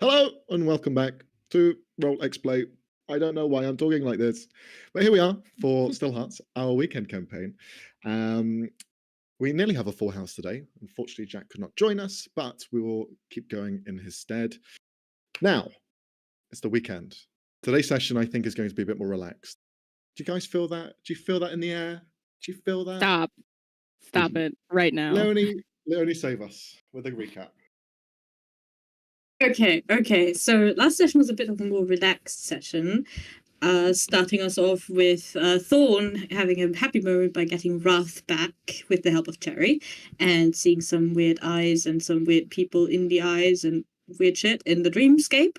Hello and welcome back to Roll X-Play. I don't know why I'm talking like this, but here we are for Still Hearts, our weekend campaign. We nearly have a full house today. Unfortunately, Jack could not join us, but we will keep going in his stead. Now, it's the weekend. Today's session, I think, is going to be a bit more relaxed. Do you guys feel that? Do you feel that in the air? Do you feel that? Stop it right now. Leonie, save us with a recap. Okay. So last session was a bit of a more relaxed session, starting us off with Thorn having a happy moment by getting Wrath back with the help of Cherry, and seeing some weird eyes and some weird people in the eyes and weird shit in the dreamscape.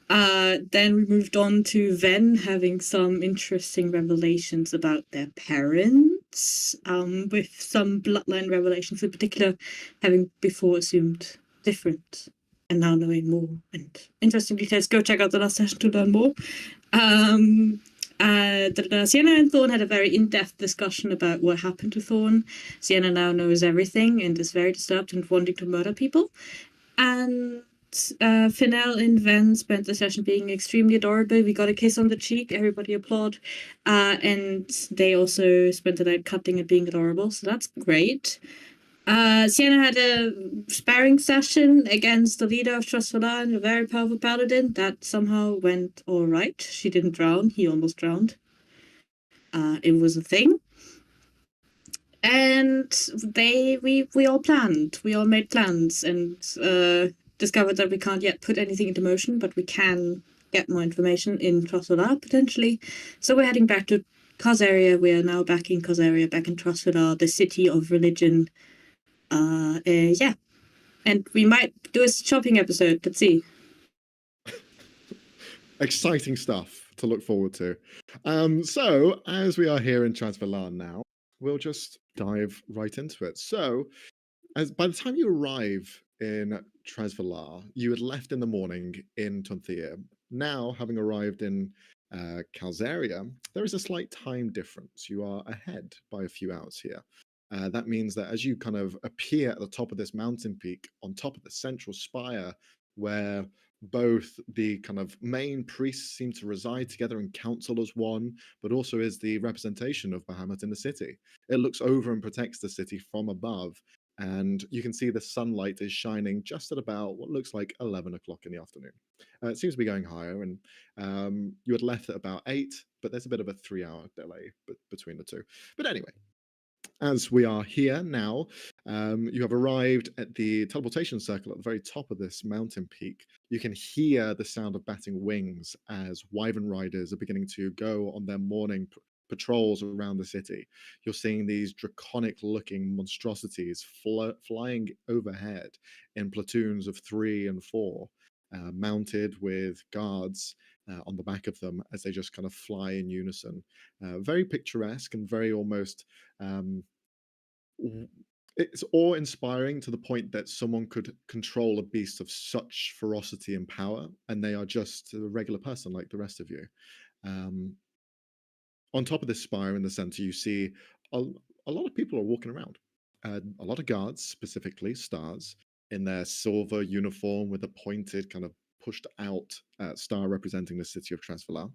Then we moved on to Ven having some interesting revelations about their parents, with some bloodline revelations in particular, having before assumed different and now knowing more and interesting details. Go check out the last session to learn more. Sienna and Thorn had a very in-depth discussion about what happened to Thorn. Sienna now knows everything and is very disturbed and wanting to murder people. And Finel and Ven spent the session being extremely adorable. We got a kiss on the cheek, everybody applaud. And they also spent the night cutting and being adorable, so that's great. Sienna had a sparring session against the leader of Tras'Vilar, a very powerful paladin. That somehow went all right. She didn't drown. He almost drowned. It was a thing. And we all planned. We all made plans and discovered that we can't yet put anything into motion, but we can get more information in Tras'Vilar potentially. So we're heading back to Kazaria. We are now back in Kazaria, back in Tras'Vilar, the city of religion. Yeah, and we might do a shopping episode. Let's see. Exciting stuff to look forward to. So as we are here in Tras'Vilar now, we'll just dive right into it. So by the time you arrive in Tras'Vilar, you had left in the morning in Tunthea. Now, having arrived in Calzaria, there is a slight time difference. You are ahead by a few hours here. That means that as you kind of appear at the top of this mountain peak, on top of the central spire, where both the kind of main priests seem to reside together and council as one, but also is the representation of Bahamut in the city. It looks over and protects the city from above, and you can see the sunlight is shining just at about what looks like 11 o'clock in the afternoon. It seems to be going higher, and you had left at about 8, but there's a bit of a 3-hour delay between the two. But anyway, as we are here now, you have arrived at the teleportation circle at the very top of this mountain peak. You can hear the sound of batting wings as wyvern riders are beginning to go on their morning patrols around the city. You're seeing these draconic-looking monstrosities flying overhead in platoons of 3 and 4, mounted with guards on the back of them as they just kind of fly in unison. Very picturesque and very almost... it's awe-inspiring to the point that someone could control a beast of such ferocity and power, and they are just a regular person like the rest of you. On top of this spire in the center, you see a lot of people are walking around. A lot of guards, specifically stars, in their silver uniform with a pointed, kind of pushed out star representing the city of Tras'Vilar.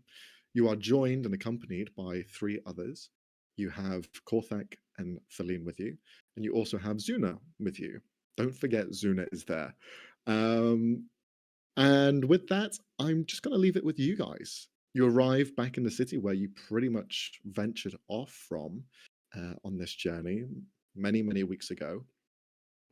You are joined and accompanied by 3 others. You have Korthak and Feline with you, and you also have Zuna with you. Don't forget Zuna is there. And with that, I'm just going to leave it with you guys. You arrive back in the city where you pretty much ventured off from on this journey many, many weeks ago.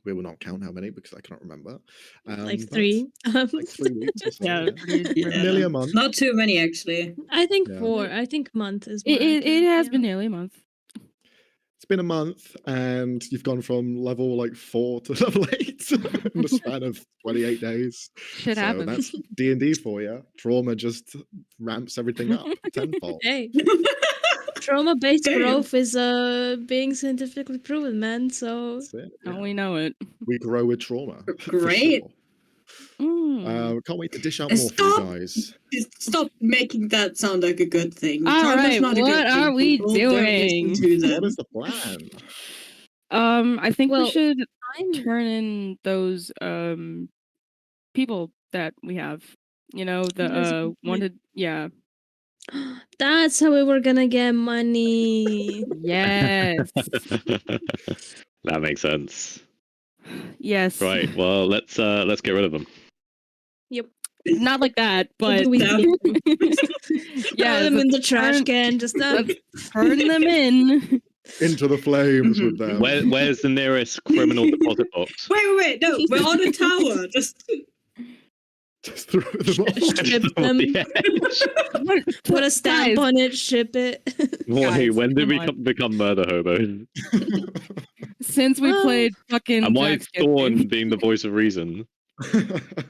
We will not count how many because I cannot remember. Like 3. Like 3 weeks or so. Yeah. Nearly a month. Not too many, actually. I think 4. I think month is more It has been nearly a month. It's been a month, and you've gone from level like 4 to level 8 in the span of 28 days. Shit so happens. that's D&D for you. Trauma just ramps everything up tenfold. Hey. Trauma-based growth is being scientifically proven, man. So Oh, we know it. We grow with trauma. Great. Can't wait to dish out more for you guys. Stop making that sound like a good thing. All right, not a what good thing. are we People don't doing? listen to them. What is the plan? I think Well, we should turn in those people that we have. You know, That's a the good point. wanted. Yeah. That's how we were gonna get money. Yes. That makes sense. Yes. Right. Well, let's get rid of them. Yep. Not like that, What but do we Yeah. do? yeah, Throw them in the let's trash turn- can. Just let's turn them in. Into the flames with Mhm. them. Where's the nearest criminal deposit box? Wait, no, we're on a tower. Just Just throw them off. Strip On them. the edge. Put a stamp Guys, on it. Ship it. Wait, Guys, when did come we on. become murder hobos? Since we Well, played fucking And why Jack is Skip Thorn Game. being the voice of reason?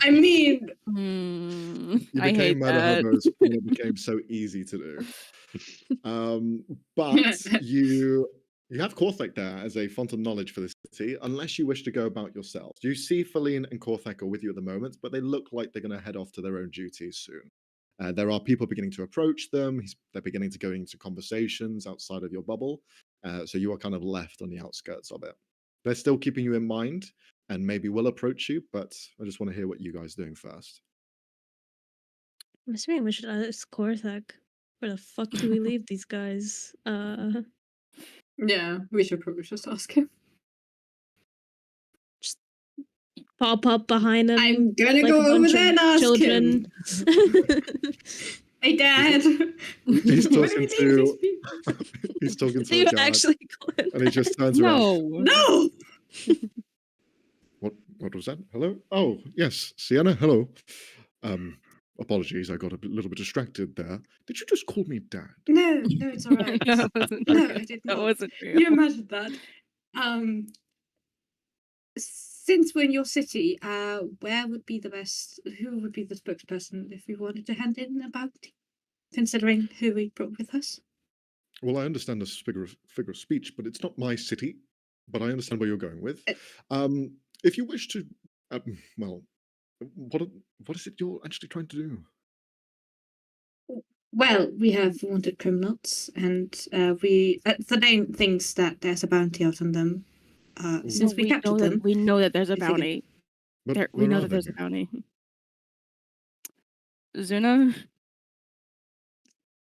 I mean, You I became hate murder that. hobos when it became so easy to do. But you have Korthek there as a font of knowledge for the city, unless you wish to go about yourselves. You see Feline and Korthek are with you at the moment, but they look like they're going to head off to their own duties soon. There are people beginning to approach them. They're beginning to go into conversations outside of your bubble. So you are kind of left on the outskirts of it. They're still keeping you in mind and maybe will approach you, but I just want to hear what you guys are doing first. I'm assuming we should ask Korthek. Where the fuck do we leave these guys? yeah, we should probably just ask him. Pop up behind him. I'm gonna like go a over bunch there and of ask children. him. Hey, Dad. He's Where do we talking leave to these people? he's talking to you a guard, actually call him. and he just turns around. No. No. What was that? Hello? Oh, yes, Sienna. Hello. Apologies, I got a little bit distracted there. Did you just call me Dad? No, it's all right. No, it wasn't No, real. I did That not. wasn't real. You imagine that. Since we're in your city, where would be the best? Who would be the spokesperson if we wanted to hand in a bounty? Considering who we brought with us. Well, I understand this figure of speech, but it's not my city. But I understand where you're going with. If you wish to, well, what is it you're actually trying to do? Well, we have wanted criminals, and we Thadane thinks that there's a bounty out on them. Since we captured them, we know that there's a we figured- bounty. But We where know are that there's they? a bounty. Zuna?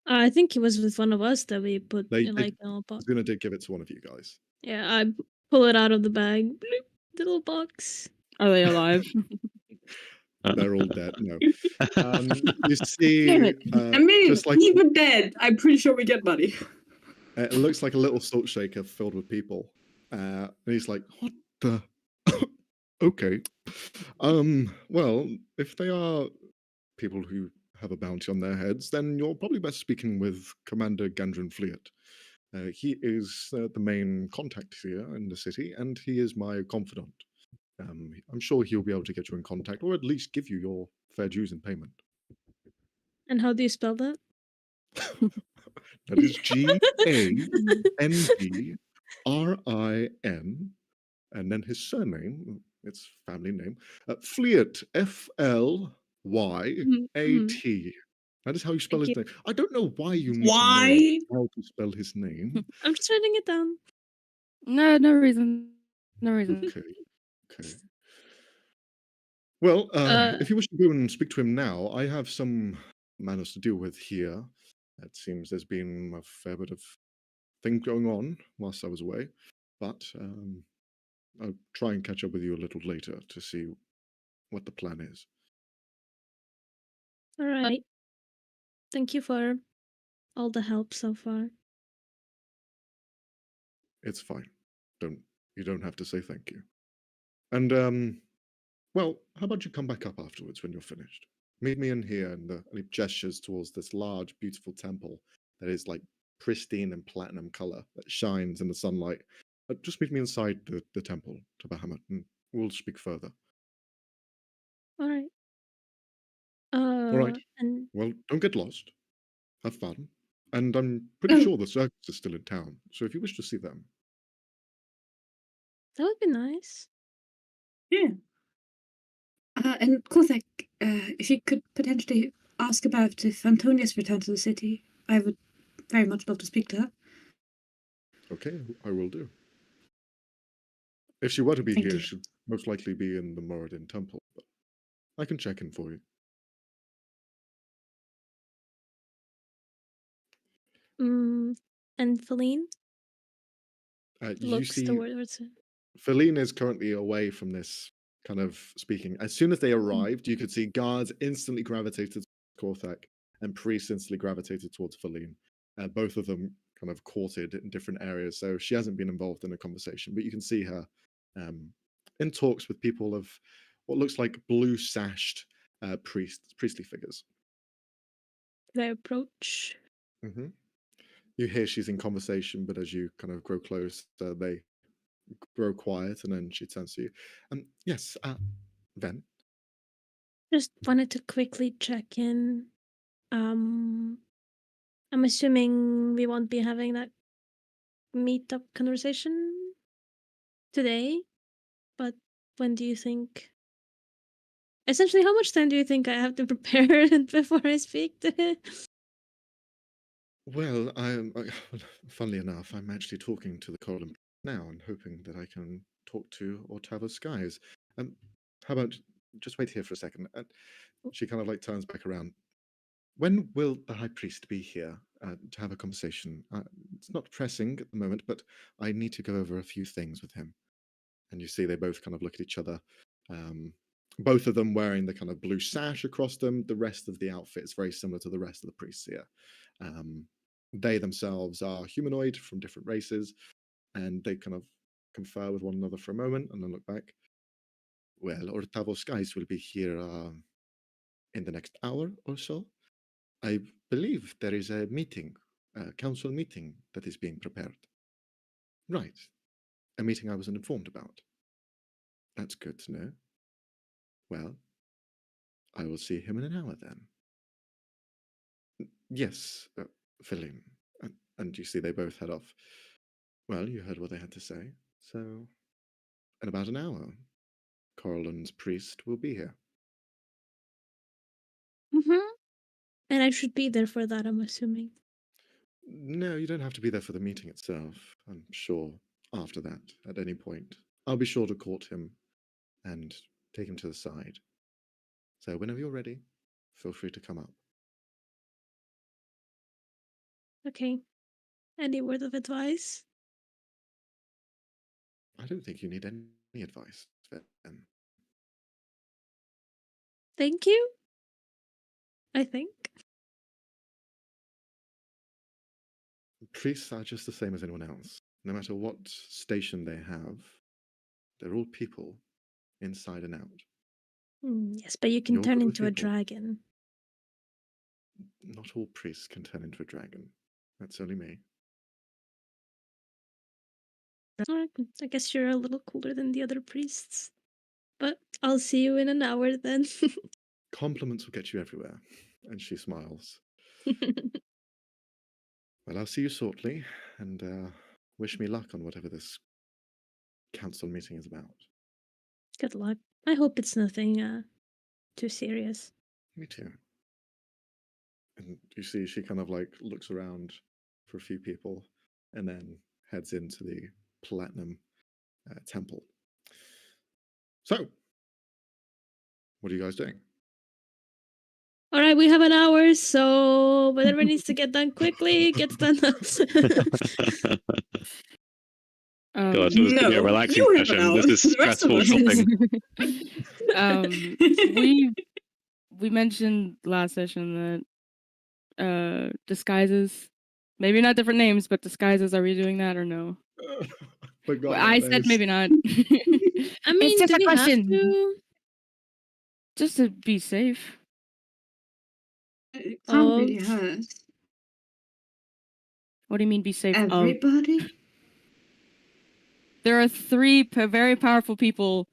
I think it was with one of us that we put They- in they- like a little box. Zuna did give it to one of you guys. Yeah, I pull it out of the bag. Bloop, the little box. Are they alive? They're all dead. No. You see, Damn it. I mean, just like even dead, I'm pretty sure we get money. it looks like a little salt shaker filled with people. And he's like, what the? Okay. Well, if they are people who have a bounty on their heads, then you're probably best speaking with Commander Gandrin Fleet. He is the main contact here in the city, and he is my confidant. I'm sure he'll be able to get you in contact, or at least give you your fair dues in payment. And how do you spell that? That is Gandrin, and then his surname, its family name, Fleet, Flyat. That is how you spell Thank his name. I don't know why you need Why? to know how to spell his name. I'm just writing it down. No reason. No reason. Okay. Well, if you wish to go and speak to him now, I have some matters to deal with here. It seems there's been a fair bit of things going on whilst I was away, but I'll try and catch up with you a little later to see what the plan is. All right. Thank you for all the help so far. It's fine. You don't have to say thank you. And well, how about you come back up afterwards when you're finished? Meet me in here, and he gestures towards this large, beautiful temple that is like pristine and platinum color that shines in the sunlight. Just meet me inside the temple to Bahamut, and we'll speak further. All right. All right. And Well, don't get lost. Have fun. And I'm pretty sure the circus is still in town, so if you wish to see them. that would be nice. Yeah. And Korthek, if you could potentially ask about if Antonia's returned to the city, I would very much love to speak to her. Okay, I will do. If she were to be Thank here, you. she'd most likely be in the Moradin temple. But I can check in for you. And Feline You looks see, towards it. Feline is currently away from this kind of speaking. As soon as they arrived, you could see guards instantly gravitated towards Korthek and priests instantly gravitated towards Feline. Both of them kind of courted in different areas, so she hasn't been involved in a conversation, but you can see her in talks with people of what looks like blue-sashed priestly figures. They approach. Hmm. You hear she's in conversation, but as you kind of grow close, they grow quiet, and then she turns to you. Yes, Ven. Just wanted to quickly check in. I'm assuming we won't be having that meetup conversation today, but when do you think? Essentially, how much time do you think I have to prepare before I speak to him? Well, funnily enough, I'm actually talking to the column now and hoping that I can talk to Ortavo Skies. How about just wait here for a second? She kind of like turns back around. When will the High Priest be here to have a conversation? It's not pressing at the moment, but I need to go over a few things with him. And you see they both kind of look at each other. Both of them wearing the kind of blue sash across them. The rest of the outfit is very similar to the rest of the priests here. They themselves are humanoid from different races, and they kind of confer with one another for a moment and then look back. Well, Ortavo Skies will be here in the next hour or so. I believe there is a meeting, a council meeting that is being prepared. Right. A meeting I wasn't informed about. That's good to know. Well, I will see him in an hour then. Yes, Feline. And you see they both head off. Well, you heard what they had to say. So, in about an hour, Corlin's priest will be here. And I should be there for that, I'm assuming. No, you don't have to be there for the meeting itself. I'm sure after that, at any point. I'll be sure to court him and take him to the side. So whenever you're ready, feel free to come up. Okay. Any word of advice? I don't think you need any advice, Ben. Thank you. I think. Priests are just the same as anyone else. No matter what station they have, they're all people, inside and out. Yes, but you can You're turn good with into a people. dragon. Not all priests can turn into a dragon. That's only me. I guess you're a little cooler than the other priests. But I'll see you in an hour then. Compliments will get you everywhere. And she smiles. Well, I'll see you shortly, and wish me luck on whatever this council meeting is about. Good luck. I hope it's nothing too serious. Me too. And you see she kind of like looks around for a few people and then heads into the Platinum Temple. So, what are you guys doing? All right, we have an hour, so whatever needs to get done quickly gets done. God, so this is gonna be a No, relaxing you have an session. hour. This is The rest of stressful us. shopping. We mentioned last session that disguises, maybe not different names, but disguises. Are we doing that or no? Forgot Well, about I said those. maybe not. I mean, it's just do a we question, have to? just to be safe. It can't really Of hurt. What do you mean be safe? Of Everybody? there are three very powerful people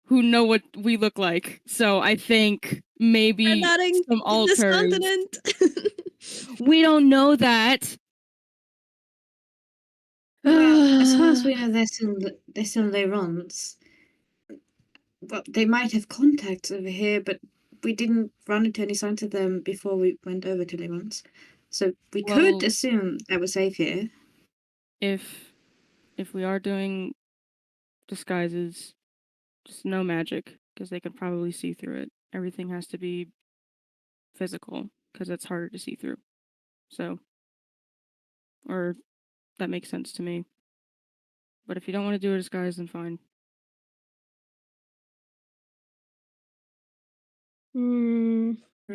who know what we look like, so I think we're maybe not in some this alters. continent. We don't know that. Well, as far as we know, they're still Leyrons. Well, they might have contacts over here, but we didn't run into any signs of them before we went over to Leyrons. So we could Well, assume that we're safe here. if we are doing disguises, just no magic, because they could probably see through it. everything has to be physical because it's harder to see through. So, or that makes sense to me. But if you don't want to do a disguise, then fine.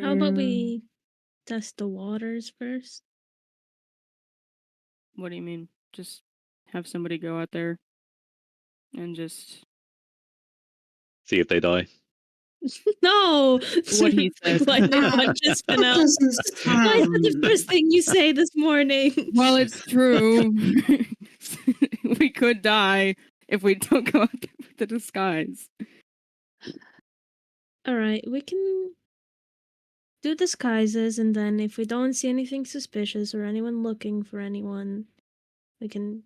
How about we test the waters first? What do you mean? Just have somebody go out there and just See if they die. No! What he said. Why not That just spin out? doesn't Why is that the sound... first thing you say this morning? Well, it's true. We could die if we don't go out there with the disguise. Alright, we can do disguises, and then if we don't see anything suspicious or anyone looking for anyone, we can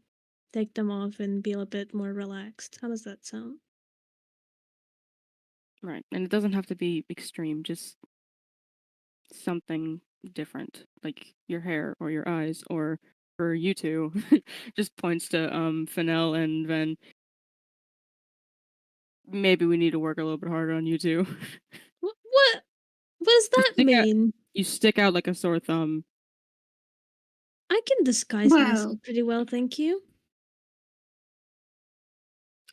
take them off and be a bit more relaxed. How does that sound? Right. And it doesn't have to be extreme, just something different. Like your hair or your eyes, or for you two, just points to Fennel and Ven. Maybe we need to work a little bit harder on you two. What does that stick out- mean? You stick out like a sore thumb. I can disguise Well- myself pretty well, thank you.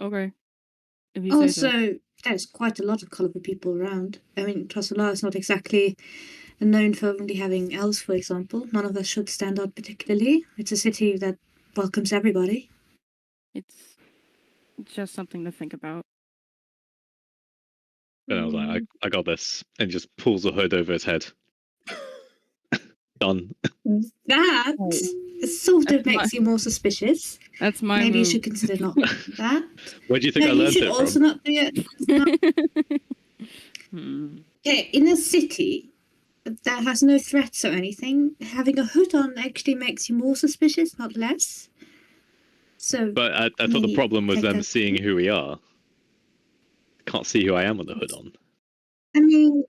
Okay. If you say so. Also, there's quite a lot of colourful people around. I mean, Tras'Vilar is not exactly known for only having elves, for example. None of us should stand out particularly. It's a city that welcomes everybody. It's just something to think about. And I was like, I got this, and just pulls the hood over his head. Done. That sort of That's makes you more suspicious. That's my Maybe you move. should consider not doing that. Where do you think No, I you learned should it also from? not do it. Okay, in a city that has no threats or anything, having a hood on actually makes you more suspicious, not less. So, But I thought the maybe problem was take them that- seeing who we are. Can't see who I am with the hood on. I mean,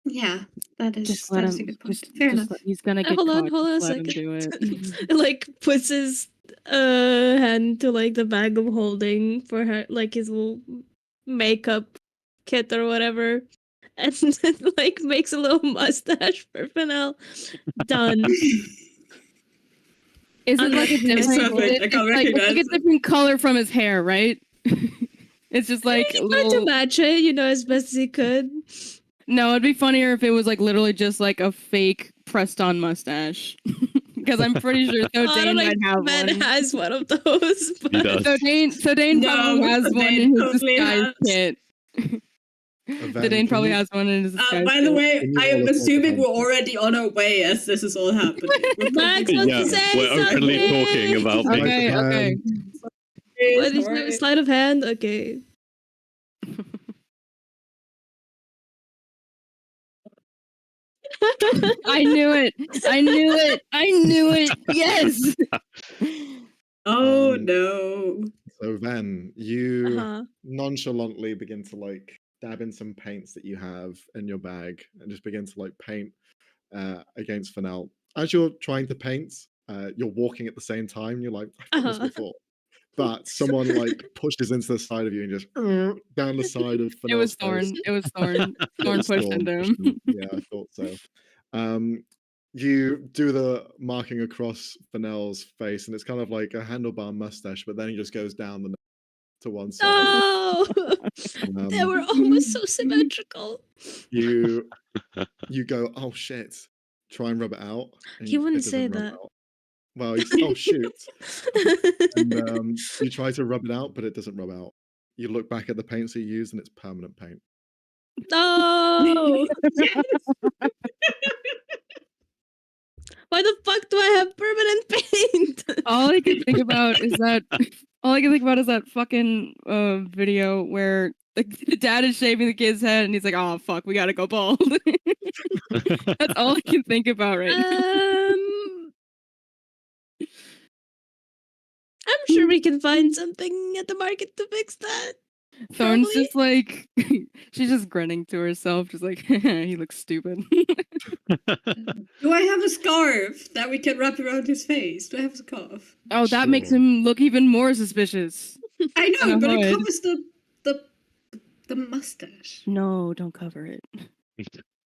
yeah, that is Just let that's him. a good point. Just Fair enough. he's gonna get Hold on caught. a Just let him second. do it. Like puts his hand to like the bag of holding for her, like his little makeup kit or whatever, and then like makes a little mustache for Fennel. Done. Isn't I'm like a not gonna different? say perfect. I It's can't like a recognize it. different color from his hair, right? It's just like He a tried to little. match it, as best as he could. No, it'd be funnier if it was like literally just like a fake pressed-on mustache. Because I'm pretty sure I Thodane don't might have Ben one. has one of those. But... He does. Thodane probably has one Thodane in his totally disguise has. kit. Thodane probably has one in his disguise By the kit. way, Can you I am roll a assuming we're sleight of hand? already on our way as this is all happening. We're Max probably- wants Yeah, to say we're openly something. talking about Sleight of Okay, okay. hand. What is Sorry. it? Sleight of hand? Okay. I knew it. I knew it. I knew it. Yes. Oh Um, no. So then you Uh-huh. nonchalantly begin to like dab in some paints that you have in your bag and just begin to like paint against Fennel. As you're trying to paint, you're walking at the same time. And you're like, I've done this Uh-huh. before. But someone like pushes into the side of you and just down the side of It Fennel's was face. Thorn. It was Thorn. It Thorn was pushed Thorn into pushing- him. Yeah, I thought so. You do the marking across Fennel's face, and it's kind of like a handlebar mustache, but then he just goes down the to one side. No! They were almost so symmetrical. You go, oh shit, try and rub it out. And He it wouldn't doesn't say rub that. out. Well, you say, oh shoot. And you try to rub it out, but it doesn't rub out. You look back at the paints you used, and it's permanent paint. No! Why the fuck do I have permanent paint? All I can think about is that. All I can think about is that fucking video where the dad is shaving the kid's head, and he's like, "Oh fuck, we gotta go bald." That's all I can think about right now. I'm sure we can find something at the market to fix that. Thorn's probably. just like, she's just grinning to herself, just like, he looks stupid. Do I have a scarf that we can wrap around his face? Do I have a scarf? Oh, that makes Sure. him look even more suspicious. I know, And a but it hood. covers the The mustache. No, don't cover it.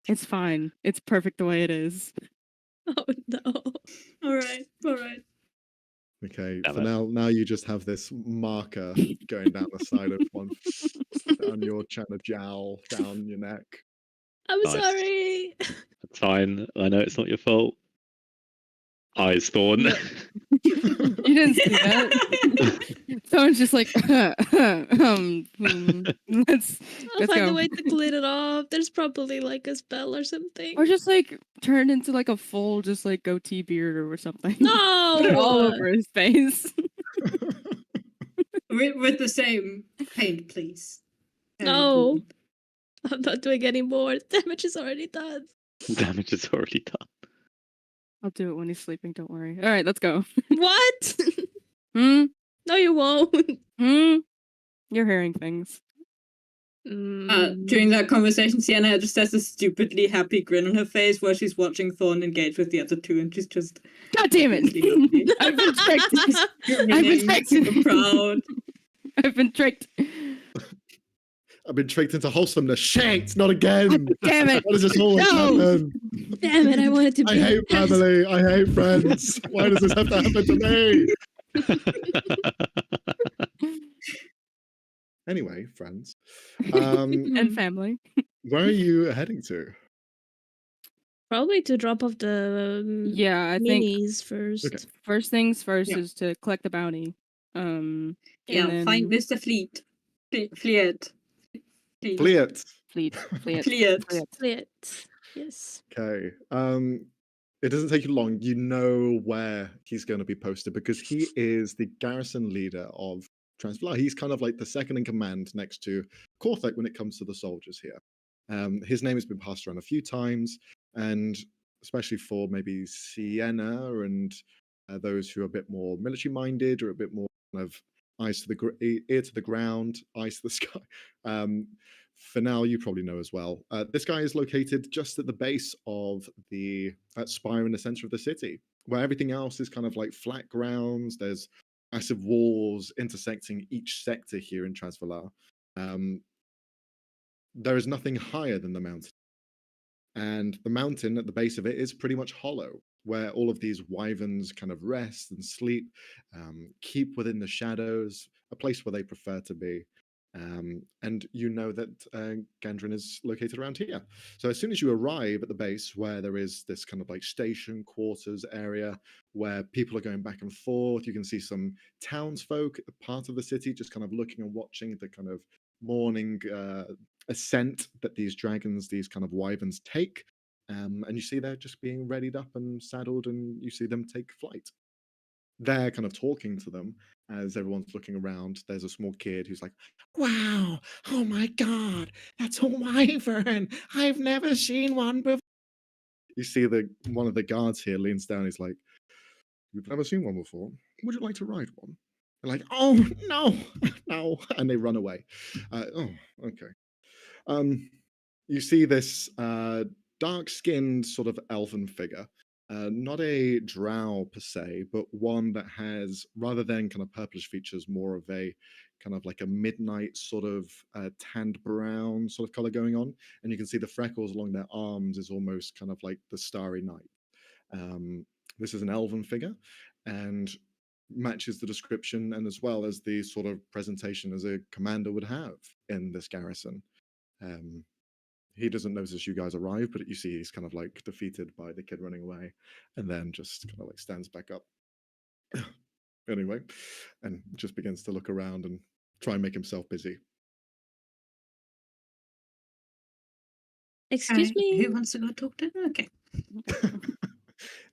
It's fine. It's perfect the way it is. Oh no. All right. Okay, Damn for it. now you just have this marker going down the side of one, down your kind of jowl, down your neck. I'm Nice. sorry. It's fine. I know it's not your fault. Eyes, Thorn. No. You didn't see that. Someone's just like, let's I'll find go. a way to clean it off. There's probably like a spell or something. Or just like turn into like a full, just like goatee beard or something. No! Put it all over his face. with the same paint, please. Very No. important. I'm not doing any more. Damage is already done. Damage is already done. I'll do it when he's sleeping. Don't worry. All right, let's go. What? Hmm. No, you won't. You're hearing things. During that conversation, Sienna just has a stupidly happy grin on her face while she's watching Thorn engage with the other two, and she's just God damn it! I've been tricked. I've been tricked. super proud. I've been tricked. I've been tricked into wholesomeness. Shanked, not again. Damn it! Why does this always No. happen? Damn it, I wanted to I be. hate family. I hate friends. Why does this have to happen to me? Anyway, friends. And family. Where are you heading to? Probably to drop off the Yeah, I think minis first. Okay. first things first Yeah. is to collect the bounty. And Yeah, then find Mr. Fleet. Fleet. Fleet. Fleet. Fleet. Fleet. Yes. Okay. It doesn't take you long. You know where he's going to be posted because he is the garrison leader of Tras'Vilar. He's kind of like the second in command next to Korthek when it comes to the soldiers here. His name has been passed around a few times, and especially for maybe Sienna and those who are a bit more military minded or a bit more kind of eyes to the ear to the ground, eyes to the sky. For now, you probably know as well. This guy is located just at the base of the spire in the center of the city, where everything else is kind of like flat grounds. There's massive walls intersecting each sector here in Tras'Vilar. There is nothing higher than the mountain. And the mountain at the base of it is pretty much hollow, where all of these wyverns kind of rest and sleep, keep within the shadows, a place where they prefer to be. And you know that Gandrin is located around here. So as soon as you arrive at the base, where there is this kind of like station quarters area where people are going back and forth, you can see some townsfolk at the part of the city just kind of looking and watching the kind of morning ascent that these dragons, these kind of wyverns take. And you see they're just being readied up and saddled, and you see them take flight. They're kind of talking to them as everyone's looking around. There's a small kid who's like, "Wow, oh my god, that's a wyvern. I've never seen one before." You see one of the guards here leans down. He's like, "You've never seen one before. Would you like to ride one?" They're like, "Oh no, no," and they run away. Oh, okay. You see this dark-skinned sort of elven figure. Not a drow per se, but one that has, rather than kind of purplish features, more of a kind of like a midnight sort of tanned brown sort of color going on. And you can see the freckles along their arms is almost kind of like the starry night. This is an elven figure and matches the description and as well as the sort of presentation as a commander would have in this garrison. He doesn't notice you guys arrive, but you see he's kind of like defeated by the kid running away and then just kind of like stands back up. Anyway, and just begins to look around and try and make himself busy. Excuse me. Who wants to go talk to her? Okay.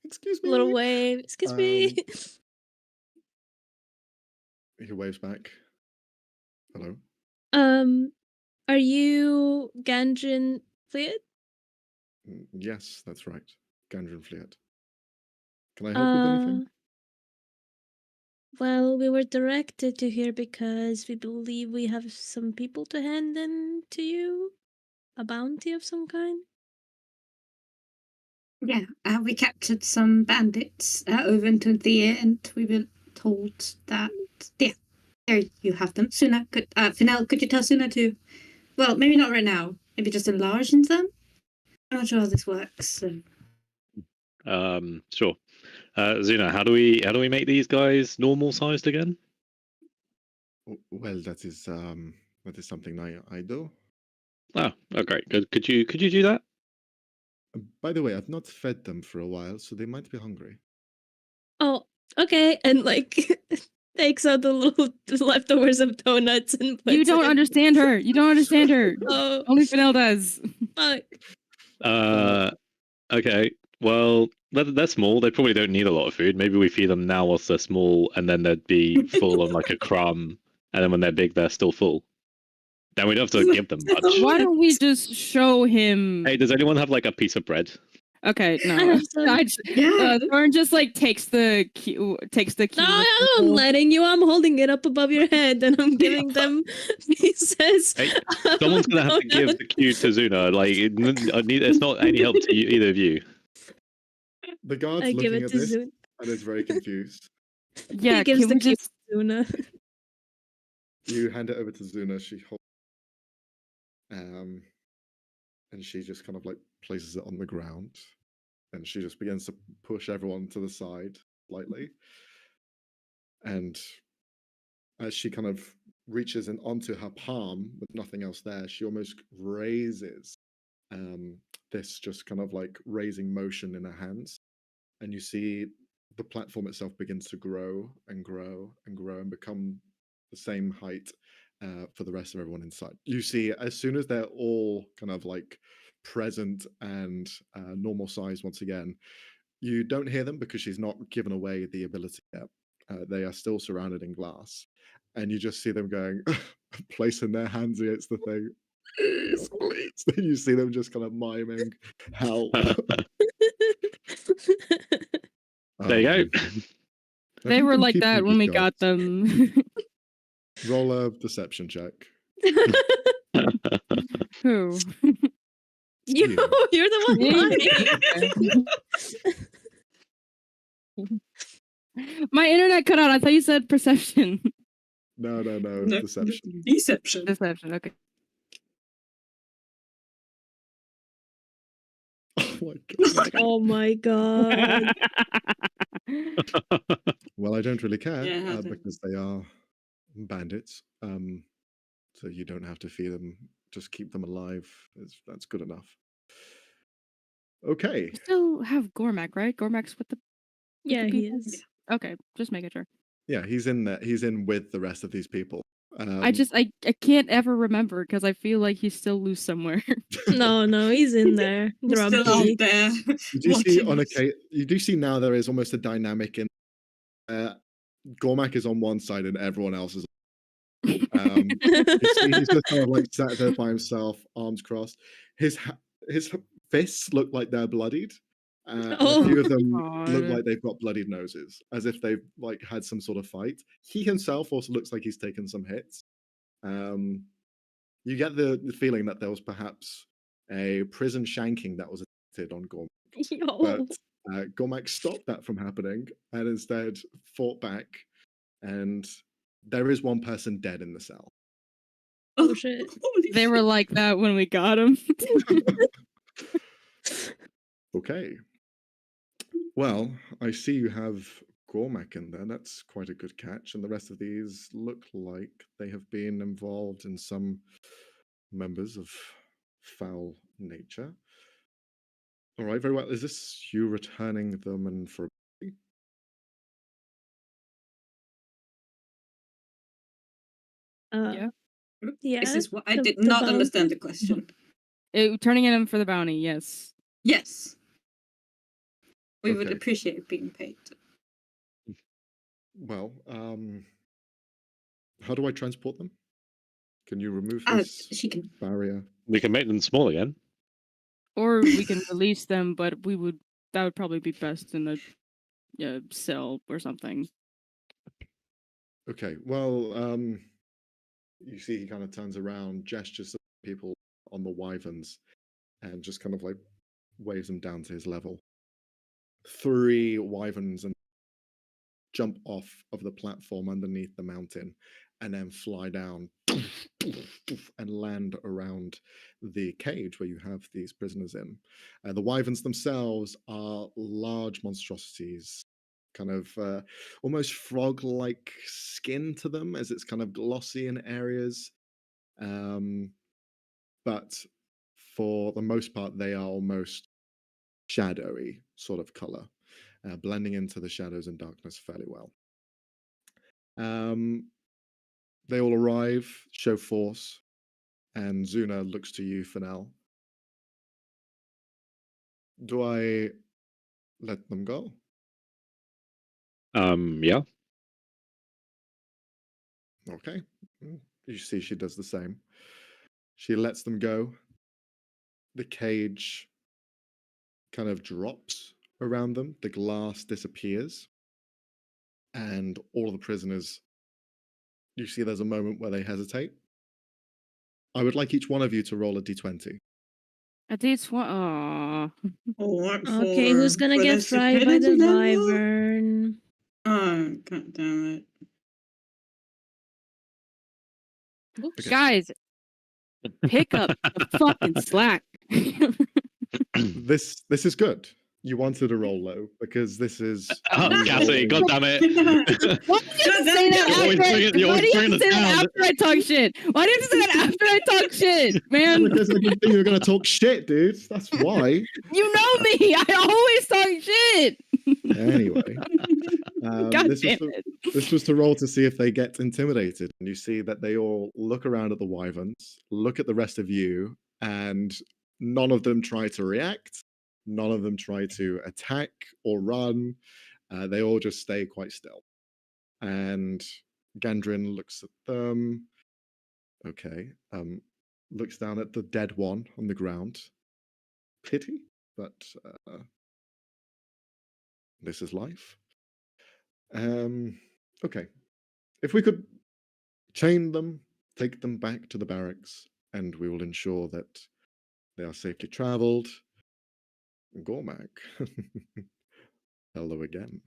Excuse me. Little wave. Excuse me. He waves back. Hello. Are you Gandrin Fleet? Yes, that's right. Gandrin Fleet. Can I help with anything? Well, we were directed to here because we believe we have some people to hand in to you. A bounty of some kind. Yeah, we captured some bandits over into the air, and we were told that, yeah, there you have them. Suna, Finel, could you tell Suna to Well, maybe not right now. Maybe just enlarging them. I'm not sure how this works. So. Sure. Zuna, how do we make these guys normal sized again? Well, that is something I do. Oh, great. Good. Could you do that? By the way, I've not fed them for a while, so they might be hungry. Oh, okay. And like takes out the little leftovers of donuts and puts You don't it. understand her. You don't understand her. Oh, Only Fennel does. fuck. Okay. Well, they're small. They probably don't need a lot of food. Maybe we feed them now whilst they're small, and then they'd be full on like a crumb. And then when they're big, they're still full. Then we don't have to give them much. Why don't we just show him? Hey, does anyone have like a piece of bread? Okay, no. have some. Yeah. Thorn just like takes the key. No, I'm letting you. I'm holding it up above your head, and I'm giving them pieces. Hey, someone's gonna have to give the cue to Zuna. Like, it's not any help to you, either of you. The guard's I give looking it at to this Zuna. and is very confused. Yeah, He gives can the we key just? to Zuna. You hand it over to Zuna. She holds, and she just kind of like places it on the ground, and she just begins to push everyone to the side slightly. And as she kind of reaches in onto her palm with nothing else there, she almost raises this just kind of like raising motion in her hands, and you see the platform itself begins to grow and grow and grow and become the same height for the rest of everyone inside. You see, as soon as they're all kind of like present and normal size once again, you don't hear them because she's not given away the ability yet. They are still surrounded in glass, and you just see them going, placing their hands against the thing. Please, please. Then you see them just kind of miming help. There you go. Have They you were been like keeping that when these we got guards? them. Roll a deception check. Who? You're the one Me? lying. My internet cut out. I thought you said perception. No, No, deception. Deception. Deception. Okay. Oh my god. Oh my god. Well, I don't really care Yeah, how's it? because they are bandits. So you don't have to feed them. Just keep them alive. That's good enough. Okay. We still have Gormak, right? Gormak's with the Yeah, he people? is. Okay, just making sure. Yeah, he's in there. He's in with the rest of these people. I can't ever remember because I feel like he's still loose somewhere. No, he's in there. He's still Grumpy. out there. you do see watching on us. you do see now there is almost a dynamic in Gormak is on one side and everyone else is you see he's just kind of like sat there by himself, arms crossed. His fists look like they're bloodied. And a few of them look God. like they've got bloodied noses, as if they've like had some sort of fight. He himself also looks like he's taken some hits. You get the feeling that there was perhaps a prison shanking that was attempted on Gormak, Yo. but Gormak stopped that from happening and instead fought back. And there is one person dead in the cell. Oh shit. Holy They were like that when we got him. Okay. Well, I see you have Gormak in there. That's quite a good catch. And the rest of these look like they have been involved in some members of foul nature. All right, very well. Is this you returning them and for? Yeah. Yeah. This is what I the- did the not bounty. understand the question. Turning in him for the bounty, yes. Yes. We would Okay. appreciate being paid. Well, how do I transport them? Can you remove Ah, this she can. barrier? We can make them small again. Or we can release them, but that would probably be best in a cell or something. Okay. Well, you see, he kind of turns around, gestures to people on the wyverns, and just kind of like waves them down to his level. 3 wyverns and jump off of the platform underneath the mountain and then fly down and land around the cage where you have these prisoners in. The wyverns themselves are large monstrosities, kind of almost frog-like skin to them, as it's kind of glossy in areas. But for the most part, they are almost shadowy sort of color, blending into the shadows and darkness fairly well. They all arrive, show force, and Zuna looks to you, Fennel. Do I let them go? Yeah. Okay. You see she does the same. She lets them go. The cage kind of drops around them. The glass disappears. And all of the prisoners, you see there's a moment where they hesitate. I would like each one of you to roll a d20. A D20. Aw. Okay, who's gonna get fried by the wyvern? Oh, god damn it. Okay. Guys, pick up the fucking slack. This is good. You wanted to roll low because this is Oh, you Cassie, rolling- god damn it. Why do you have to say that You're always after? bringing- you're Why always do you have bringing to say it that down. after I talk shit? Why do you have to say that after I talk shit, man? because I didn't think you were going to talk shit, dude. That's why. You know me. I always talk shit. Anyway, God this damn was it. this was to roll to see if they get intimidated, and you see that they all look around at the wyverns, look at the rest of you, and none of them try to react. None of them try to attack or run. They all just stay quite still. And Gandrin looks at them. Okay. Looks down at the dead one on the ground. Pity, but this is life. Okay. If we could chain them, take them back to the barracks, and we will ensure that they are safely traveled. Gormak. Hello again.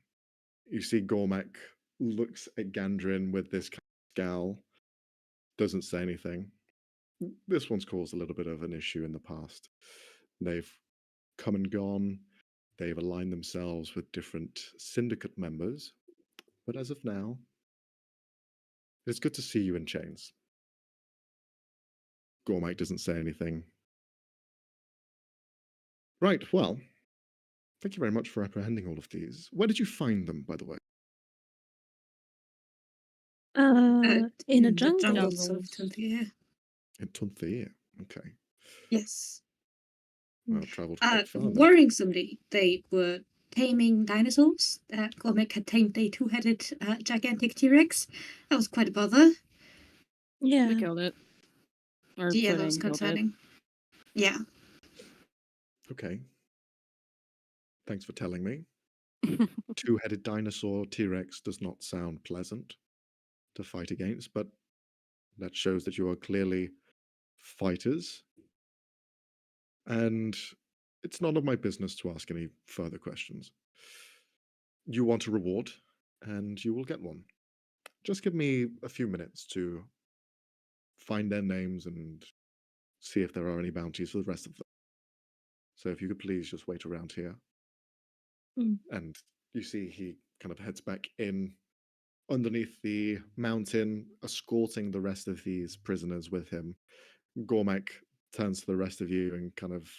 You see Gormak looks at Gandrin with this kind of scowl, doesn't say anything. This one's caused a little bit of an issue in the past. They've come and gone. They've aligned themselves with different syndicate members. But as of now, it's good to see you in chains. Gormak doesn't say anything. Right, well, thank you very much for apprehending all of these. Where did you find them, by the way? In a The jungle. jungles of Tunthia. In Tunthia. Okay. Yes. Well, traveled quite far. then. Worrying somebody, they were taming dinosaurs. Cormac had tamed a two-headed gigantic T-Rex. That was quite a bother. Yeah. We killed it. Or Yeah, that Pudding was killed it. concerning. Yeah. Okay. Thanks for telling me. Two-headed dinosaur T-Rex does not sound pleasant to fight against, but that shows that you are clearly fighters. And it's none of my business to ask any further questions. You want a reward, and you will get one. Just give me a few minutes to find their names and see if there are any bounties for the rest of them. So if you could please just wait around here. Mm. And you see he kind of heads back in underneath the mountain, escorting the rest of these prisoners with him. Gormak turns to the rest of you and kind of,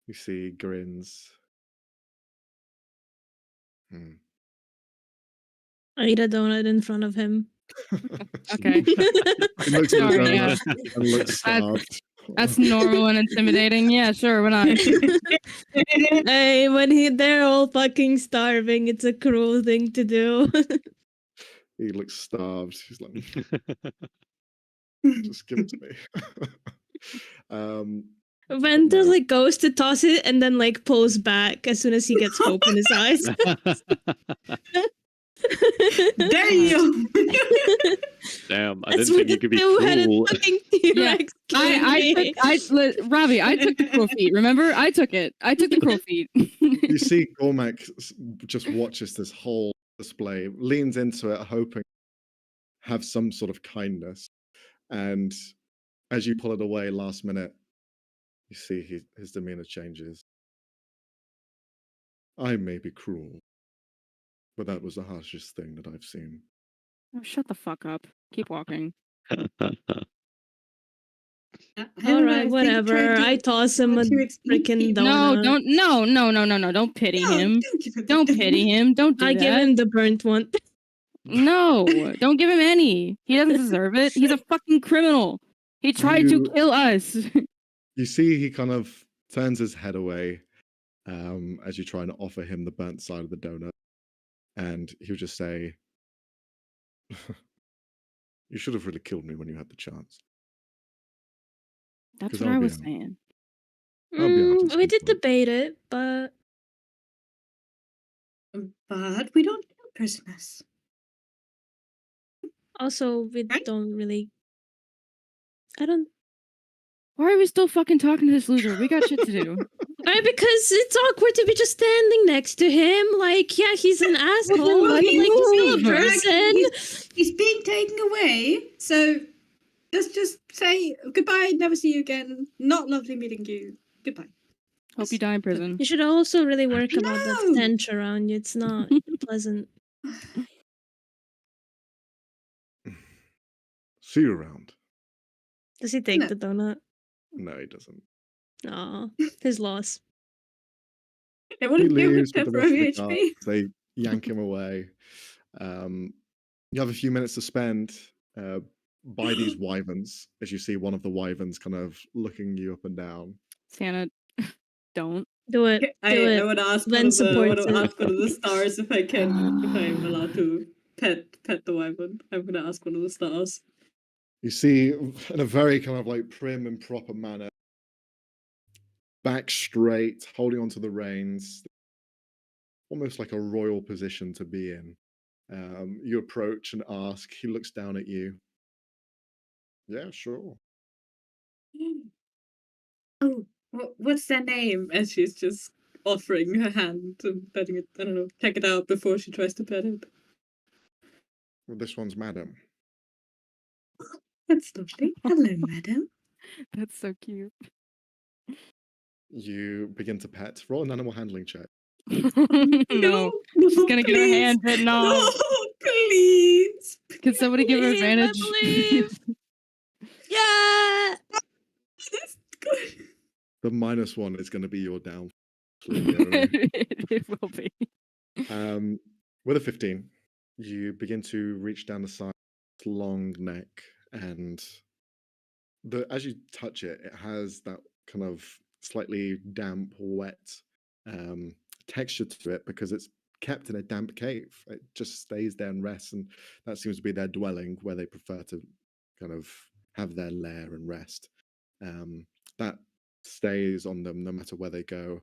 you see, grins. I eat a donut in front of him. Okay. He looks at the Sorry, yeah. donut and looks starved. That's normal and intimidating. Yeah, sure, why not? Hey, when they're all fucking starving, it's a cruel thing to do. He looks starved. He's like, just give it to me. Venter no. like goes to toss it and then like pulls back as soon as he gets hope in his eyes. Damn! Damn, I That's didn't what think you could be two-headed cruel. fucking T-Rex Robbie, I took the cruel feet. Remember, I took it. I took the cruel feet. You see Gormak just watches this whole display, leans into it, hoping have some sort of kindness. And as you pull it away last minute, you see his demeanor changes. I may be cruel, but that was the harshest thing that I've seen. Oh, shut the fuck up. Keep walking. All right, whatever. I toss him a freaking No, donut. don't. No. Don't pity him. Don't give him Don't that. pity him. Don't do I that. give him the burnt one. No, don't give him any. He doesn't deserve it. He's a fucking criminal. He tried to kill us. You see he kind of turns his head away as you try and offer him the burnt side of the donut. And he'll just say, you should have really killed me when you had the chance. That's 'Cause what I'll I be was honest. saying. I'll be honest, at We some did point. debate it, but But we don't kill prisoners. also we Right? don't really. I don't. Why are we still fucking talking to this loser? We got shit to do. Right, because it's awkward to be just standing next to him. Like, yeah, he's an asshole, but he's like, he's still a being dragged- person. He's being taken away, so let's just say goodbye, never see you again. Not lovely meeting you. Goodbye. Hope you die in prison. You should also really work about that No. stench around you. It's not pleasant. See you around. Does he take No. the donut? No, he doesn't. Aw, his loss. I He want to give him leaves with the rest of temporary the HP. guards. They yank him away. You have a few minutes to spend by these wyverns, as you see one of the wyverns kind of looking you up and down. Santa, don't. Do it. Do I it. want to ask Len supports it. one of the stars if I can, if I'm allowed to pet the wyvern. I'm gonna ask one of the stars. You see, in a very kind of like prim and proper manner, back straight, holding onto the reins, almost like a royal position to be in. You approach and ask. He looks down at you. Yeah, sure. Oh, what's their name? And she's just offering her hand and letting it, I don't know, check it out before she tries to pet it. Well, this one's Madam. That's lovely. Hello, madam. That's so cute. You begin to pet. Roll an animal handling check. No. She's gonna get her please. hand bitten off. No, please. Could somebody give her Believe, I advantage? believe. Yeah. That's good. The -1 is going to be your down. Clearly. It will be. With a 15, you begin to reach down the side, its long neck, and as you touch it, it has that kind of slightly damp, wet texture to it because it's kept in a damp cave. It just stays there and rests, and that seems to be their dwelling where they prefer to kind of have their lair and rest. That stays on them no matter where they go.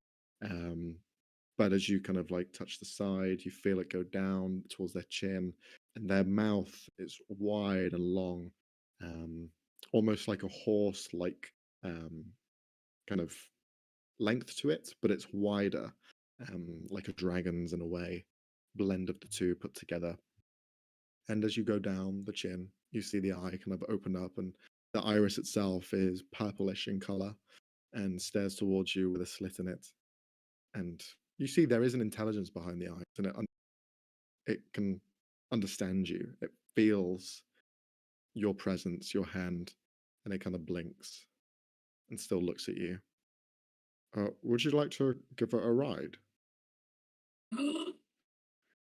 But as you kind of like touch the side, you feel it go down towards their chin, and their mouth is wide and long, almost like a horse-like kind of length to it, but it's wider, like a dragon's in a way, blend of the two put together. And as you go down the chin, you see the eye kind of open up, and the iris itself is purplish in color and stares towards you with a slit in it. And you see there is an intelligence behind the eyes, and it can understand you. It feels your presence, your hand, and it kind of blinks and still looks at you. Would you like to give it a ride?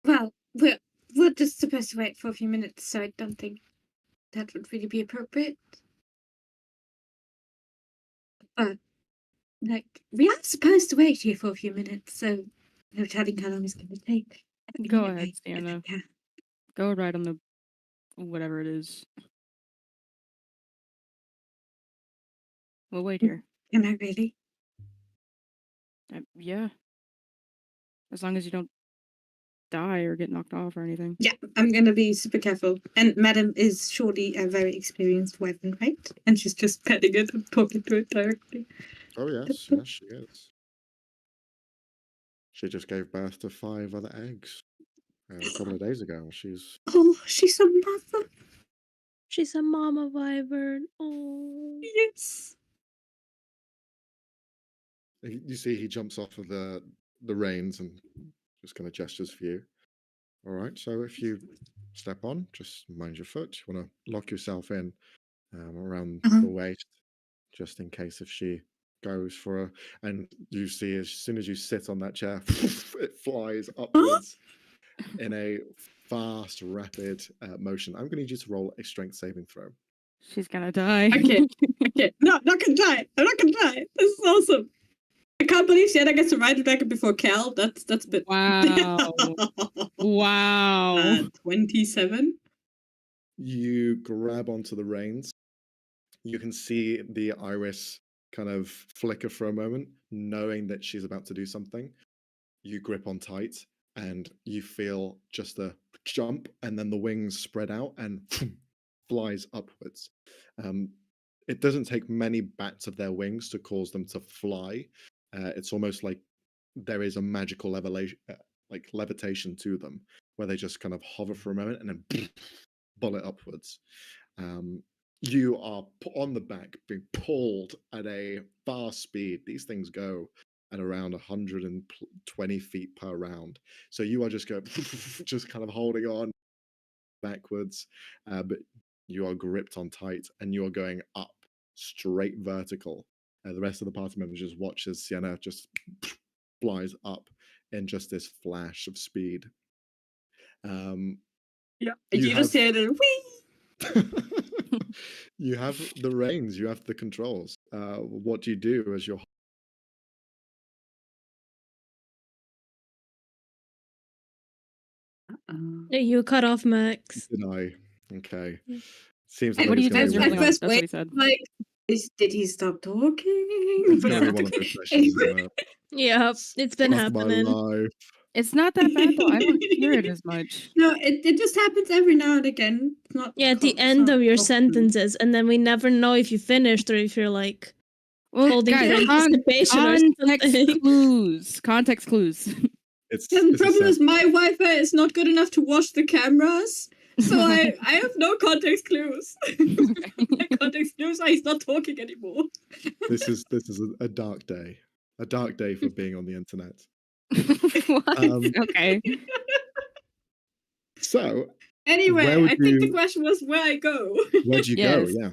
Well, we're just supposed to wait for a few minutes, so I don't think that would really be appropriate. But, like, we are supposed to wait here for a few minutes, so no telling how long it's going to take. Go Anyway, ahead, Sienna. yeah. Go right on the whatever it is. We'll wait here. Can I really? Yeah. As long as you don't die or get knocked off or anything. Yeah, I'm going to be super careful. And Madam is surely a very experienced wyvern, right? And she's just petting it and talking to it directly. Oh, yes, yes, she is. She just gave birth to 5 other eggs a couple of days ago. She's Oh, she's a mother. She's a mama wyvern. Oh. Yes. You see, he jumps off of the reins and just kind of gestures for you. All right. So if you step on, just mind your foot. You want to lock yourself in around the waist, just in case if she goes for a. And you see, as soon as you sit on that chair, it flies upwards in a fast, rapid motion. I'm going to need you to roll a strength saving throw. She's gonna die. Okay. Okay. No, not gonna die. I'm not gonna die. This is awesome. I can't believe Sienna gets to ride it back before Cal. That's a bit. Wow. Wow. 27. You grab onto the reins. You can see the iris kind of flicker for a moment, knowing that she's about to do something. You grip on tight and you feel just a jump, and then the wings spread out and flies upwards. It doesn't take many bats of their wings to cause them to fly. It's almost like there is a magical levitation to them, where they just kind of hover for a moment and then bullet upwards. You are on the back, being pulled at a fast speed. These things go at around 120 feet per round. So you are just going, just kind of holding on backwards, but you are gripped on tight and you are going up, straight vertical. The rest of the party members just watch as Sienna just flies up in just this flash of speed. Yeah. You You just have- hear the whee! You have the reins, you have the controls. What do you do as you're You cut off Max. deny? Okay. Yeah. Seems What like do you it's do gonna as be you're one holding of on? first That's what he wait, said. like, did he stop talking? it's gonna be one of those sessions where Yeah, it's been fuck my happening. life. It's not that bad though. I don't hear it as much. No, it just happens every now and again. It's not. Yeah, at the it's end not of your often. sentences, and then we never know if you finished or if you're like Well, holding guys, your anticipation or context something. clues. Context clues. It's The it's a problem is set- my Wi-Fi is not good enough to watch the cameras, so I have no context clues. My context clues are he's not talking anymore. this is a dark day. A dark day for being on the internet. What? Okay. So Anyway, Where would I think the you- question was where I go. where'd you go? Yes. Yeah.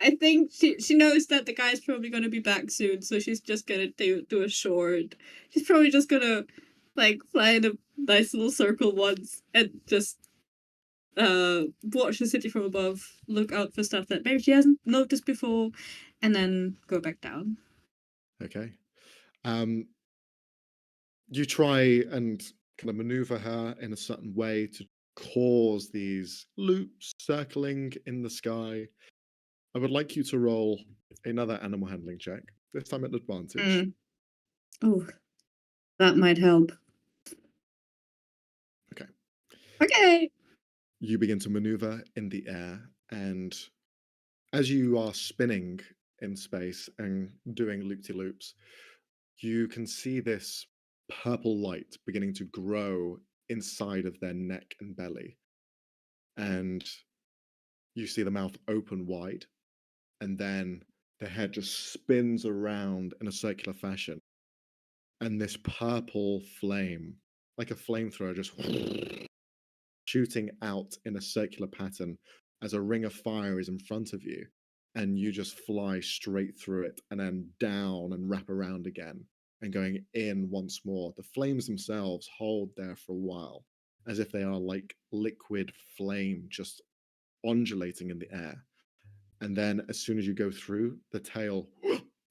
I think she knows that the guy's probably gonna be back soon, so she's just gonna do a short. She's probably just gonna like fly in a nice little circle once and just watch the city from above, look out for stuff that maybe she hasn't noticed before, and then go back down. Okay. You try and kind of maneuver her in a certain way to cause these loops circling in the sky. I would like you to roll another animal handling check, this time at advantage. Oh, that might help. Okay. Okay. You begin to maneuver in the air, and as you are spinning in space and doing loop-de-loops, you can see this purple light beginning to grow inside of their neck and belly. And you see the mouth open wide, and then the head just spins around in a circular fashion. And this purple flame, like a flamethrower, just shooting out in a circular pattern as a ring of fire is in front of you. And you just fly straight through it and then down and wrap around again and going in once more. The flames themselves hold there for a while, as if they are like liquid flame just undulating in the air. And then as soon as you go through, the tail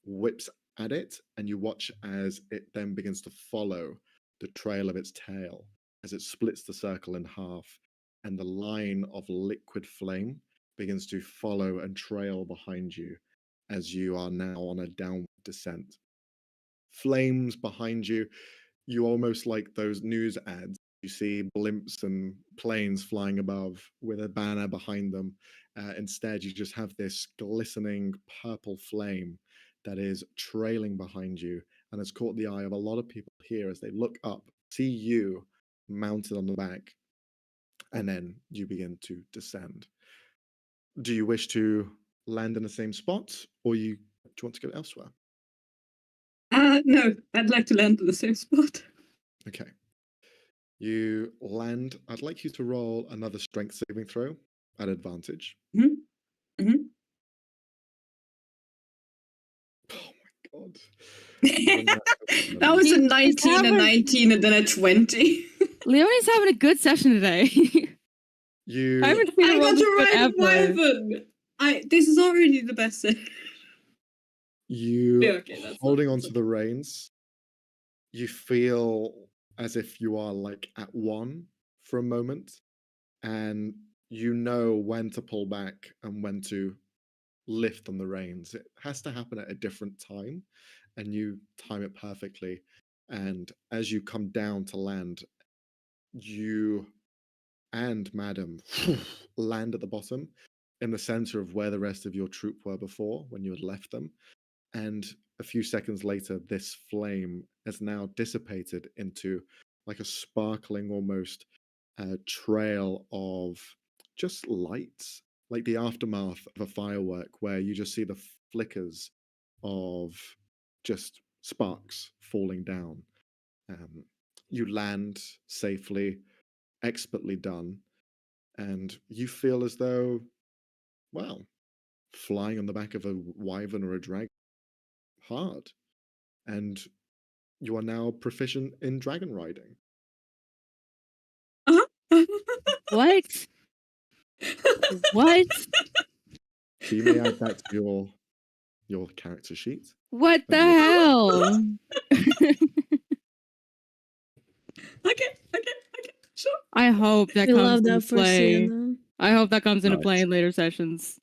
whips at it, and you watch as it then begins to follow the trail of its tail as it splits the circle in half, and the line of liquid flame begins to follow and trail behind you as you are now on a downward descent. Flames behind you, you almost like those news ads. You see blimps and planes flying above with a banner behind them. Instead, you just have this glistening purple flame that is trailing behind you and has caught the eye of a lot of people here as they look up, see you mounted on the back, and then you begin to descend. Do you wish to land in the same spot, or do you want to go elsewhere? No, I'd like to land in the same spot. Okay. You land. I'd like you to roll another strength saving throw at advantage. Mm-hmm. Oh my god. That was a He's 19, a having- 19, and then a 20. Leonie's having a good session today. You I haven't seen I her roll got this to good ride a ever. wyvern. This is already the best set. you Yeah, okay, that's holding not- onto the reins, you feel as if you are like at one for a moment, and you know when to pull back and when to lift on the reins. It has to happen at a different time, and you time it perfectly. And as you come down to land, you and Madam land at the bottom in the center of where the rest of your troop were before when you had left them. And a few seconds later, this flame has now dissipated into like a sparkling almost trail of just lights, like the aftermath of a firework, where you just see the flickers of just sparks falling down. You land safely, expertly done, and you feel as though, well, flying on the back of a wyvern or a dragon hard, and you are now proficient in dragon riding. What? What? So you may add that to your character sheet. What the As you- hell? Okay, sure. I hope that We comes love into that for play. Sienna. I hope that comes into Nice. play in later sessions.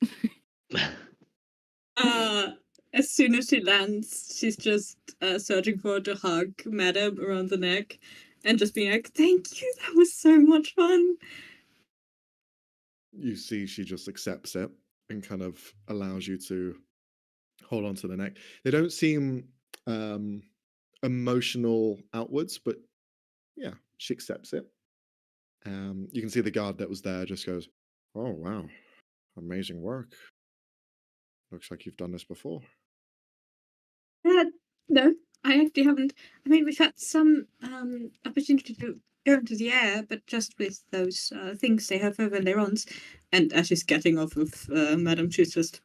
As soon as she lands, she's just searching for to hug Madam around the neck and just being like, "Thank you, that was so much fun." You see, she just accepts it and kind of allows you to hold on to the neck. They don't seem emotional outwards, but yeah, she accepts it. You can see the guard that was there just goes, "Oh wow, amazing work. Looks like you've done this before." No, I actually haven't. I mean, we've had some opportunity to go into the air, but just with those things they have over their arms. And as she's getting off of Madam, she's just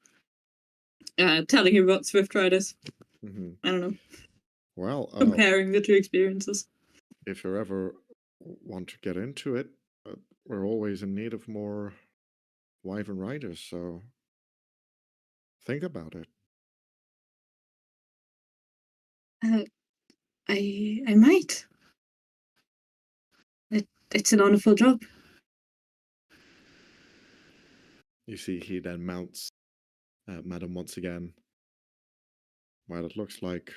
telling him about Swift Riders. Mhm. I don't know, Well, comparing the two experiences. if you ever want to get into it, we're always in need of more wyvern riders, so think about it. I might. It's an honorable job. You see, he then mounts Madam once again. Well, it looks like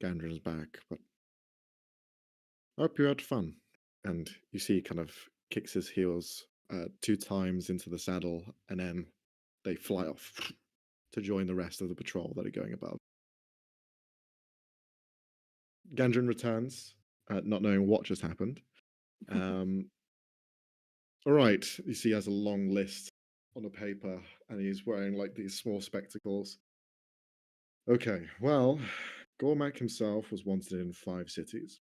Gandrin's back, but I hope you had fun. And you see, he kind of kicks his heels 2 times into the saddle, and then they fly off to join the rest of the patrol that are going above. Gandrin returns, not knowing what just happened. All right, you see, he has a long list on a paper, and he's wearing like these small spectacles. Okay, well, Gormak himself was wanted in 5 cities,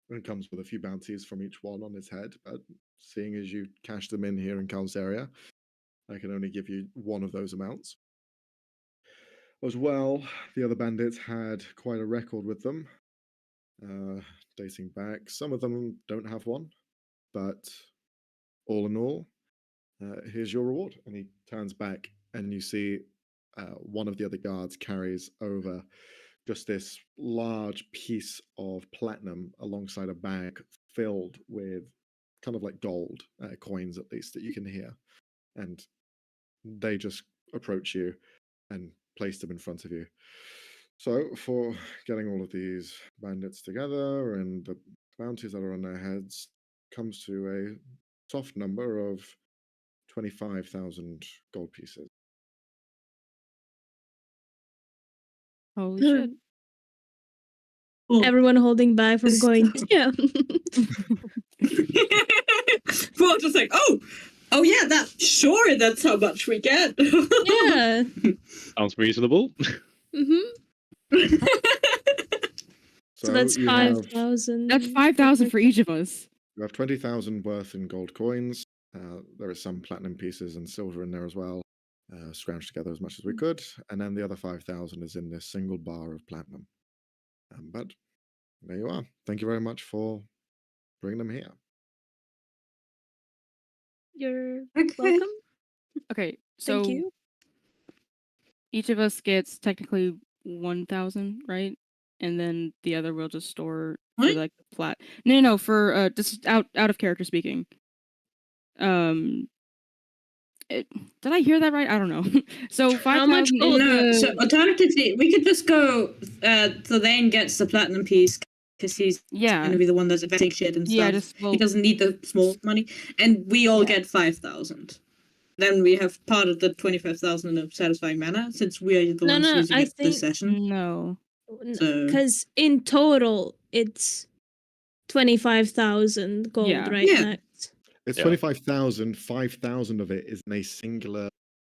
and comes with a few bounties from each one on his head. But seeing as you cashed them in here in Calzaria, I can only give you one of those amounts. As well, the other bandits had quite a record with them, dating back. Some of them don't have one, but all in all, here's your reward. And he turns back, and you see one of the other guards carries over just this large piece of platinum alongside a bag filled with kind of like gold coins, at least, that you can hear. And they just approach you and place them in front of you. So, for getting all of these bandits together and the bounties that are on their heads, comes to a soft number of 25,000 gold pieces. Holy shit. Everyone holding back from This- going. Yeah. We're all just like, oh yeah, that's how much we get. Yeah. Sounds reasonable. So that's you have 5,000. That's 5,000 for each of us. 20,000 worth in gold coins. There are some platinum pieces and silver in there as well. Scrounged together as much as we could, and then the other 5,000 is in this single bar of platinum. But there you are. Thank you very much for bringing them here. You're Okay. welcome. Okay, so Thank you. each of us gets technically 1,000, right? And then the other will just store for What? like the flat. No, for just out of character speaking. Did I hear that right? I don't know. So How much 5,000 gold? No, is so alternatively, we could just go. Thane gets the platinum piece because he's yeah, gonna be the one that's investing shit and stuff. yeah. Just He doesn't need the small money, and we all get 5,000. Then we have part of the 25,000 in a satisfying manner, since we are the ones using I it this think session. no. So because in total it's 25,000 gold, Yeah. right? Yeah. Max? It's Yeah. 25,000. 5,000 of it is in a singular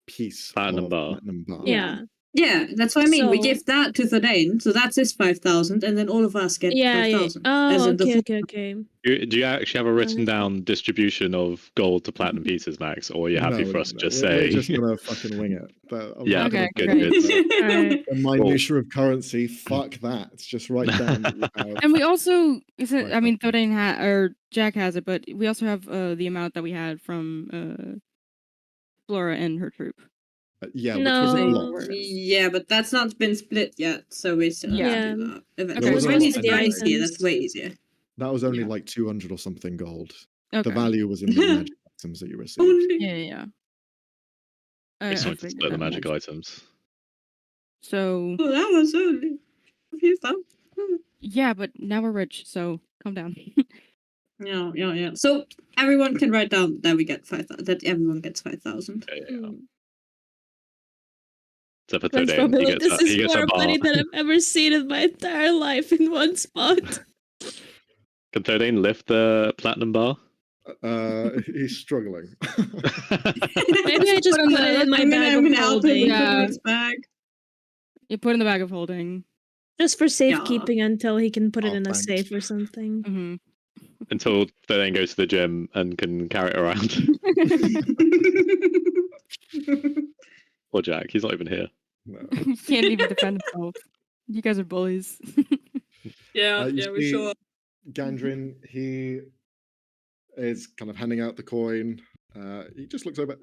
piece Platinum of bar. platinum bar. Yeah. yeah, that's what I mean. We So- give that to Thane, so that's his 5,000, and then all of us get Yeah. 5,000. Oh, as in the okay. Do you actually have a written Okay. down distribution of gold to platinum pieces, Max, or are you happy for us to just We're say? just gonna fucking wing it. But I'm Yeah, not gonna Okay, put great. the Alright. minutia of currency. Fuck that. It's just write down that you have. And we also Right, I mean Thordain or Jack has it, but we also have the amount that we had from Flora and her troop. Yeah, which wasn't a No. lot. Yeah, but that's not been split yet, so we still have Yeah. to do that. Eventually. Okay, When so he's it's price here, items. that's way easier. That was only Yeah. like 200 or something gold. Okay. The value was in the magic items that you received. Only. Yeah. I It's not to figured split the that magic much. items. So Oh, that was only a few thousand. yeah, but now we're rich, so calm down. Yeah. So everyone can write down that we get 5,000. That everyone gets 5,000. Yeah. Mm. Except for That's Thordain, probably he like, gets this is he gets more a bar. money than I've ever seen in my entire life in one spot. Can Thordain lift the platinum bar? He's struggling. Maybe I just Put put in it in my I'm bag gonna of help him holding, put it in Yeah. his bag. You put in the bag of holding. just for Yeah. safekeeping until he can put it Oh, in a thanks. safe or something. Hmm Until Thordain goes to the gym and can carry it around. Poor Jack, he's not even here. No. Can't even defend himself. You guys are bullies. Yeah, You we see sure. Gandrin, he is kind of handing out the coin. He just looks over.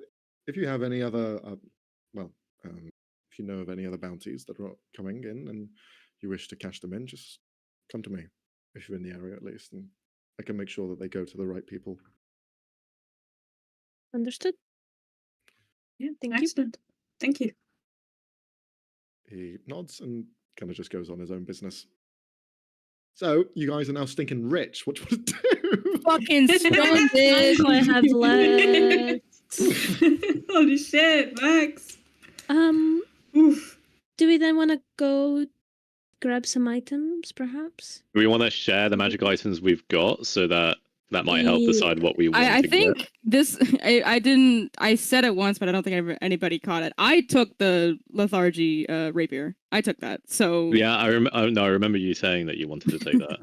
If you have any other, if you know of any other bounties that are coming in and you wish to cash them in, just come to me if you're in the area at least, and I can make sure that they go to the right people. Understood. Yeah, Thank you. excellent. Thank you. He nods and kind of just goes on his own business. So you guys are now stinking rich. What do you want to do? Fucking How splendid. do I have left? Holy shit, Max. Oof. Do we then want to go grab some items, perhaps? Do we want to share the magic items we've got so that might help decide what we want I to think get? this. I didn't. I said it once, but I don't think anybody caught it. I took the lethargy rapier. I took that. So Yeah, I remember you saying that you wanted to take that.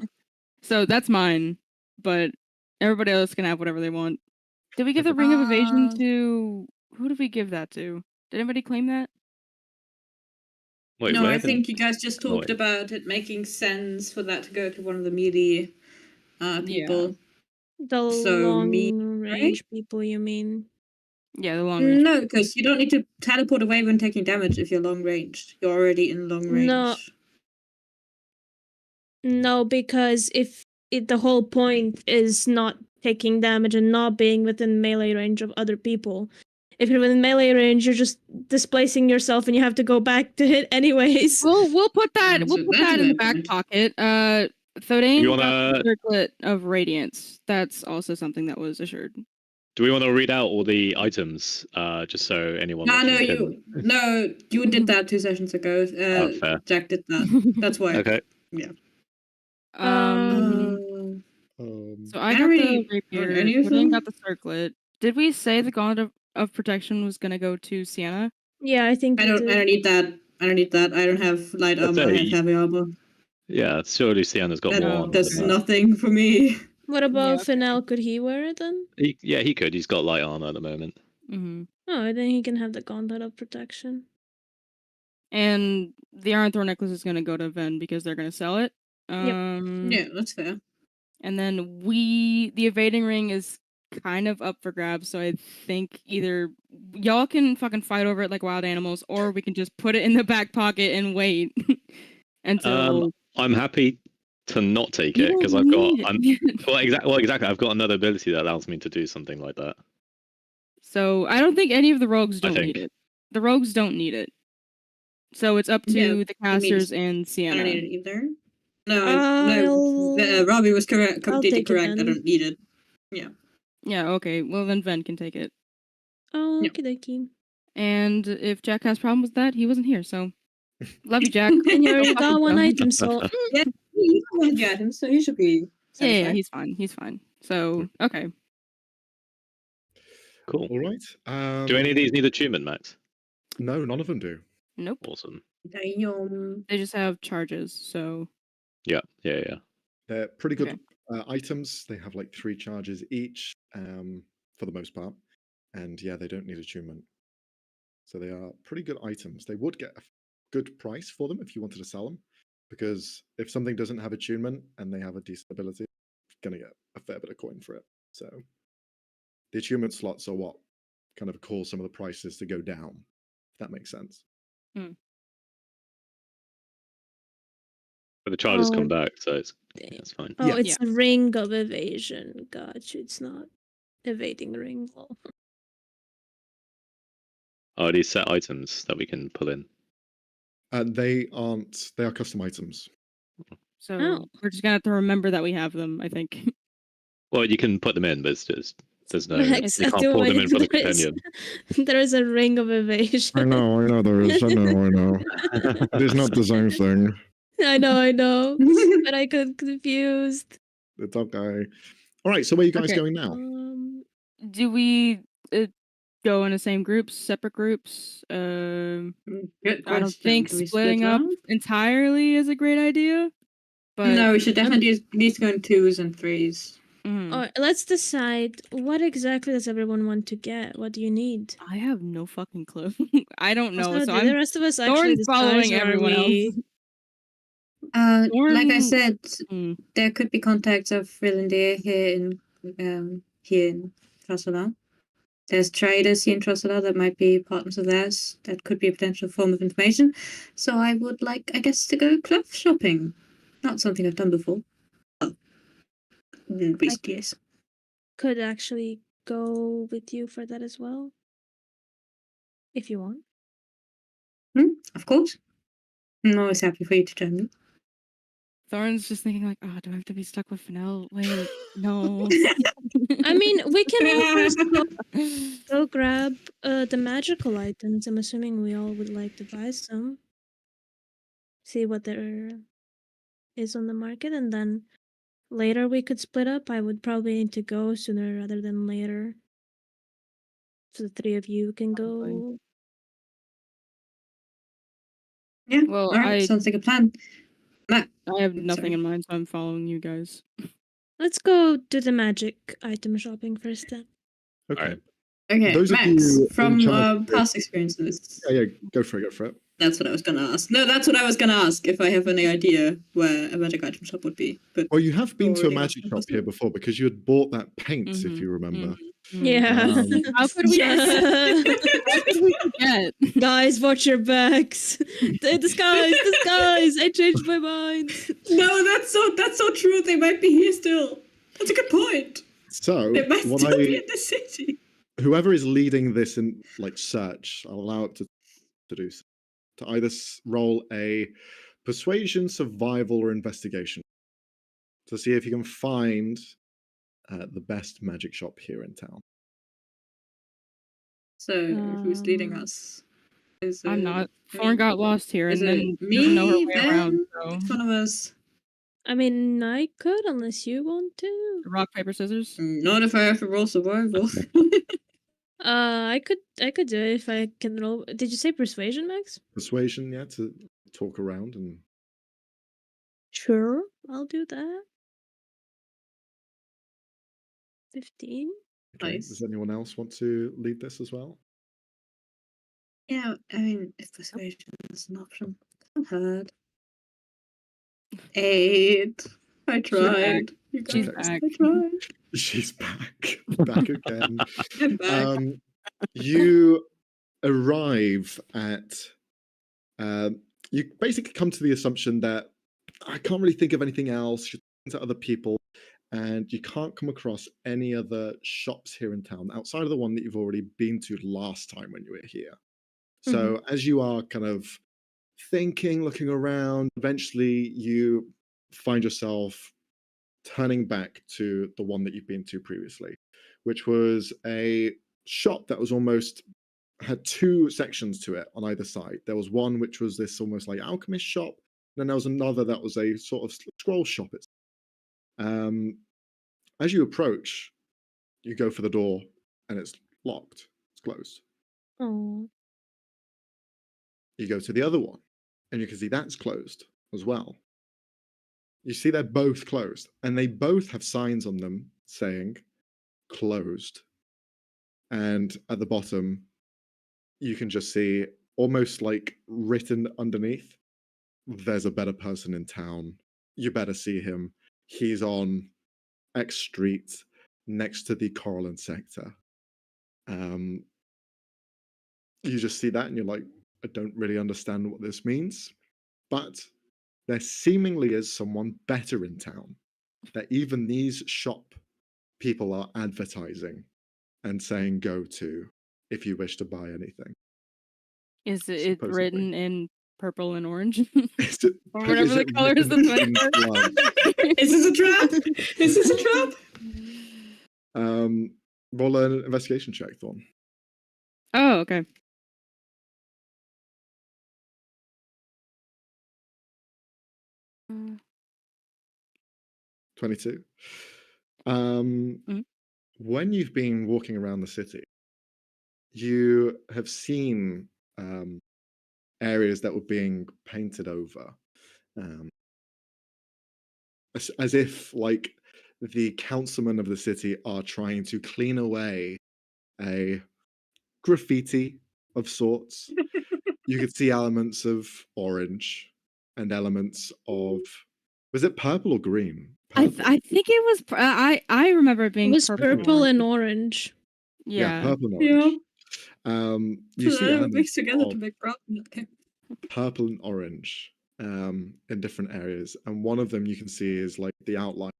So that's mine. But everybody else can have whatever they want. Did we give the ring of evasion to? Who did we give that to? Did anybody claim that? Wait, No, where I did- think you guys just talked Wait. about it making sense for that to go to one of the melee people. The So long me, range people, you mean? Yeah, the long range. No, because you don't need to teleport away when taking damage if you're long ranged. You're already in long range. No, because the whole point is not taking damage and not being within melee range of other people. If you're within melee range, you're just displacing yourself and you have to go back to hit anyways. We'll put that. So We'll put that's that in the a back point. pocket. Thordain You got wanna- the circlet of radiance. That's also something that was assured. Do we want to read out all the items, just so anyone? No, listening can- you did that 2 sessions ago. fair. Jack did that. That's why. Okay. Um, So I I got already the own rapier. any of Woodland them. got the circlet. Did we say the gauntlet of protection was gonna go to Sienna? Yeah, I think I we don't did. need that. I don't need that. I don't have light I'd armor. I have say- heavy armor. Yeah, surely Sienna's got That more armor does than that. nothing for me. What about okay. Fennel? Could he wear it then? He could. He's got light armor at the moment. Mm-hmm. Oh, then he can have the gauntlet of protection. And the Iron Thorn necklace is gonna go to Ven because they're gonna sell it. Yeah, that's fair. And then the evading ring is kind of up for grabs, so I think either y'all can fucking fight over it like wild animals, or we can just put it in the back pocket and wait until I'm happy to not take You it because don't I've got need it. well exactly. I've got another ability that allows me to do something like that. So I don't think any of the rogues I don't need think. it. The rogues don't need it. So it's up to Yeah, the means casters and I don't Sienna. need it either. No, I'll- Robbie was correct. I'll Completely take it correct. I then. don't need it. Yeah, okay. Well then Ven can take it. Oh, Yeah. okie dokie. And if Jack has problem with that, he wasn't here, so love you, Jack. And you Go already fuck got one yourself. item, so Yeah, he's one of the items, so he should be Yeah, satisfied. he's fine. He's fine. So okay. Cool. All right. Do any of these need attunement, Max? No, none of them do. Nope. Awesome. Damn. They just have charges, so Yeah. They're pretty good Okay. items. They have like 3 charges each, for the most part. And yeah, they don't need attunement. So they are pretty good items. They would get a good price for them if you wanted to sell them. Because if something doesn't have attunement and they have a decent ability, you're going to get a fair bit of coin for it. So the attunement slots are what kind of cause some of the prices to go down, if that makes sense. But the charges Oh, come back, so it's fine. oh, Yeah. it's a ring of evasion. Gotcha. It's not evading ring. Well, Are these set items that we can pull in? They are custom items. so Oh. we're just gonna have to remember that we have them, I think. Well, you can put them in, but it's just there's no Max, you I can't do pull them in wait, from the there is- companion. there is a ring of evasion. I know there is. I know. It is not the same thing. I know. But I got confused. It's okay. All right, so where are you guys Okay. going now? Do we go in the same groups, separate groups? Good question. I don't think Do we splitting split up up? entirely is a great idea. But No, we should definitely need to go in 2s and 3s. Mhm. Alright, let's decide what exactly does everyone want to get. What do you need? I have no fucking clue. I don't know. Also, So did the I'm rest of us actually Thorn's following decide, or are everyone we- else. Like I Thorn- said, Mm. there could be contacts of Rillandir here in Tras'Vilar. There's traders here in Tras'Vilar that might be partners of theirs. That could be a potential form of information. So I would like, I guess, to go cloth shopping. Not something I've done before. Oh, in recent years. Could actually go with you for that as well. If you want. Of course. I'm always happy for you to join me. Thorn's just thinking like, oh, do I have to be stuck with Fennel? Wait, no. I mean, we can all first go grab the magical items. I'm assuming we all would like to buy some. See what there is on the market, and then later we could split up. I would probably need to go sooner rather than later. So the 3 of you can Probably. go. Yeah. Well, all right. Sounds like a plan. Matt, I have nothing Sorry. in mind, so I'm following you guys. Let's go do the magic item shopping first then. Okay. Alright. okay, Those of Max, you in from charge- past experiences. Yeah, go for it. That's what I was gonna ask. No, that's what I was gonna ask, if I have any idea where a magic item shop would be. But Well, you have been to a already magic asked shop the here question. before because you had bought that paint, if Mhm, you remember. Yeah. How could we? Yes. How could we forget? Guys, watch your backs. Disguise. I changed my mind. No, that's so true. They might be here still. That's a good point. So, They might what still be in the city. whoever is leading this in like search, I'll allow it to do so. To either roll a persuasion, survival, or investigation to see if you can find the best magic shop here in town. So who's leading Um, us? Is I'm it- not. Thorn got lost here Is and it then doesn't know her me, way around. Ben? So Which one of us? I mean, I could, unless you want to. Rock, paper, scissors. Not if I have to roll survival. I could do it if I can roll. Did you say persuasion, Max? Persuasion, yeah, to talk around and Sure, I'll do that. 15. okay. Nice. Does anyone else want to lead this as well? Yeah, I mean, if persuasion is an option, I've heard. 8. I tried. You She's guys, back. I tried. She's back again. I'm back. You arrive at. You basically come to the assumption that I can't really think of anything else. You're talking to other people, and you can't come across any other shops here in town outside of the one that you've already been to last time when you were here. So as you are kind of thinking, looking around, eventually you find yourself turning back to the one that you've been to previously, which was a shop that was almost had two sections to it on either side. There was one which was this almost like alchemist shop, and then there was another that was a sort of scroll shop. As you approach, you go for the door, and it's locked. It's closed. Oh. You go to the other one, and you can see that's closed as well. You see they're both closed, and they both have signs on them saying closed. And at the bottom, you can just see almost like written underneath, there's a better person in town. You better see him. He's on X Street next to the Coralline sector. You just see that and you're like, I don't really understand what this means. But there seemingly is someone better in town that even these shop people are advertising and saying go to if you wish to buy anything. Is it Supposedly. written in purple and orange? Is it, Or whatever is the it colors written of in blood? Is this a trap? Is this a trap? Roll an investigation check, Thorn. Oh, okay. Uh, 22. Mhm. When you've been walking around the city, you have seen areas that were being painted over, as if like the councilmen of the city are trying to clean away a graffiti of sorts. You could see elements of orange and elements of, was it purple or green? I Purple. I think it was. I remember it It being was purple. purple and orange. Yeah, Yeah. purple and Yeah. orange. You So see that elements mixed together of to make brown. Okay. purple and orange in different areas, and one of them you can see is like the outline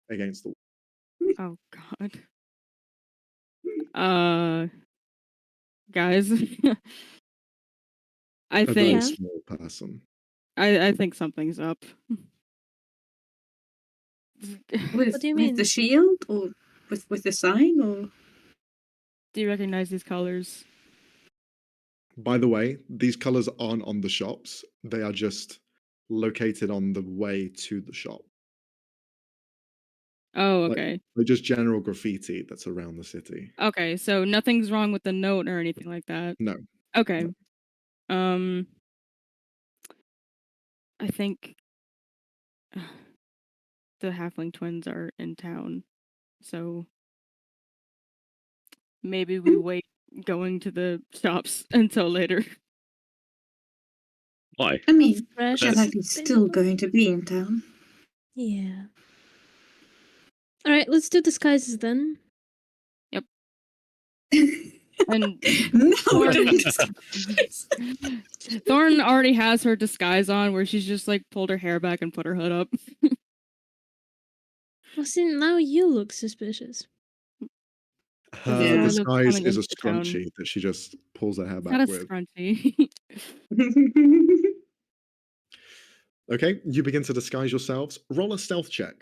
against the wall. Oh God. Guys, I A very think Yeah. small person. I think something's up. With, What do you with mean? the shield or with the sign or Do you recognize these colors? By the way, these colors aren't on the shops; they are just located on the way to the shop. Oh, Like, okay. they're just general graffiti that's around the city. Okay, so nothing's wrong with the note or anything like that. No. Okay. I think the halfling twins are in town, so maybe we wait going to the shops until later. Why? I mean, Fresh they're is likely still available. going to be in town. Yeah. All right, let's do disguises then. And No, Thorn, don't disguise. Thorn already has her disguise on, where she's just like pulled her hair back and put her hood up. Well, see, now you look suspicious. Her Yeah. disguise Coming is a into town. scrunchie that she just pulls her hair It's back not a with. scrunchie. Okay, you begin to disguise yourselves. Roll a stealth check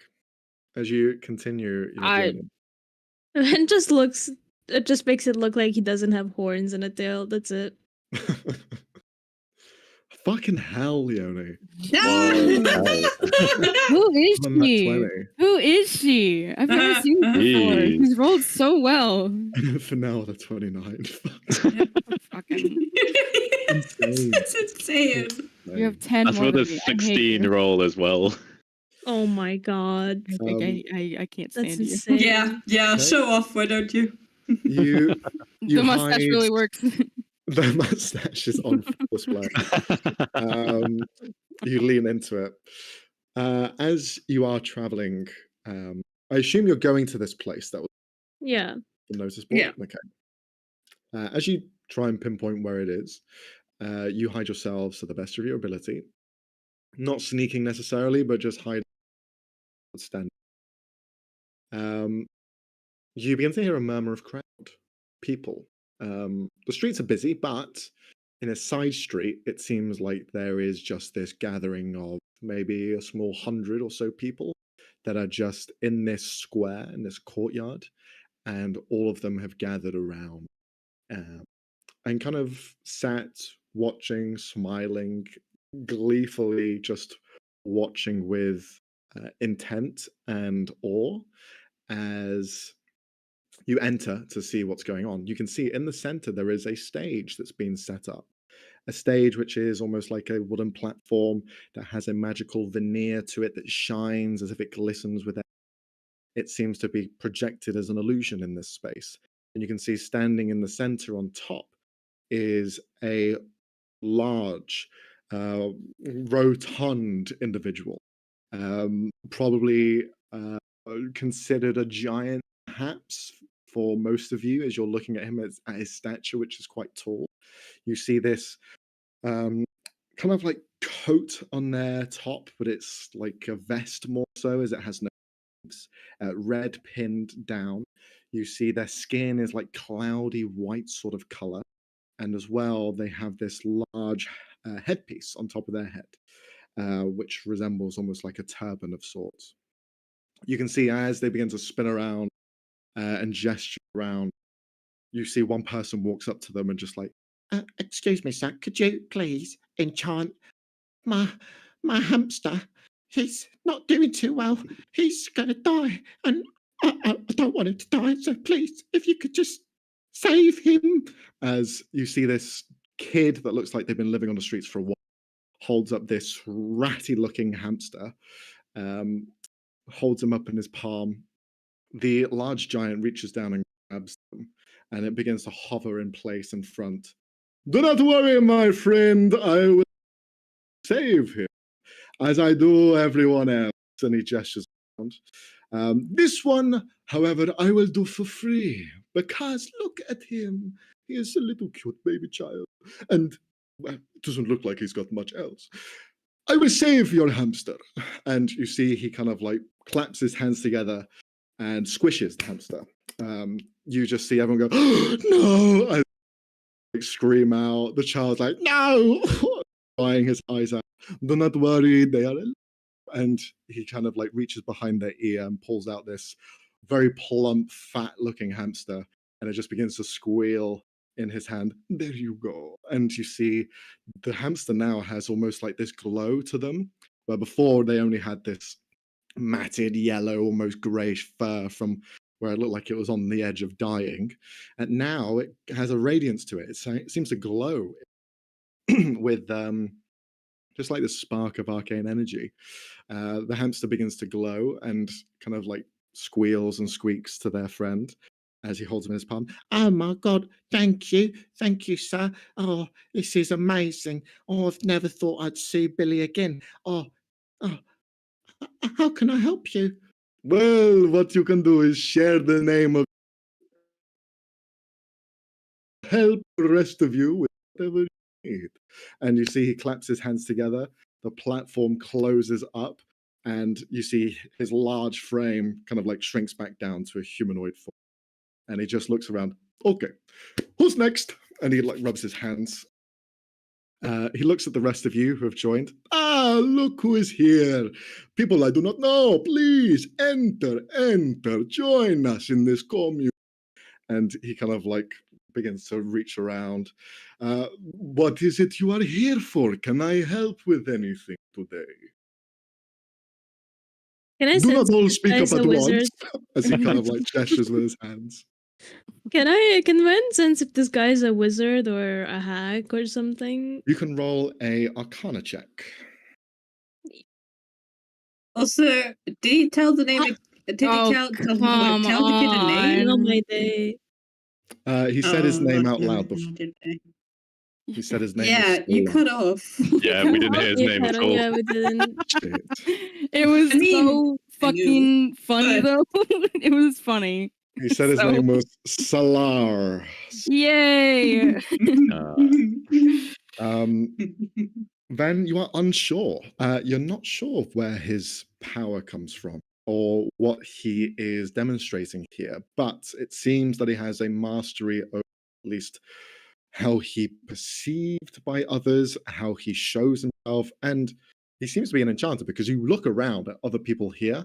as you continue your journey. And just looks. It just makes it look like he doesn't have horns and a tail. That's it. Fucking hell, Leonie. Whoa, hell. Who is I'm at she? 20. Who is she? I've never seen her before. Jeez. She's rolled so well. For now, the 29. Fucking, Insane. That's insane. you have 10 That's more with than a me. I hate 16 you. roll as well. Oh my god. I can't stand That's you. insane. Yeah, Okay. show off, why don't you? You The mustache hide. really works. The mustache is on full display. You lean into it. As you are traveling, I assume you're going to this place that was Yeah. the notice board? Yeah. Okay. As you try and pinpoint where it is, you hide yourselves to the best of your ability. Not sneaking necessarily, but just hide stand. You begin to hear a murmur of crowd, people. The streets are busy, but in a side street, it seems like there is just this gathering of maybe a small 100 or so people that are just in this square, in this courtyard, and all of them have gathered around and kind of sat watching, smiling, gleefully just watching with intent and awe as you enter to see what's going on. You can see in the center there is a stage that's been set up. A stage which is almost like a wooden platform that has a magical veneer to it that shines as if it glistens with it. It seems to be projected as an illusion in this space. And you can see standing in the center on top is a large, rotund individual, probably considered a giant, perhaps, for most of you, as you're looking at him at his stature, which is quite tall. You see this kind of like coat on their top, but it's like a vest more so, as it has no legs, red pinned down. You see their skin is like cloudy white sort of color, and as well they have this large headpiece on top of their head, which resembles almost like a turban of sorts. You can see as they begin to spin around and gesture around, you see one person walks up to them and just like, excuse me, sir, could you please enchant my hamster? He's not doing too well. He's gonna die, and I don't want him to die. So please, if you could just save him. As you see this kid that looks like they've been living on the streets for a while holds up this ratty-looking hamster, holds him up in his palm. The large giant reaches down and grabs them, and it begins to hover in place in front. Do not worry, my friend. I will save him, as I do everyone else. And he gestures around. This one, however, I will do for free, because look at him. He is a little cute baby child, and well, doesn't look like he's got much else. I will save your hamster. And you see he kind of like claps his hands together and squishes the hamster. You just see everyone go, oh, no! I like, scream out. The child's like, no! Crying his eyes out. Do not worry, they are alive. And he kind of like reaches behind their ear and pulls out this very plump, fat-looking hamster, and it just begins to squeal in his hand. There you go. And you see the hamster now has almost like this glow to them, where before they only had this matted yellow, almost grayish fur from where it looked like it was on the edge of dying. And now it has a radiance to it. It seems to glow with just like the spark of arcane energy. The hamster begins to glow and kind of like squeals and squeaks to their friend as he holds him in his palm. Oh my God, thank you, sir. Oh, this is amazing. Oh, I've never thought I'd see Billy again. Oh, how can I help you? Well, what you can do is share the name of help the rest of you with whatever you need. And you see he claps his hands together, the platform closes up, and you see his large frame kind of like shrinks back down to a humanoid form. And he just looks around. Okay, who's next? And he like rubs his hands. He looks at the rest of you who have joined. Ah, look who is here. People I do not know, please enter, join us in this commune. And he kind of like begins to reach around. What is it you are here for? Can I help with anything today? Can I Do not sense all this speak up guy's at a once, wizard? as he kind of like gestures with his hands. Can one sense if this guy's a wizard or a hack or something? You can roll a Arcana check. Also, did he tell the name? Did he Oh, tell come the kid a name? Oh on. my day. He said his name out okay, loud no, before. I didn't. He said his name Yeah, was you Solar. cut off. Yeah, we didn't hear his Yeah, name at all. yeah, we didn't. Shit. It was I mean, so I knew, fucking funny but- though. It was funny. He said his So- name was Salar. Yay! Then you are unsure. You're not sure of where his power comes from or what he is demonstrating here, but it seems that he has a mastery over at least how he perceived by others, how he shows himself, and he seems to be an enchanter because you look around at other people here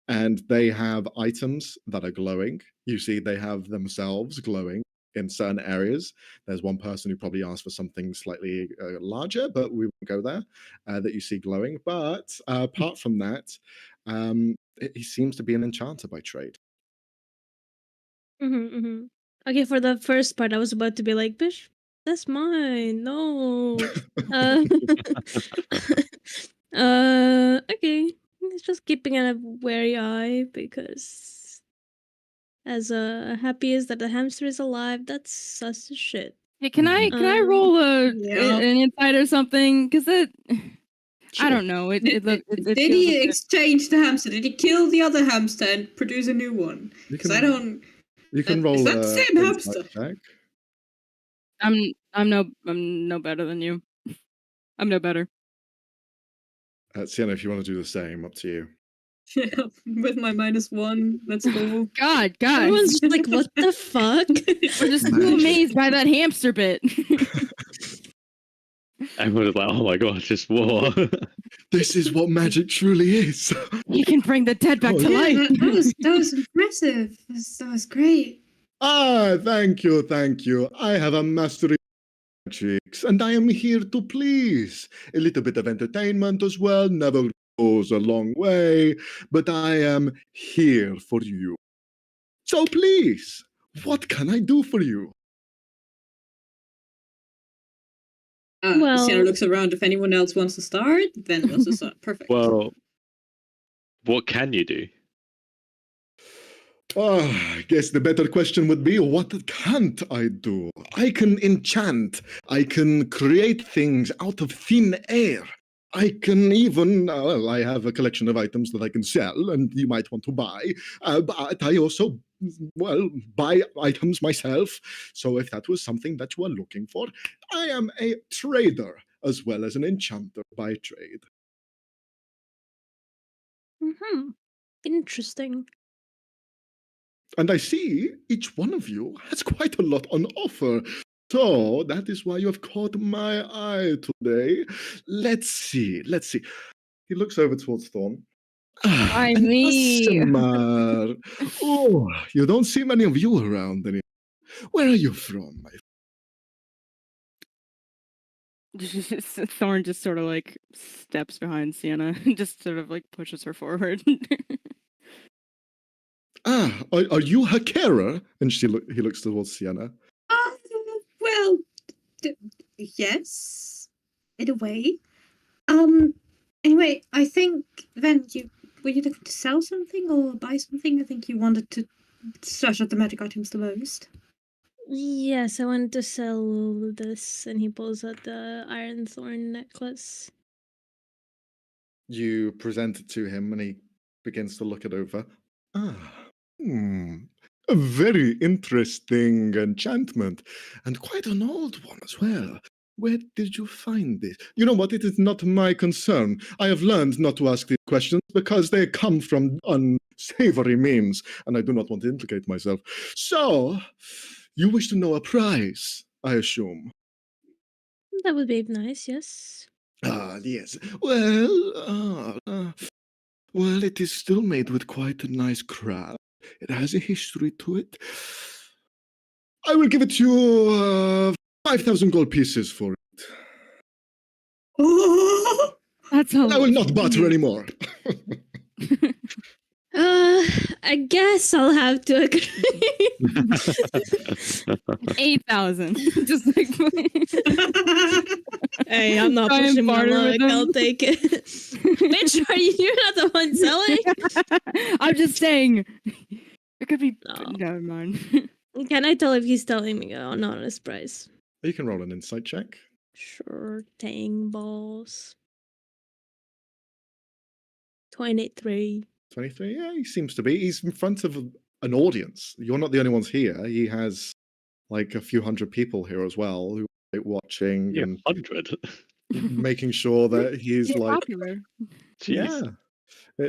and they have items that are glowing. You see they have themselves glowing in certain areas. There's one person who probably asked for something slightly larger, but we won't go there, that you see glowing. But apart from that, he seems to be an enchanter by trade. Okay, for the first part, I was about to be like, "Bish, that's mine." No. uh, okay. It's just keeping a wary eye because, as happy as that the hamster is alive, that's sus as shit. Hey, can I Um, roll Yeah. an insight or something? Because I Sure. don't know. It Did feels he a bit- exchange the hamster? Did he kill the other hamster and produce a new one? You Because I don't. You can Is roll that the a same insight hamster? check. I'm no better than you. I'm no better. Sienna, if you want to do the same, up to you. Yeah, with my -1. Let's go. God, guys, Everyone's just like, "What the fuck?" we're just too Magic. amazed by that hamster bit. Everyone was like, "Oh my god, just war." This is what magic truly is. He can bring the dead back Oh, to Yeah, life. that was impressive. That was great. Thank you, thank you. I have a mastery of magics, and I am here to please. A little bit of entertainment as well never goes a long way, but I am here for you. So please, what can I do for you? Well- Sienna looks around if anyone else wants to start. Then wants to start. Perfect. Well, what can you do? I guess the better question would be, what can't I do? I can enchant. I can create things out of thin air. I can even, well, I have a collection of items that I can sell and you might want to buy. But I also, well, buy items myself. So if that was something that you are looking for, I am a trader as well as an enchanter by trade. Interesting. And I see each one of you has quite a lot on offer. So that is why you have caught my eye today. Let's see. He looks over towards Thorn. Why An me? customer. Oh, you don't see many of you around anymore. Where are you from? Thorn just sort of like steps behind Sienna and just sort of like pushes her forward. Are you her carer? And he looks towards Sienna. Well, yes, in a way. Anyway, I think then were you looking to sell something or buy something? I think you wanted to search out the magic items the most. Yes, I wanted to sell this, and he pulls out the iron thorn necklace. You present it to him and he begins to look it over. A very interesting enchantment, and quite an old one as well. Where did you find this? You know what? It is not my concern. I have learned not to ask these questions because they come from unsavory means, and I do not want to implicate myself. So, you wish to know a price, I assume. That would be nice, yes. Yes. Well, it is still made with quite a nice craft. It has a history to it. I will give it to you 5,000 gold pieces for it. Oh, That's And I will not hilarious. barter anymore. I guess I'll have to agree. 8,000. Just like Hey, I'm not Try and pushing my barter with luck. them. I'll take it. Bitch, are you not the one selling? I'm just saying. It could be. No. Never mind. Can I tell if he's telling me an honest price? You can roll an insight check. Sure thing, boss. 23. 23. Yeah, he seems to be. He's in front of an audience. You're not the only ones here. He has like a few hundred people here as well who are watching Yeah, and 100. making sure that he's He's like, popular. Jeez. yeah.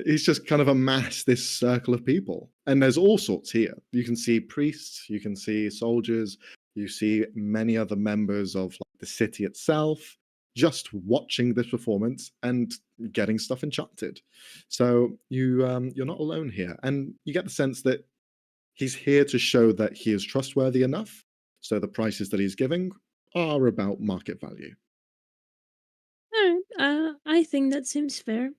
He's just kind of amassed this circle of people. And there's all sorts here. You can see priests, you can see soldiers, you see many other members of like, the city itself just watching this performance and getting stuff enchanted. So you're not alone here. And you get the sense that he's here to show that he is trustworthy enough. So the prices that he's giving are about market value. Alright, I think that seems fair.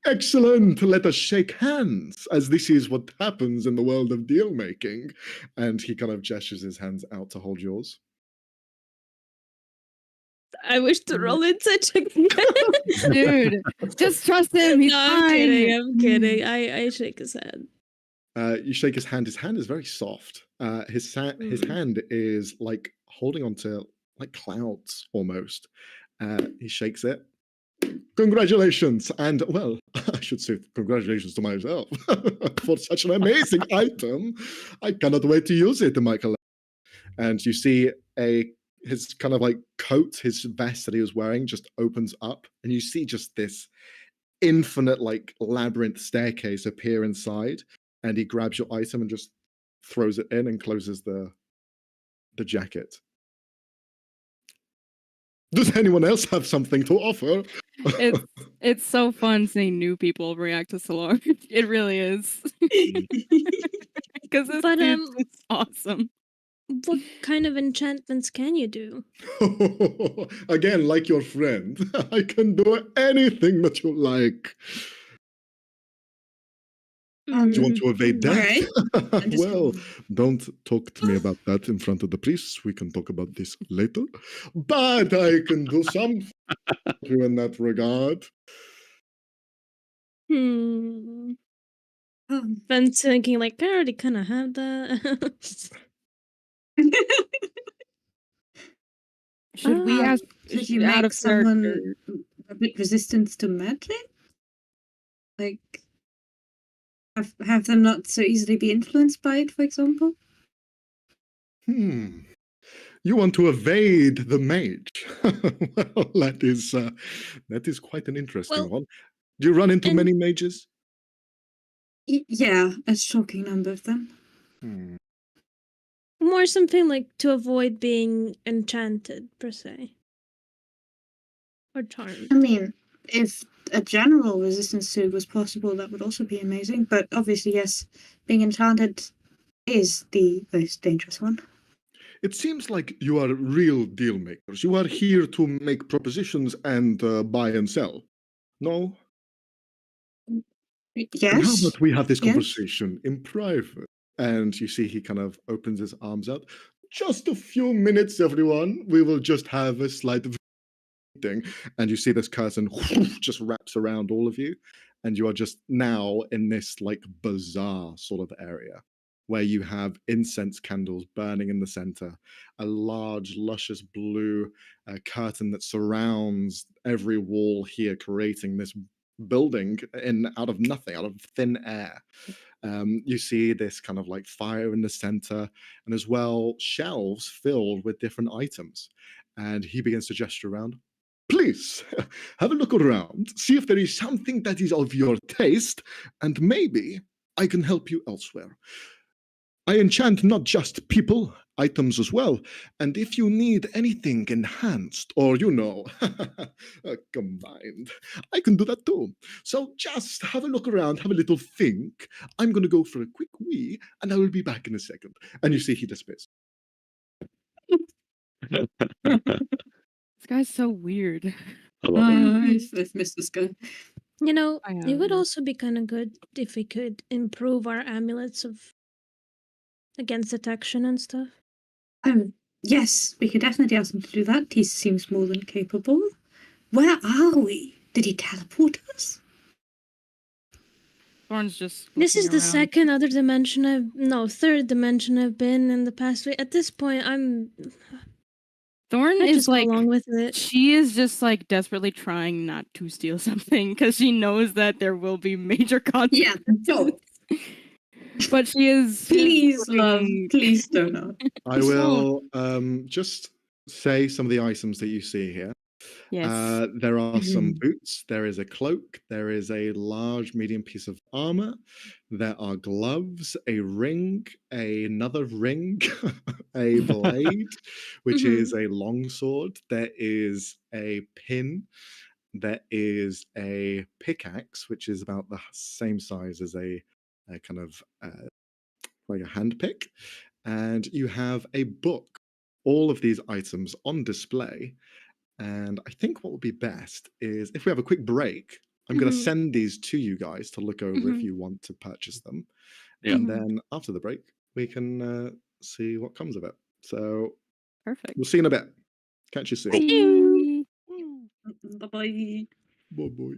Excellent. Let us shake hands, as this is what happens in the world of deal making. And he kind of gestures his hands out to hold yours. I wish to roll inside check. Dude, just trust him. He's No, fine. I'm kidding. I'm kidding. I shake his hand. You shake his hand. His hand is very soft. His hand is like holding onto like clouds almost. He shakes it. Congratulations, and well, I should say congratulations to myself for such an amazing item. I cannot wait to use it, Michael. And you see his kind of like coat, his vest that he was wearing just opens up, and you see just this infinite like labyrinth staircase appear inside, and he grabs your item and just throws it in and closes the jacket. Does anyone else have something to offer? It's so fun seeing new people react to Solar. It really is. Because this But, dude's just awesome. What kind of enchantments can you do? Again, like your friend, I can do anything that you like. Do you want to evade death? Alright. Well, don't talk to me about that in front of the priests. We can talk about this later. But I can do something in that regard. Been thinking like I already kind of have that. Should we ask Could you out make of someone character? a bit resistant to magic? Like, have them not so easily be influenced by it, for example? You want to evade the mage? Well, that is quite an interesting Well, one. Do you run into and- many mages? Yeah, a shocking number of them. More something like to avoid being enchanted per se. Or charmed. I mean, if a general resistance to it was possible, that would also be amazing. But obviously, yes, being enchanted is the most dangerous one. It seems like you are real deal makers. You are here to make propositions and buy and sell. No? And how Yes. about we have this Yes. conversation in private? And you see he kind of opens his arms out. Just a few minutes, everyone. We will just have a slight meeting. And you see this curtain just wraps around all of you. And you are just now in this like bazaar sort of area where you have incense candles burning in the center, a large, luscious blue curtain that surrounds every wall here, creating this building out of nothing, out of thin air. You see this kind of like fire in the center, and as well shelves filled with different items. And he begins to gesture around. Please have a look around, see if there is something that is of your taste, and maybe I can help you elsewhere. I enchant not just people, items as well. And if you need anything enhanced or, combined, I can do that too. So just have a look around, have a little think. I'm going to go for a quick wee, and I will be back in a second. And you see he disappears. This guy's so weird. I love it. I've missed this guy. You know, I it would know. also be kind of good if we could improve our amulets of against detection and stuff. Yes, we could definitely ask him to do that. He seems more than capable. Where are we? Did he teleport us? Thorn's just. This is looking the around. second other dimension third dimension I've been in the past week. At this point, Thorn I is just go like. along with it. She is just like desperately trying not to steal something because she knows that there will be major Yeah, consequences. don't. But she is. Please, love. looking- Please do not. I will just say some of the items that you see here. Yes. There are some Mhm. boots, there is a cloak, there is a large medium piece of armor, there are gloves, a ring, another ring, a blade, which is a long sword, there is a pin, there is a pickaxe, which is about the same size as a kind of like a hand pick, and you have a book. All of these items on display. And I think what would be best is if we have a quick break, I'm going to send these to you guys to look over if you want to purchase them. Yeah. And then after the break, we can see what comes of it. So Perfect. we'll see you in a bit. Catch you soon. Bye. Bye-bye. Bye bye.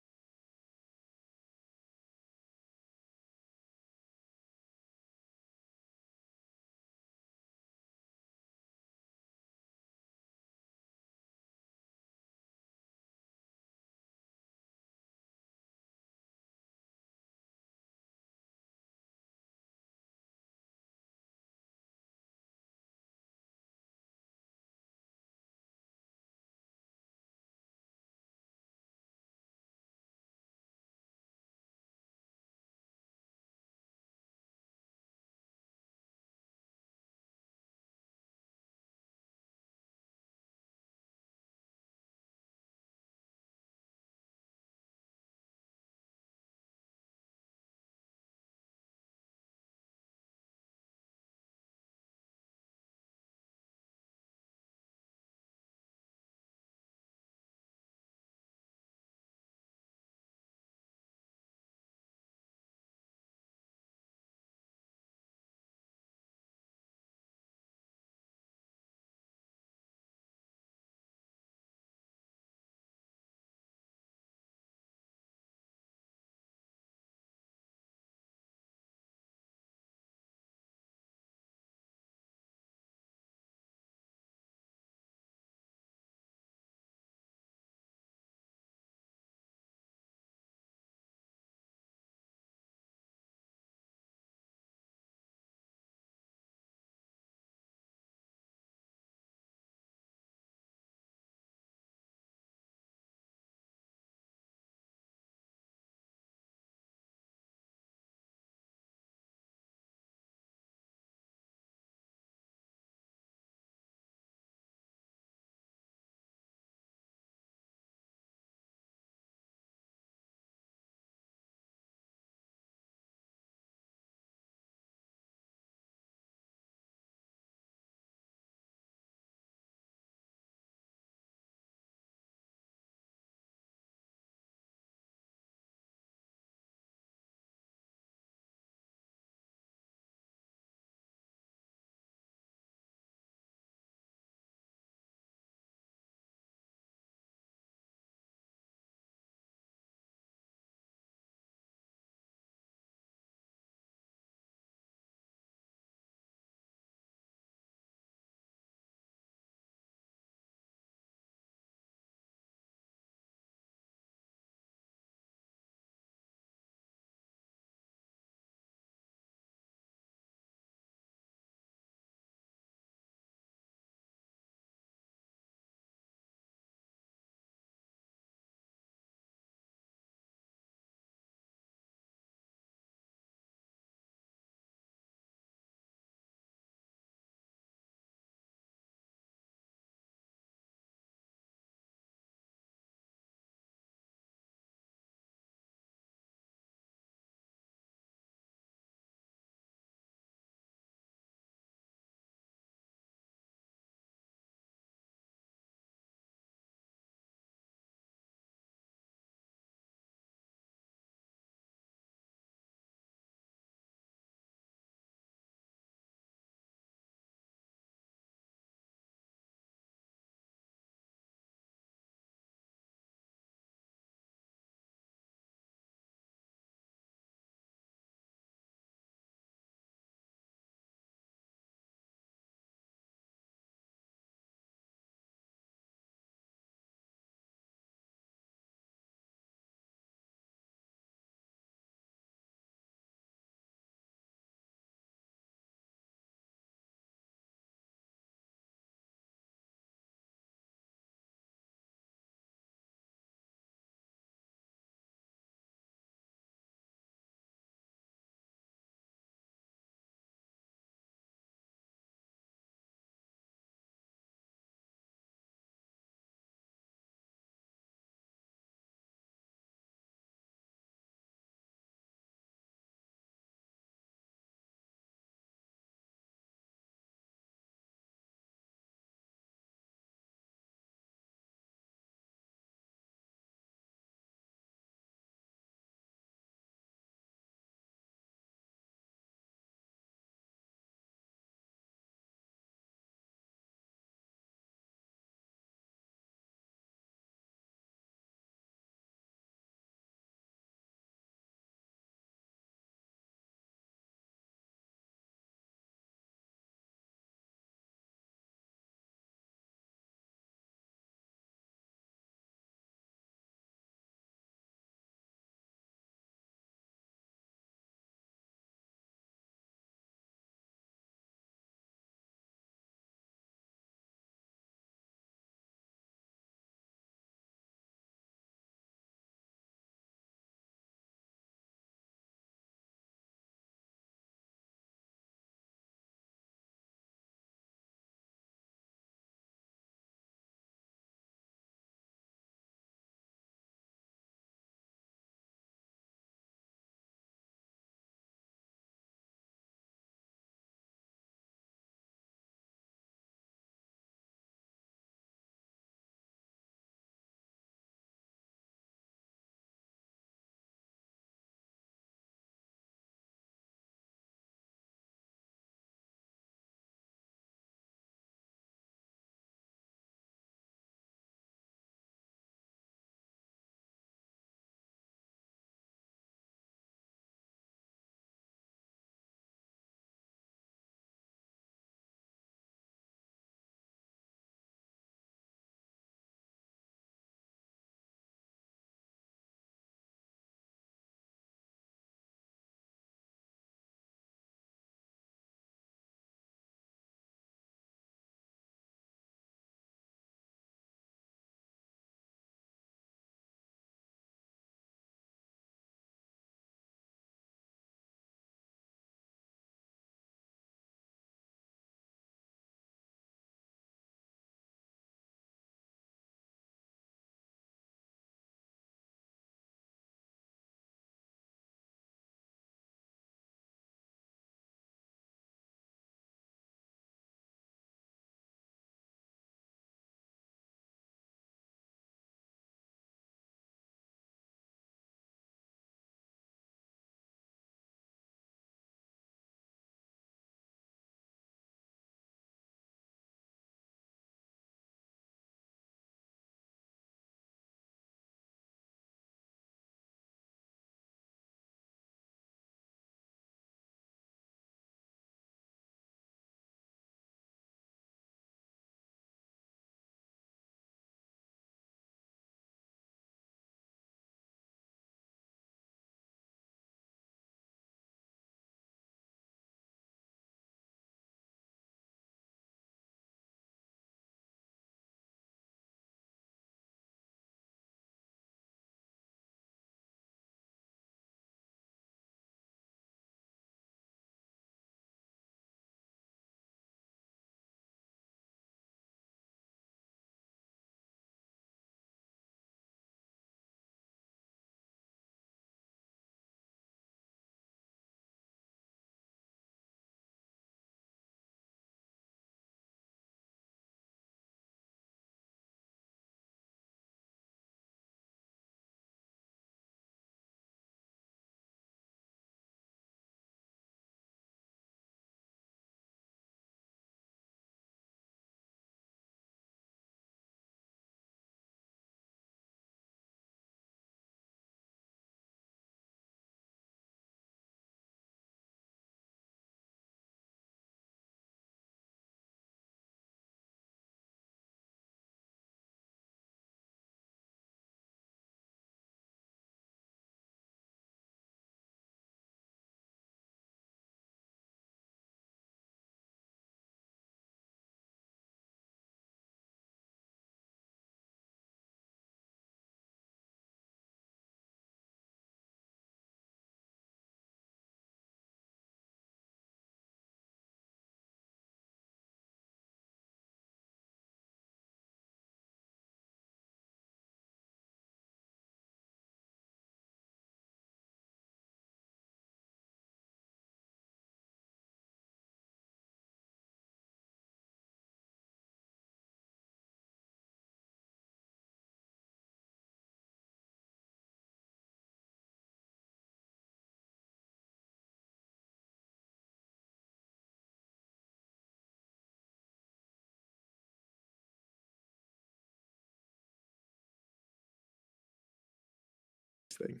thing.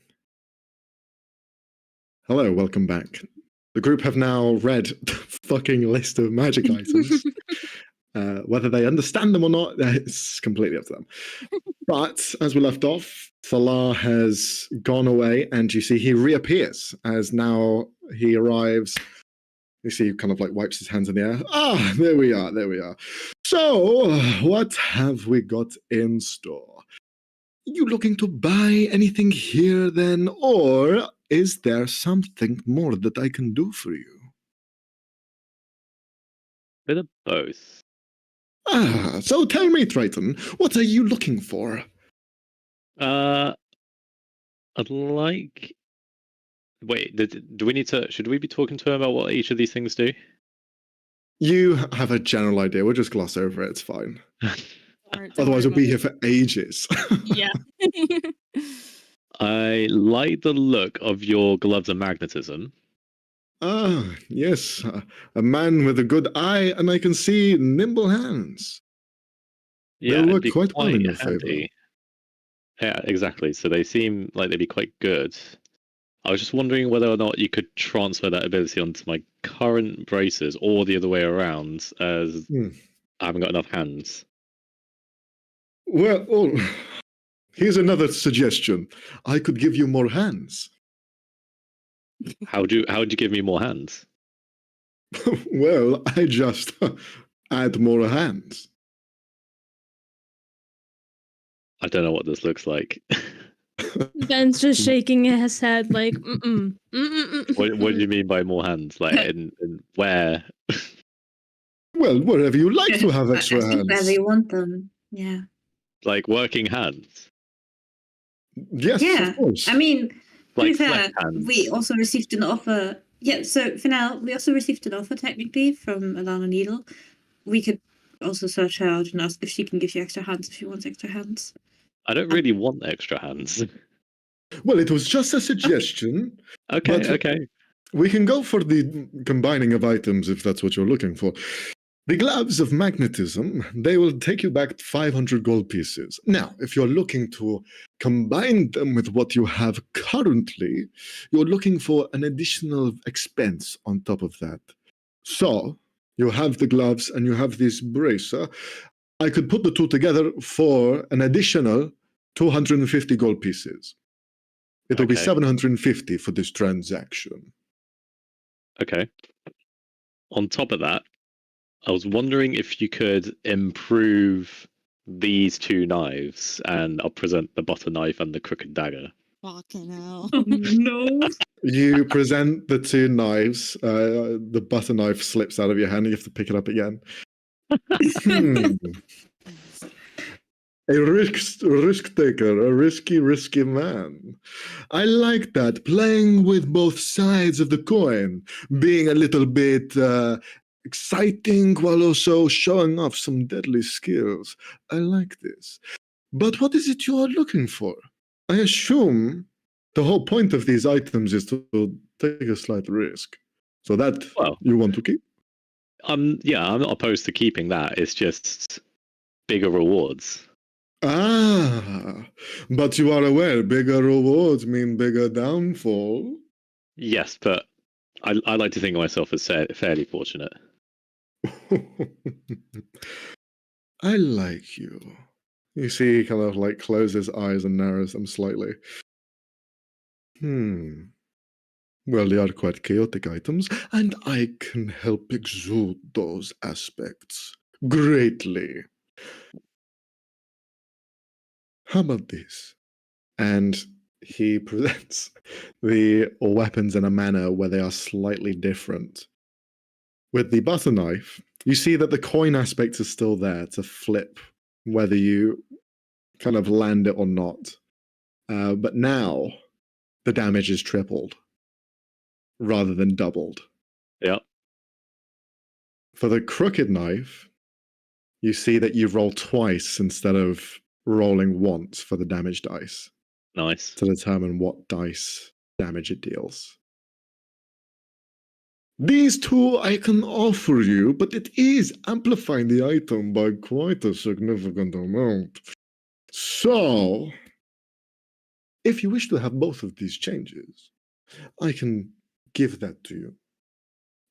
Hello, welcome back. The group have now read the fucking list of magic items. Whether they understand them or not, it's completely up to them. But as we left off, Salar has gone away, and you see he reappears as now he arrives. You see he kind of like wipes his hands in the air. Ah, there we are, there we are. So, what have we got in store? You looking to buy anything here then, or is there something more that I can do for you? Bit of both. Ah, so tell me, Triton, what are you looking for? I'd like. Wait, do we need to? Should we be talking to him about what each of these things do? You have a general idea. We'll just gloss over it. It's fine. Alright, don't Otherwise, worry we'll be about here for ages. it. Yeah. I like the look of your gloves of magnetism. Ah, yes. A man with a good eye, and I can see nimble hands. Yeah, They'll it'd work be quite well in your favor. handy. Yeah, exactly. So they seem like they'd be quite good. I was just wondering whether or not you could transfer that ability onto my current braces, or the other way around, as I haven't got enough hands. Well, here's another suggestion. I could give you more hands. How'd you give me more hands? Well, I just add more hands. I don't know what this looks like. Ben's just shaking his head like, What do you mean by more hands? Like in where? Well, wherever you like to have extra I think wherever hands. you want them. Yeah. Like working hands? Yes, Yeah. of course. I mean, to be Like fair, flex hands? we also received an offer. Yeah, so for now, we also received an offer technically from Alana Needle. We could also search her out and ask if she can give you extra hands if she wants extra hands. I don't really want extra hands. Well, it was just a suggestion. Okay, But- okay. We can go for the combining of items if that's what you're looking for. The gloves of magnetism, they will take you back 500 gold pieces. Now, if you're looking to combine them with what you have currently, you're looking for an additional expense on top of that. So, you have the gloves and you have this bracer. I could put the two together for an additional 250 gold pieces. It'll be Okay. 750 for this transaction. Okay. On top of that, I was wondering if you could improve these two knives, and I'll present the butter knife and the crooked dagger. Fucking hell. Oh, no. You present the two knives. The butter knife slips out of your hand. And you have to pick it up again. A risk taker, a risky man. I like that. Playing with both sides of the coin, being a little bit exciting while also showing off some deadly skills. I like this. But what is it you are looking for? I assume the whole point of these items is to take a slight risk. So that Well, you want to keep? yeah, I'm not opposed to keeping that. It's just bigger rewards. Ah, but you are aware bigger rewards mean bigger downfall. Yes, but I like to think of myself as fairly fortunate. I like you. You see, he kind of like closes his eyes and narrows them slightly. Well, they are quite chaotic items, and I can help exude those aspects greatly. How about this? And he presents the weapons in a manner where they are slightly different. With the butter knife, you see that the coin aspect is still there to flip, whether you kind of land it or not. But now the damage is tripled rather than doubled. Yeah. For the crooked knife, you see that you roll twice instead of rolling once for the damage dice Nice. to determine what dice damage it deals. These two I can offer you, but it is amplifying the item by quite a significant amount. So, If you wish to have both of these changes, I can give that to you.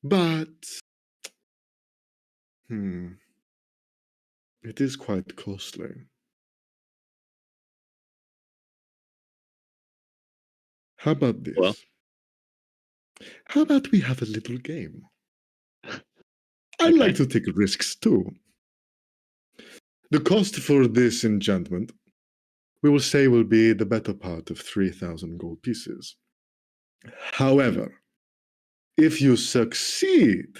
But it is quite costly. How about this? Well. How about we have a little game? I Okay. like to take risks too. The cost for this enchantment, we will say, will be the better part of 3,000 gold pieces. However, if you succeed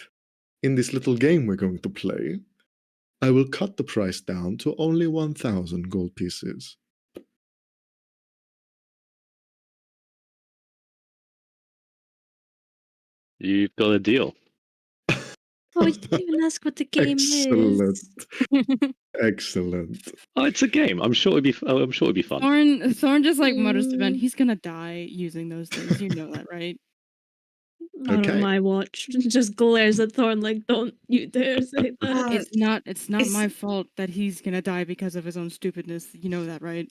in this little game we're going to play, I will cut the price down to only 1,000 gold pieces. You've got a deal. Oh, you didn't even ask what the game Excellent. is. Excellent. Oh, it's a game. I'm sure it'd be. I'm sure it'd be fun. Thorn just like mutters to Ben, Mm. he's gonna die using those things. You know that, right? Not Okay. on my watch. Just glares at Thorn like, don't you dare say that. It's not it's- my fault that he's gonna die because of his own stupidness. You know that, right?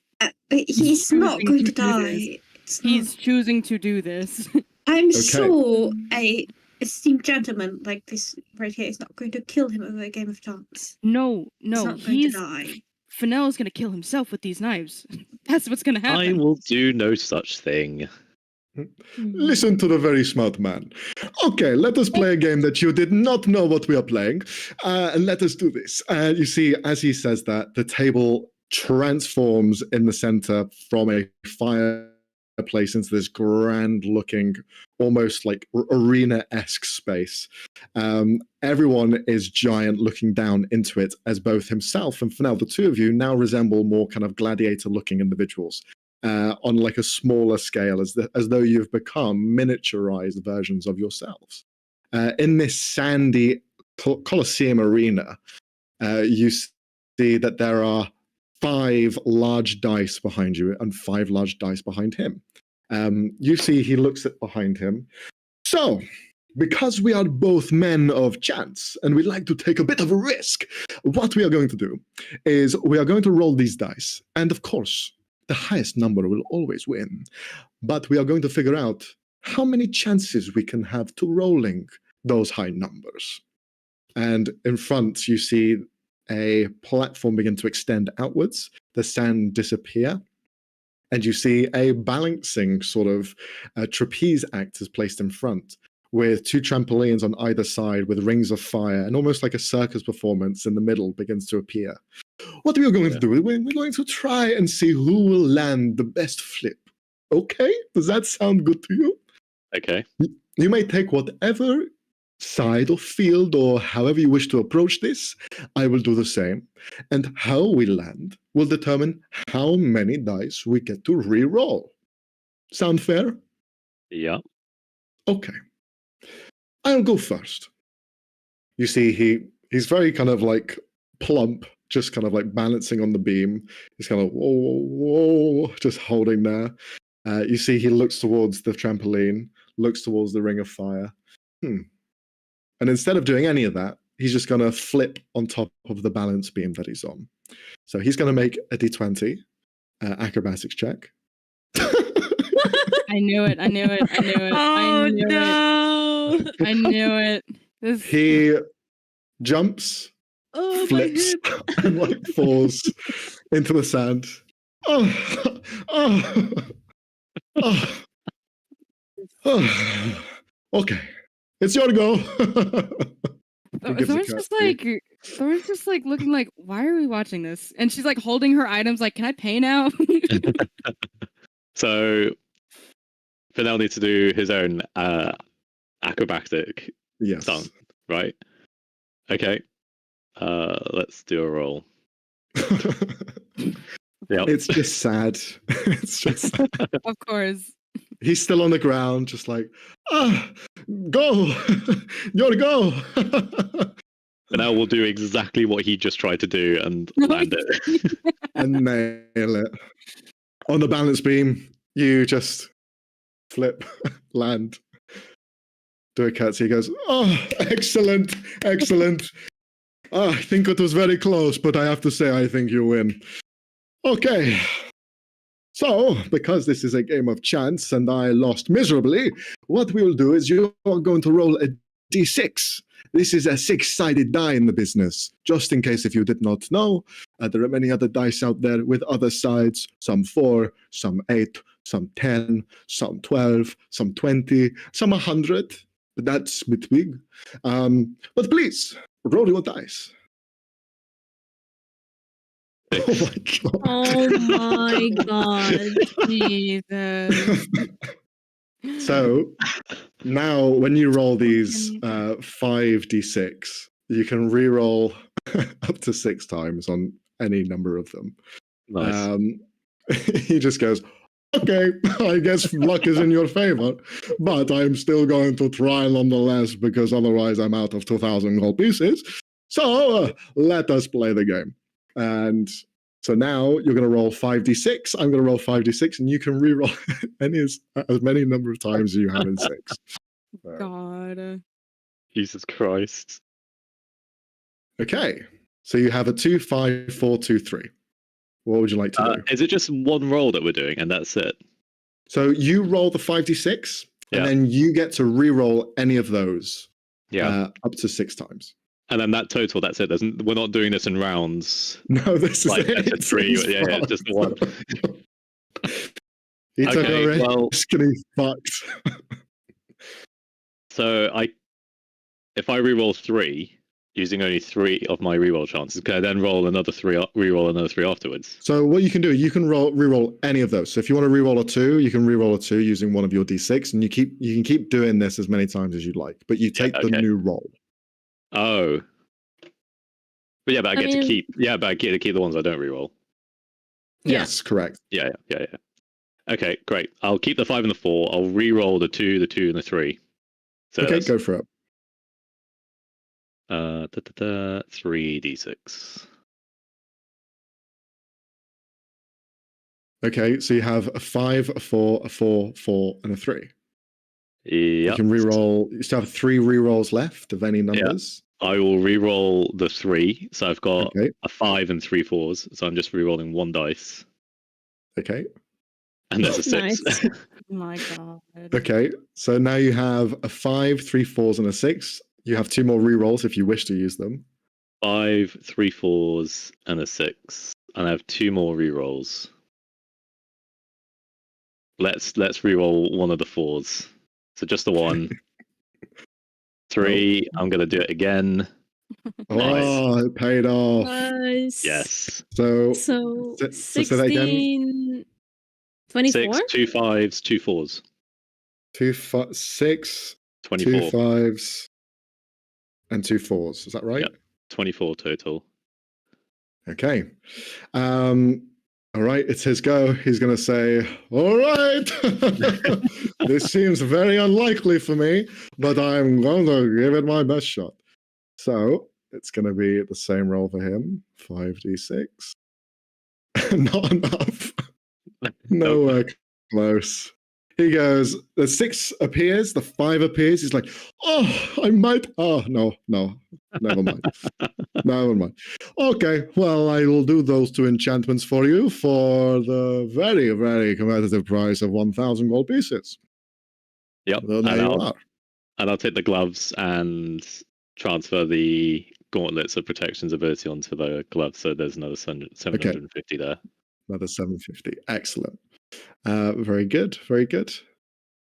He's not choosing going to to do die. It's not- He's choosing to do this. I'm Okay. sure a esteemed gentleman like this right here is not going to kill him over a game of chance. No, He's no, not going to he's die. Fennell's gonna kill himself with these knives. That's what's gonna happen. I will do no such thing. Listen to the very smart man. Okay, let us play a game that you did not know what we are playing. And let us do this. You see, as he says that, the table transforms in the center from a fireplace into this grand looking, almost like arena-esque space. Everyone is giant looking down into it, as both himself and Fennell, the two of you, now resemble more kind of gladiator looking individuals. On like a smaller scale, as though you've become miniaturized versions of yourselves. In this sandy Colosseum arena, you see that there are 5 large dice behind you and 5 large dice behind him. You see he looks at behind him. So, because we are both men of chance and we like to take a bit of a risk, what we are going to do is we are going to roll these dice. And of course, the highest number will always win. But we are going to figure out how many chances we can have to rolling those high numbers. And in front, you see a platform begin to extend outwards, the sand disappear, and you see a balancing sort of trapeze act is placed in front, with 2 trampolines on either side with rings of fire, and almost like a circus performance in the middle begins to appear. What we are going to do, we're going to try and see who will land the best flip. Okay? Does that sound good to you? Okay. You may take whatever side or field or however you wish to approach this. I will do the same. And how we land will determine how many dice we get to re-roll. Sound fair? Yeah. Okay. I'll go first. You see, he's very kind of like plump, just kind of like balancing on the beam. He's kind of whoa, just holding there. You see, he looks towards the trampoline, looks towards the ring of fire. And instead of doing any of that, he's just going to flip on top of the balance beam that he's on. So he's going to make a d20 acrobatics check. I knew it. Oh no! I knew it. This He jumps, Oh, my flips, hip. and like falls into the sand. Oh, oh, oh, oh. Okay, it's your go. He gives a Thorn's just like looking like, why are we watching this? And she's like holding her items like, can I pay now? So Fennell needs to do his own acrobatic Yes. stunt, right? Okay. Let's do a roll. Yep. It's just sad. It's just sad. Of course. He's still on the ground, just like, go, your go. Fennell will do exactly what he just tried to do and land it. And nail it. On the balance beam, you just flip, land. Do a curtsy. He goes, oh, excellent, excellent. I think it was very close, but I have to say, I think you win. Okay. So, because this is a game of chance and I lost miserably, what we will do is you are going to roll a d6. This is a 6-sided die in the business. Just in case if you did not know, there are many other dice out there with other sides, some 4, some 8, some 10, some 12, some 20, some 100. But that's a bit big. But please, roll your dice. Oh my god. Oh my god. Jesus. So now when you roll these Fucking- 5d6, you can re-roll up to 6 times on any number of them. Nice. He just goes, okay, I guess luck is in your favor, but I'm still going to try nonetheless because otherwise I'm out of 2,000 gold pieces. So let us play the game. And so now you're going to roll 5d6. I'm going to roll 5d6, and you can re-roll as many number of times as you have in 6. So, God. Jesus Christ. okay, so you have a 2, 5, 4, 2, 3. What would you like to do? Is it just one roll that we're doing and that's it? So you roll the 5d6, and Yeah. then you get to re-roll any of those Yeah. up to 6 times. And then that total, that's it. We're not doing this in rounds. No, this is Like, it. that's a 3. It's Yeah, yeah, just the one. He took Okay, a risk well- and he fucked. So if I reroll 3, using only 3 of my reroll chances, can I then roll another 3, reroll another 3 afterwards? So what you can do, you can re-roll any of those. So if you want to re-roll a 2, you can re-roll a 2 using one of your d6, and you can keep doing this as many times as you'd like, but you take the okay. new roll. Oh. But yeah, but I get to mean- keep. Yeah, but I get to keep the ones I don't reroll. Yeah. Yes, correct. Yeah. Okay, great. I'll keep the 5 and the 4. I'll re-roll the 2, and the 3. So Okay, that's, go for it. 3d6. Okay, so you have a 5, a 4, a 4, 4, and a 3. You Yep. can re-roll. You still have 3 re-rolls left of any numbers. I will re-roll the 3. So I've got Okay, a 5 and 3 4s. So I'm just re-rolling 1 dice. okay, And there's a 6. Nice. Oh my God. okay. So now you have a 5, 3 4s, and a 6. You have 2 more re-rolls if you wish to use them. 5, 3 4s, and a 6. And I have 2 more re-rolls. Let's re-roll one of the 4s. So just the 1. 3, I'm going to do it again. Oh, it paid off. Nice. Yes. So So So say that again. 16, 24? 6, 2 5s, 2 4s. 6, 24. 2 5s, and 2 4s. Is that right? Yep. 24 total. Okay. All right, it's his go. He's going to say, all right, this seems very unlikely for me, but I'm going to give it my best shot. So it's going to be the same roll for him, 5d6. Not enough. Nowhere close. He goes, the 6 appears, the 5 appears. He's like, oh, I might. Oh, no, never mind. Never mind. Okay, well, I will do those 2 enchantments for you for the very, very competitive price of 1,000 gold pieces. Yep. So there you are. And I'll take the gloves and transfer the gauntlets of protection's ability onto the gloves. So there's another 750 there. Another 750. Excellent. Very good. Very good.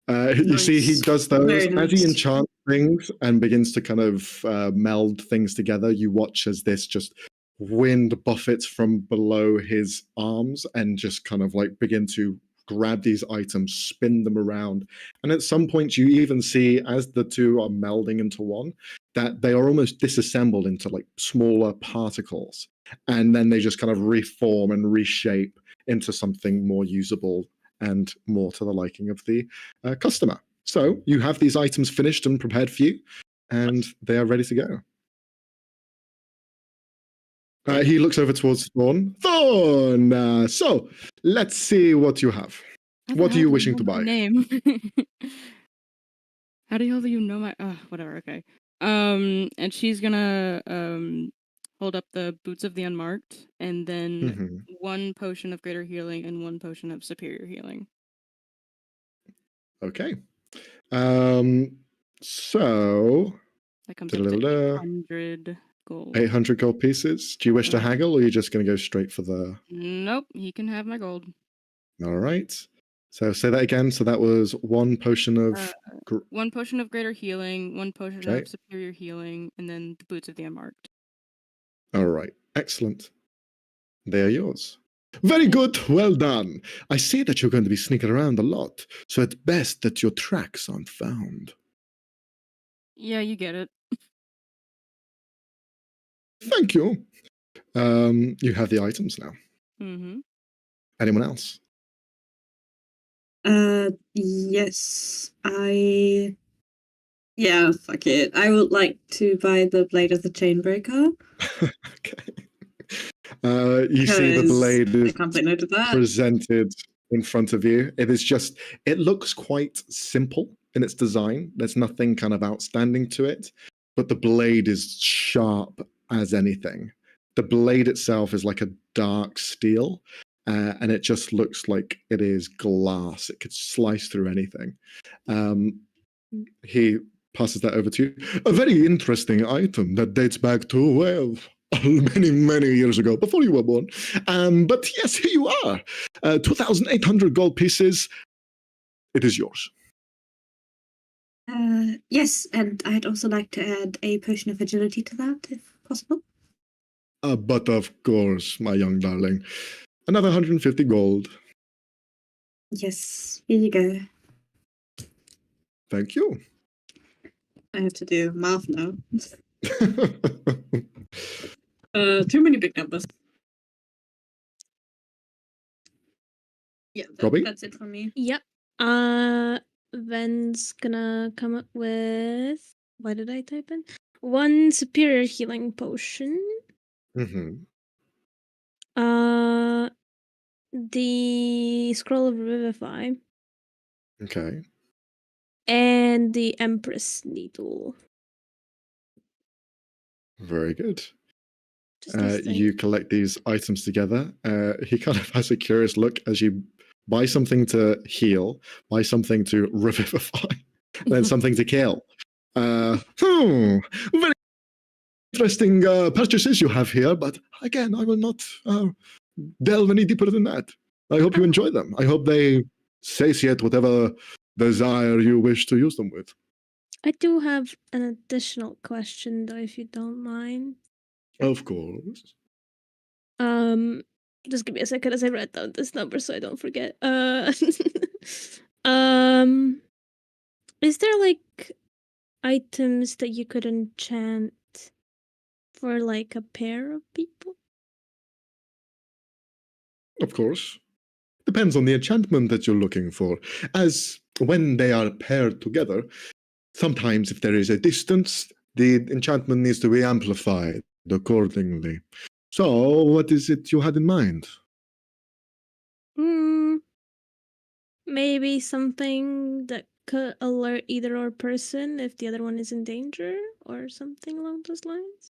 You see, he Nice. does those Very as he nice. enchants things and begins to kind of meld things together. You watch as this just wind buffets from below his arms and just kind of like begin to grab these items, spin them around. And at some point, you even see as the 2 are melding into one that they are almost disassembled into like smaller particles. And then they just kind of reform and reshape into something more usable and more to the liking of the customer. So you have these items finished and prepared for you, and they are ready to go. He looks over towards Thorn. Thorn! So let's see what you have. How the What are hell you do wishing know to my buy? Name. How the hell do you know my? Whatever. Okay. And she's gonna hold up the Boots of the Unmarked, and then Hmm. 1 potion of Greater Healing and 1 potion of Superior Healing. Okay. So That comes up to 800 gold. 800 gold pieces. Do you wish to haggle, or are you just going to go straight for the? Nope, he can have my gold. All right. So say that again. So that was 1 potion of. 1 potion of Greater Healing, 1 potion Okay. of Superior Healing, and then the Boots of the Unmarked. All right. Excellent. They are yours. Very good. Well done. I see that you're going to be sneaking around a lot, so it's best that your tracks aren't found. Yeah, you get it. Thank you. You have the items now. Mm-hmm. Anyone else? Yes, yeah, fuck it. I would like to buy the Blade of the Chainbreaker. Okay. You see the Because blade I is can't say no to that. presented in front of you. It looks quite simple in its design. There's nothing kind of outstanding to it, but the blade is sharp as anything. The blade itself is like a dark steel, and it just looks like it is glass. It could slice through anything. He passes that over to you. A very interesting item that dates back to, well, many, many years ago, before you were born. But yes, here you are. 2,800 gold pieces. It is yours. Yes, and I'd also like to add a potion of agility to that, if possible. But of course, my young darling. Another 150 gold. Yes, here you go. Thank you. I have to do math now. Too many big numbers. Yeah, Robbie? that's it from me. Yep. Ven's gonna come up with. What did I type in? 1 superior healing potion. Mm-hmm. The scroll of revivify Okay. and the Empress needle. Very good. Just these things. You collect these items together. He kind of has a curious look as you buy something to heal, buy something to revivify, then something to kill. Very interesting purchases you have here, but again, I will not delve any deeper than that. I hope you enjoy them. I hope they satiate whatever desire you wish to use them with. I do have an additional question, though, if you don't mind. Of course. Just give me a second as I write down this number so I don't forget. Is there like items that you could enchant for like a pair of people? Of course. Depends on the enchantment that you're looking for. As when they are paired together, sometimes if there is a distance, the enchantment needs to be amplified accordingly. So, what is it you had in mind? Maybe something that could alert either or person if the other one is in danger or something along those lines.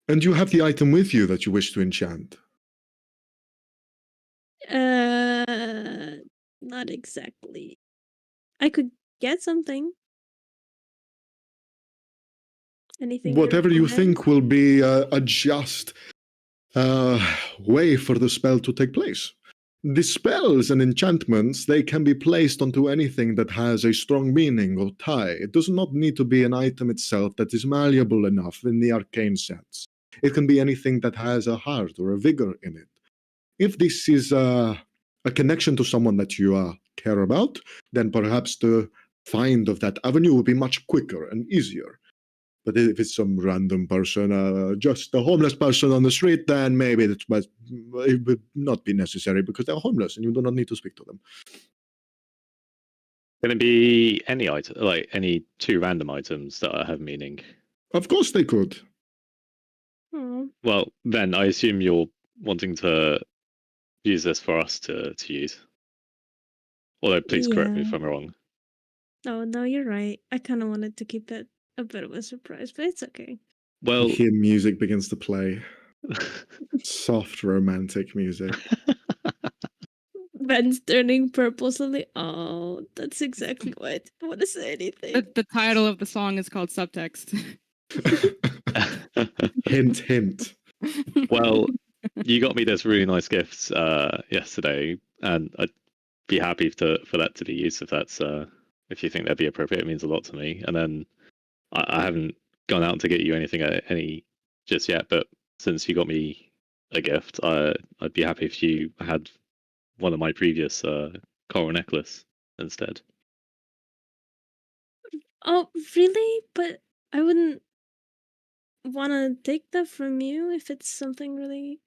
And you have the item with you that you wish to enchant? Not exactly. I could get something. Anything? Whatever you think will be a just way for the spell to take place. The spells and enchantments, they can be placed onto anything that has a strong meaning or tie. It does not need to be an item itself that is malleable enough in the arcane sense. It can be anything that has a heart or a vigor in it. If this is a connection to someone that you care about, then perhaps the find of that avenue will be much quicker and easier. But if it's some random person, just a homeless person on the street, then maybe it would not be necessary because they're homeless and you do not need to speak to them. Can it be any item, like any 2 random items that have meaning? Of course they could. Well, then I assume you're wanting to use this for us to use. Although, please correct me if I'm wrong. No, you're right. I kind of wanted to keep it a bit of a surprise, but it's okay. Well, You hear music begins to play. Soft, romantic music. Ben's turning purple suddenly. Oh, that's exactly why I didn't want to say anything. The title of the song is called Subtext. Hint, hint. well, you got me this really nice gift yesterday, and I'd be happy for that to be used if you think that'd be appropriate. It means a lot to me. And then I haven't gone out to get you any just yet, but since you got me a gift, I'd be happy if you had one of my previous coral necklace instead. Oh, really? But I wouldn't want to take that from you if it's something really,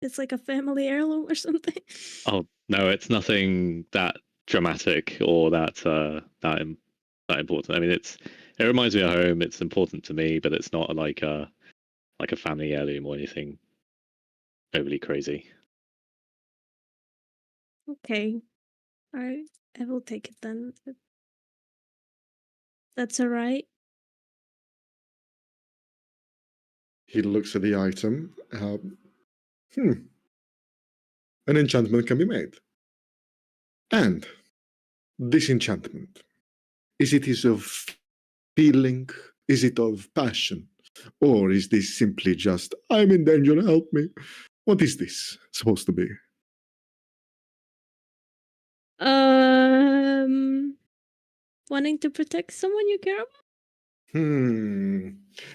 it's like a family heirloom or something. Oh no, it's nothing that dramatic or that important. I mean, it reminds me of home. It's important to me, but it's not like a family heirloom or anything overly crazy. Okay. I will take it then. That's all right. He looks at the item. An enchantment can be made. And this enchantment, is it of feeling? Is it of passion? Or is this simply just, I'm in danger, help me? What is this supposed to be? Wanting to protect someone you care about?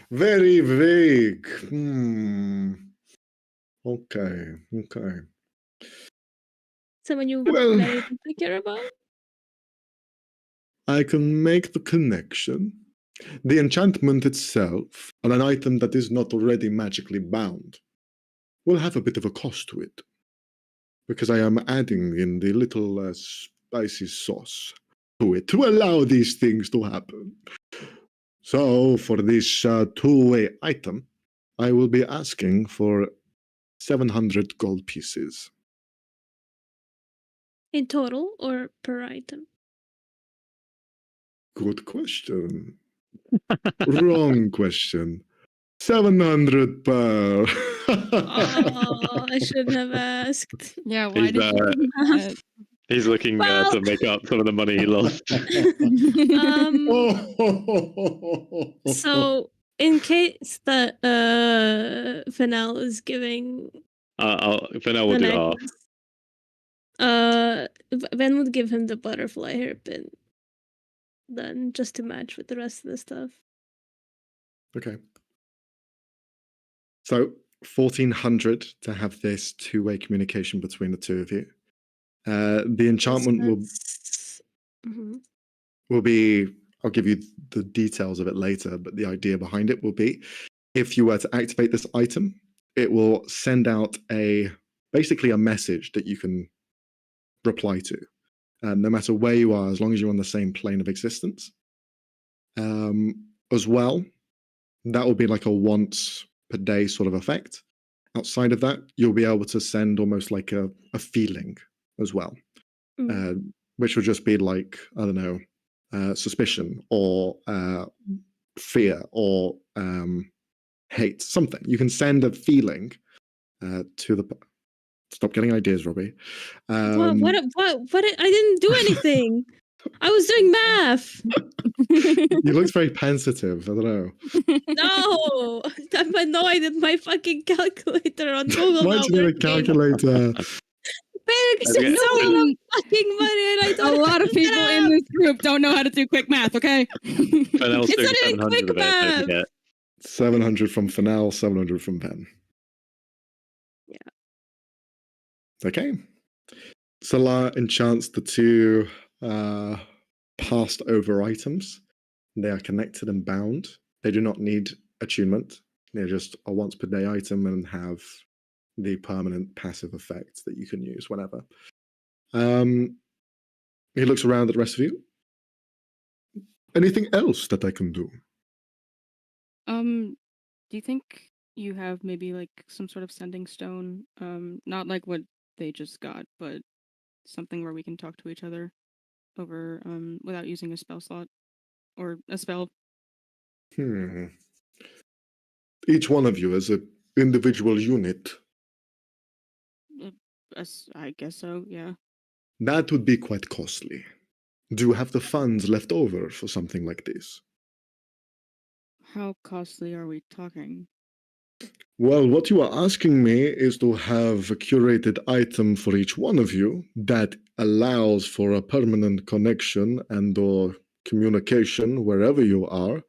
Very vague. Okay. Someone you Well, very deeply care about? I can make the connection. The enchantment itself, on an item that is not already magically bound, will have a bit of a cost to it. Because I am adding in the little spicy sauce to it to allow these things to happen. So, for this two-way item, I will be asking for 700 gold pieces. In total or per item? Good question. Wrong question. 700 per. Oh, I shouldn't have asked. Yeah, why He's, did you do that? He's looking Well- to make up some of the money he lost. So, in case that Fennel is giving Fennel will the do half. necklace, Ben would give him the butterfly hairpin. Then, just to match with the rest of the stuff. Okay. So 1,400 to have this two-way communication between the two of you. The enchantment will be, I'll give you the details of it later, but the idea behind it will be, if you were to activate this item, it will send out basically a message that you can reply to. No matter where you are, as long as you're on the same plane of existence. As well, that will be like a once per day sort of effect. Outside of that, you'll be able to send almost like a feeling as well, which will just be like, I don't know, suspicion or fear or hate, something. You can send a feeling to the. Stop getting ideas, Robbie. What? I didn't do anything. I was doing math. You looked very pensive. I don't know. No, I did my fucking calculator on Google. Why'd you need a calculator? Because Okay. it's a lot of fucking money, and I A don't. lot of people in this group don't know how to do quick math, okay? Fennel's It's doing not even 700 quick of it, don't math. forget. 700 from Fennel, 700 from Ben. Yeah. Okay. Salah enchants the two passed over items. They are connected and bound. They do not need attunement. They're just a once per day item and have the permanent passive effect that you can use whenever. He looks around at the rest of you. Anything else that I can do? Do you think you have maybe like some sort of sending stone? Not like what they just got, but something where we can talk to each other over without using a spell slot. or a spell. Each one of you is an individual unit. I guess so. Yeah. That would be quite costly. Do you have the funds left over for something like this? How costly are we talking? Well, what you are asking me is to have a curated item for each one of you that allows for a permanent connection and or communication wherever you are.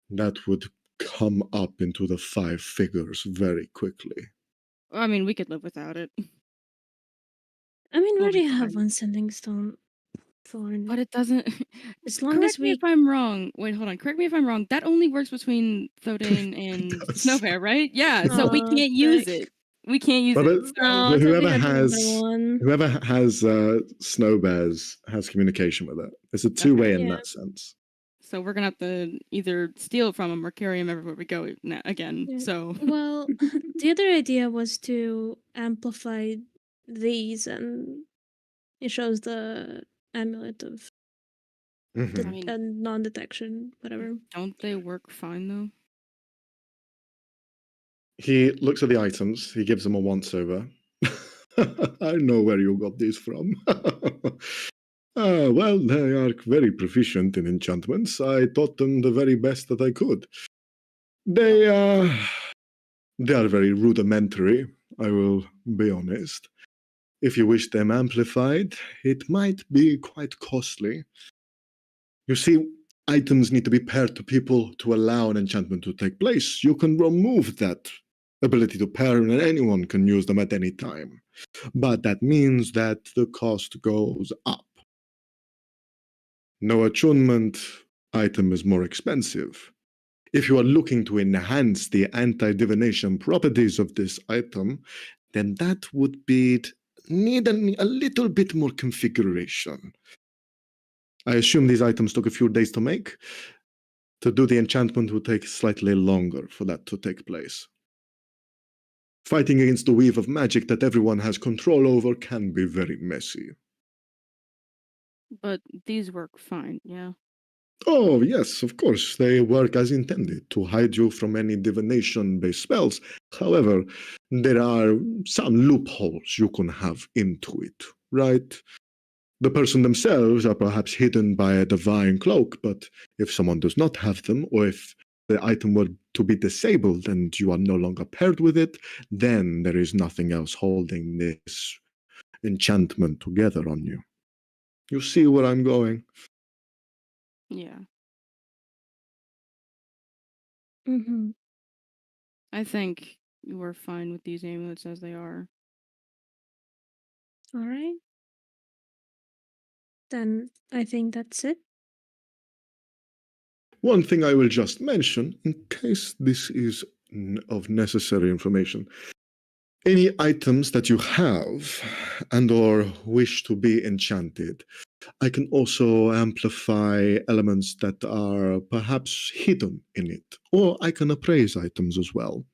That would come up into the 5 figures very quickly. I mean, we could live without it. I mean, we We'll be already have fine. one sending stone, Thorn. But it doesn't. As long as Correct me if I'm wrong. Wait, hold on. Correct me if I'm wrong. That only works between Thodane and Does. Snowbear, right? Yeah. So we Aw, can't use frick. it. We can't use But it. So, No, so we whoever had another has one. whoever has snow bears has communication with it. It's a two-way in Yeah. that sense. so we're gonna have to either steal it from him or carry him everywhere we go again. Yeah. So Well, the other idea was to amplify these, and it shows the amulet of Mhm. I mean, non-detection, whatever. don't they work fine though? He looks at the items. He gives them a once-over. I know where you got these from. Well, they are very proficient in enchantments. I taught them the very best that I could. They are very rudimentary, I will be honest. If you wish them amplified, it might be quite costly. You see, items need to be paired to people to allow an enchantment to take place. You can remove that ability to pair, and anyone can use them at any time. But that means that the cost goes up. No attunement item is more expensive. If you are looking to enhance the anti-divination properties of this item, then that would need a little bit more configuration. I assume these items took a few days to make. To do the enchantment would take slightly longer for that to take place. Fighting against the weave of magic that everyone has control over can be very messy. But these work fine. Yeah. Oh, yes, of course, they work as intended to hide you from any divination-based spells. However, there are some loopholes you can have into it, right? The person themselves are perhaps hidden by a divine cloak, but if someone does not have them, or if the item were to be disabled and you are no longer paired with it, then there is nothing else holding this enchantment together on you. You see where I'm going? Yeah. Mm-hmm. I think we're fine with these amulets as they are. All right. Then I think that's it. One thing I will just mention, in case this is of necessary information, any items that you have and or wish to be enchanted, I can also amplify elements that are perhaps hidden in it, or I can appraise items as well.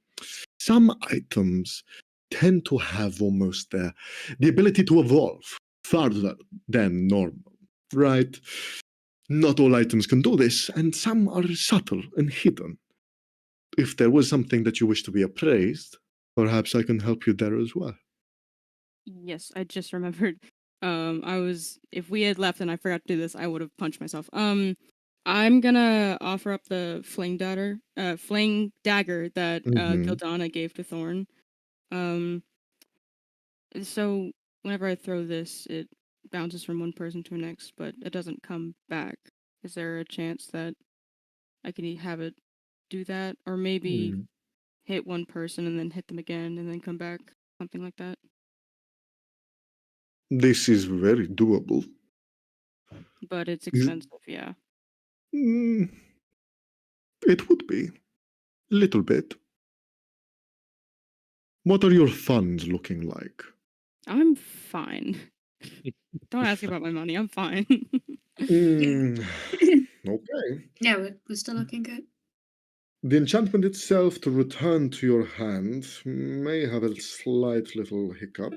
Some items tend to have almost the ability to evolve farther than normal, right? Not all items can do this, and some are subtle and hidden. If there was something that you wish to be appraised, perhaps I can help you there as well. Yes, I just remembered. If we had left and I forgot to do this, I would have punched myself. I'm gonna offer up the fling dagger that Mhm. Gildana gave to Thorn. So whenever I throw this, it bounces from one person to the next, but it doesn't come back. Is there a chance that I could have it do that, or maybe Mm. hit one person and then hit them again and then come back, something like that? This is very doable. But it's Is- expensive, yeah. Mm, it would be. A little bit. What are your funds looking like? I'm fine. Don't ask about my money. I'm fine. Mm, okay. Yeah, we're still looking good. The enchantment itself to return to your hand may have a slight little hiccup.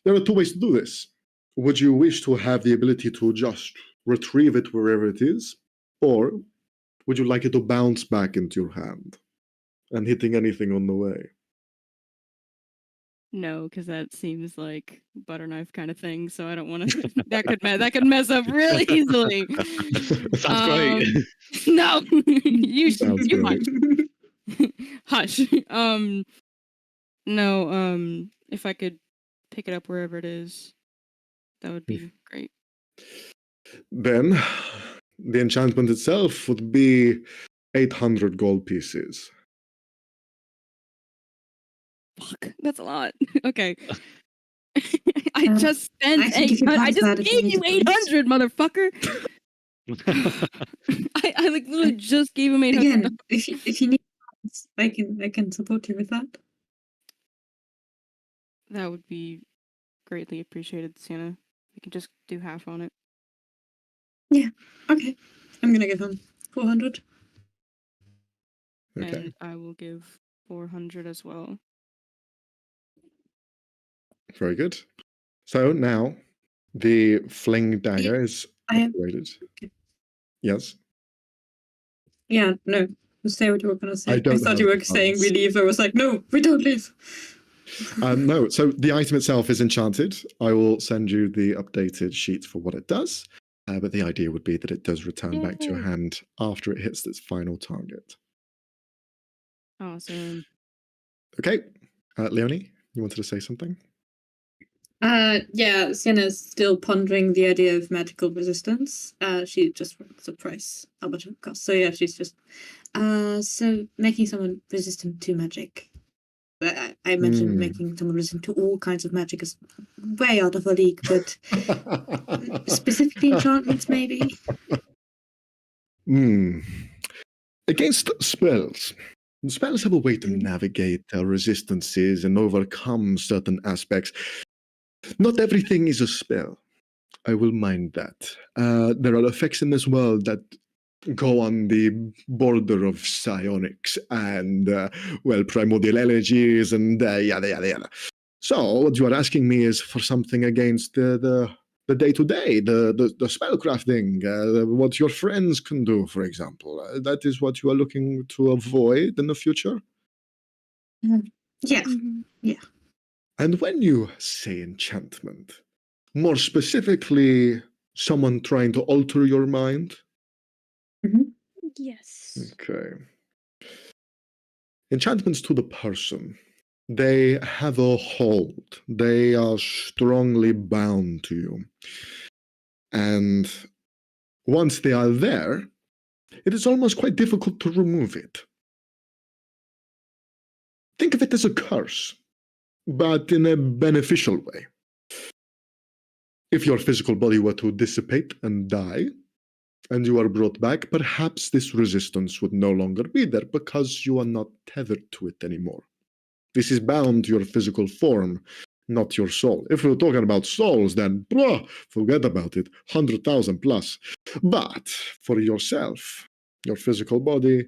There are 2 ways to do this. Would you wish to have the ability to just retrieve it wherever it is? Or would you like it to bounce back into your hand and hitting anything on the way? No, because that seems like butter knife kind of thing. So I don't want to. that could mess up really easily. Sounds great. No, you Sounds you great. hush. No. If I could pick it up wherever it is, that would be great. Then the enchantment itself would be 800 gold pieces. Fuck, that's a lot. Okay. I just spent I can give you 800. I part of that just if you gave need you it, please. 800, motherfucker. I like literally just gave him 800. Again, if you need, I can support you with that. That would be greatly appreciated, Sienna. We can just do half on it. Okay, I'm gonna give him 400. Okay. And I will give 400 as well. Very good. So now the fling dagger is I am. upgraded. Okay. Yes. Yeah, no. Say what you were gonna say. I I don't thought have you were the saying we funds. leave. I was like, no, we don't leave. No, so the item itself is enchanted. I will send you the updated sheet for what it does. But the idea would be that it does return back to your Yay. hand after it hits its final target. Awesome. Okay. Leonie, you wanted to say something? Yeah, Sienna's still pondering the idea of magical resistance. She just wants a price, how much it costs. So yeah, she's just so making someone resistant to magic. I imagine making someone resistant to all kinds of magic is way out of our league, but specifically enchantments maybe. Against spells. Spells have a way to navigate resistances and overcome certain aspects. Not everything is a spell. I will mind that. There are effects in this world that go on the border of psionics and, primordial energies and yada, yada, yada. So what you are asking me is for something against the day-to-day, the spellcrafting, what your friends can do, for example. That is what you are looking to avoid in the future? Yeah. And when you say enchantment, more specifically, someone trying to alter your mind? Yes. Okay. Enchantments to the person. They have a hold. They are strongly bound to you. And once they are there, it is almost quite difficult to remove it. Think of it as a curse, but in a beneficial way. If your physical body were to dissipate and die, and you are brought back, perhaps this resistance would no longer be there because you are not tethered to it anymore. This is bound to your physical form, not your soul. If we're talking about souls, then forget about it, 100,000 plus. But for yourself, your physical body,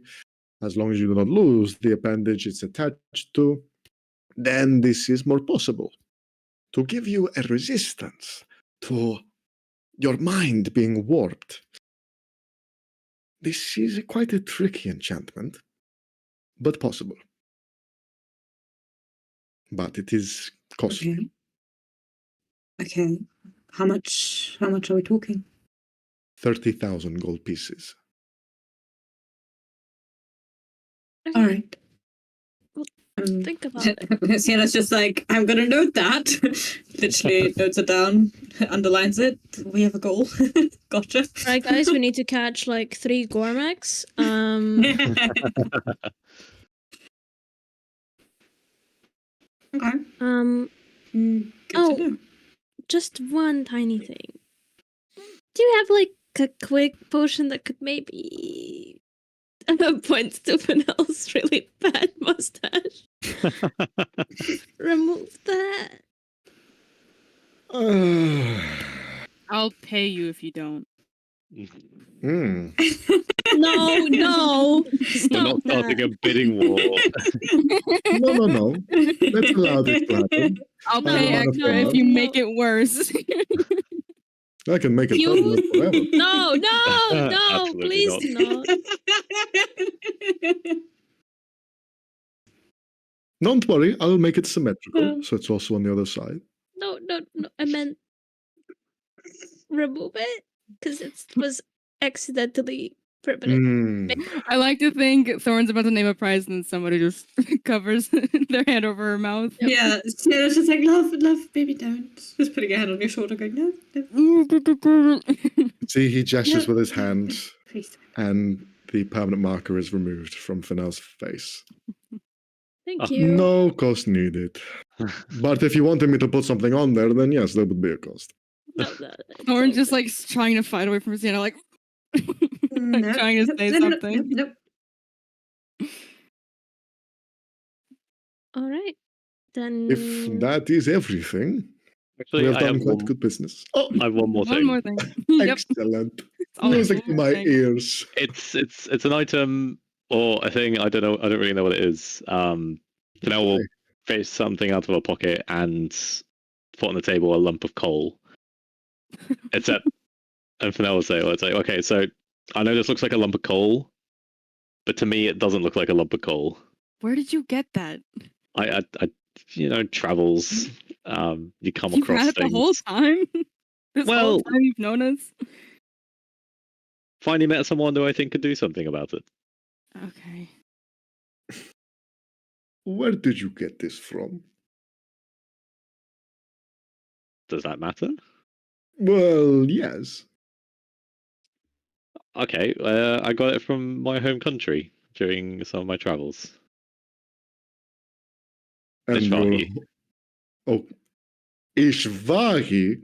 as long as you do not lose the appendage it's attached to, then this is more possible. To give you a resistance to your mind being warped. This is quite a tricky enchantment, but possible. But it is costly. Okay. How much are we talking? 30,000 gold pieces. All right. Think about it. Sienna's just like, I'm gonna note that. Literally notes it down, underlines it. We have a goal. Gotcha. Right, guys, we need to catch like 3 Gormax. Okay. Good Oh. to know. Just one tiny thing. Do you have like a quick potion that could maybe point to Vanel's really bad mustache? Remove that. I'll pay you if you don't. Mm. No. We're Stop not starting that. a bidding war. No. Let's allow this to happen. I'll No, pay I'm on a extra phone. if you no. make it worse. I can make it You- permanent forever. No, no, no, Absolutely please not. not. Don't worry, I'll make it symmetrical, Well- so it's also on the other side. No, no, no. I meant remove it because it was accidentally permanent. Mm. I like to think Thorn's about to name a prize and then somebody just covers their hand over her mouth. Yeah, Sarah's just like, love, baby, don't. Just putting a hand on your shoulder, going, no. See, he gestures No. with his hand, Please. and the permanent marker is removed from Fennell's face. Thank you. No cost needed. But if you wanted me to put something on there, then yes, there would be a cost. No, no, it's Thorn's just okay. like trying to fight away from Sienna, like No, trying to say something. Nope. All right. Then If that is everything, we Actually, have I done have quite one, good business. Oh, I have one more One thing. more thing. Yep. excellent. It's all Music to one more my thing. ears. It's an item or a thing. I don't know. I don't really know what it is. Fennell will Okay. face something out of her pocket and put on the table a lump of coal. Except, and Fennell will say, well, it's like, okay, so I know this looks like a lump of coal, but to me, it doesn't look like a lump of coal. Where did you get that? I travels. You come You've across had it the things. whole time? This Well- whole time you've known us? Finally met someone who I think could do something about it. Okay. Where did you get this from? Does that matter? Well, yes. Okay, I got it from my home country during some of my travels. And Ishvahi. Oh, Ishvahi?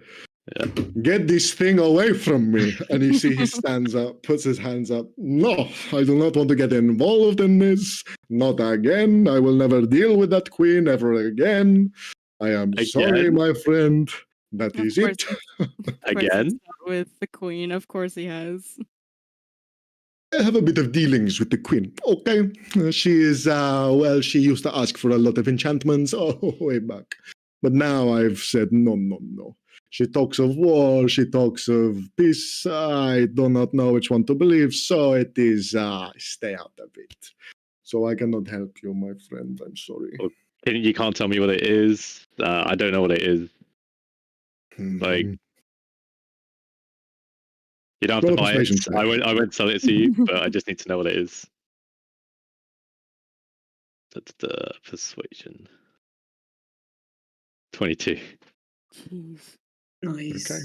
Yeah. Get this thing away from me. And you see he stands up, puts his hands up. No, I do not want to get involved in this. Not again. I will never deal with that queen ever again. I am sorry, Again? my friend. That Of is course. it. Of course Again? it's not with the queen. Of course he has. I have a bit of dealings with the queen. Okay. She is, well, she used to ask for a lot of enchantments way back. But now I've said no, no, no. She talks of war, she talks of peace. I do not know which one to believe, so it is, stay out of it. So I cannot help you, my friend. I'm sorry. You can't tell me what it is. I don't know what it is. Like, Hmm. you don't have Roll to a buy it. persuasion check. I won't sell it to you, but I just need to know what it is. That's the persuasion. 22. Jeez. Nice. Okay.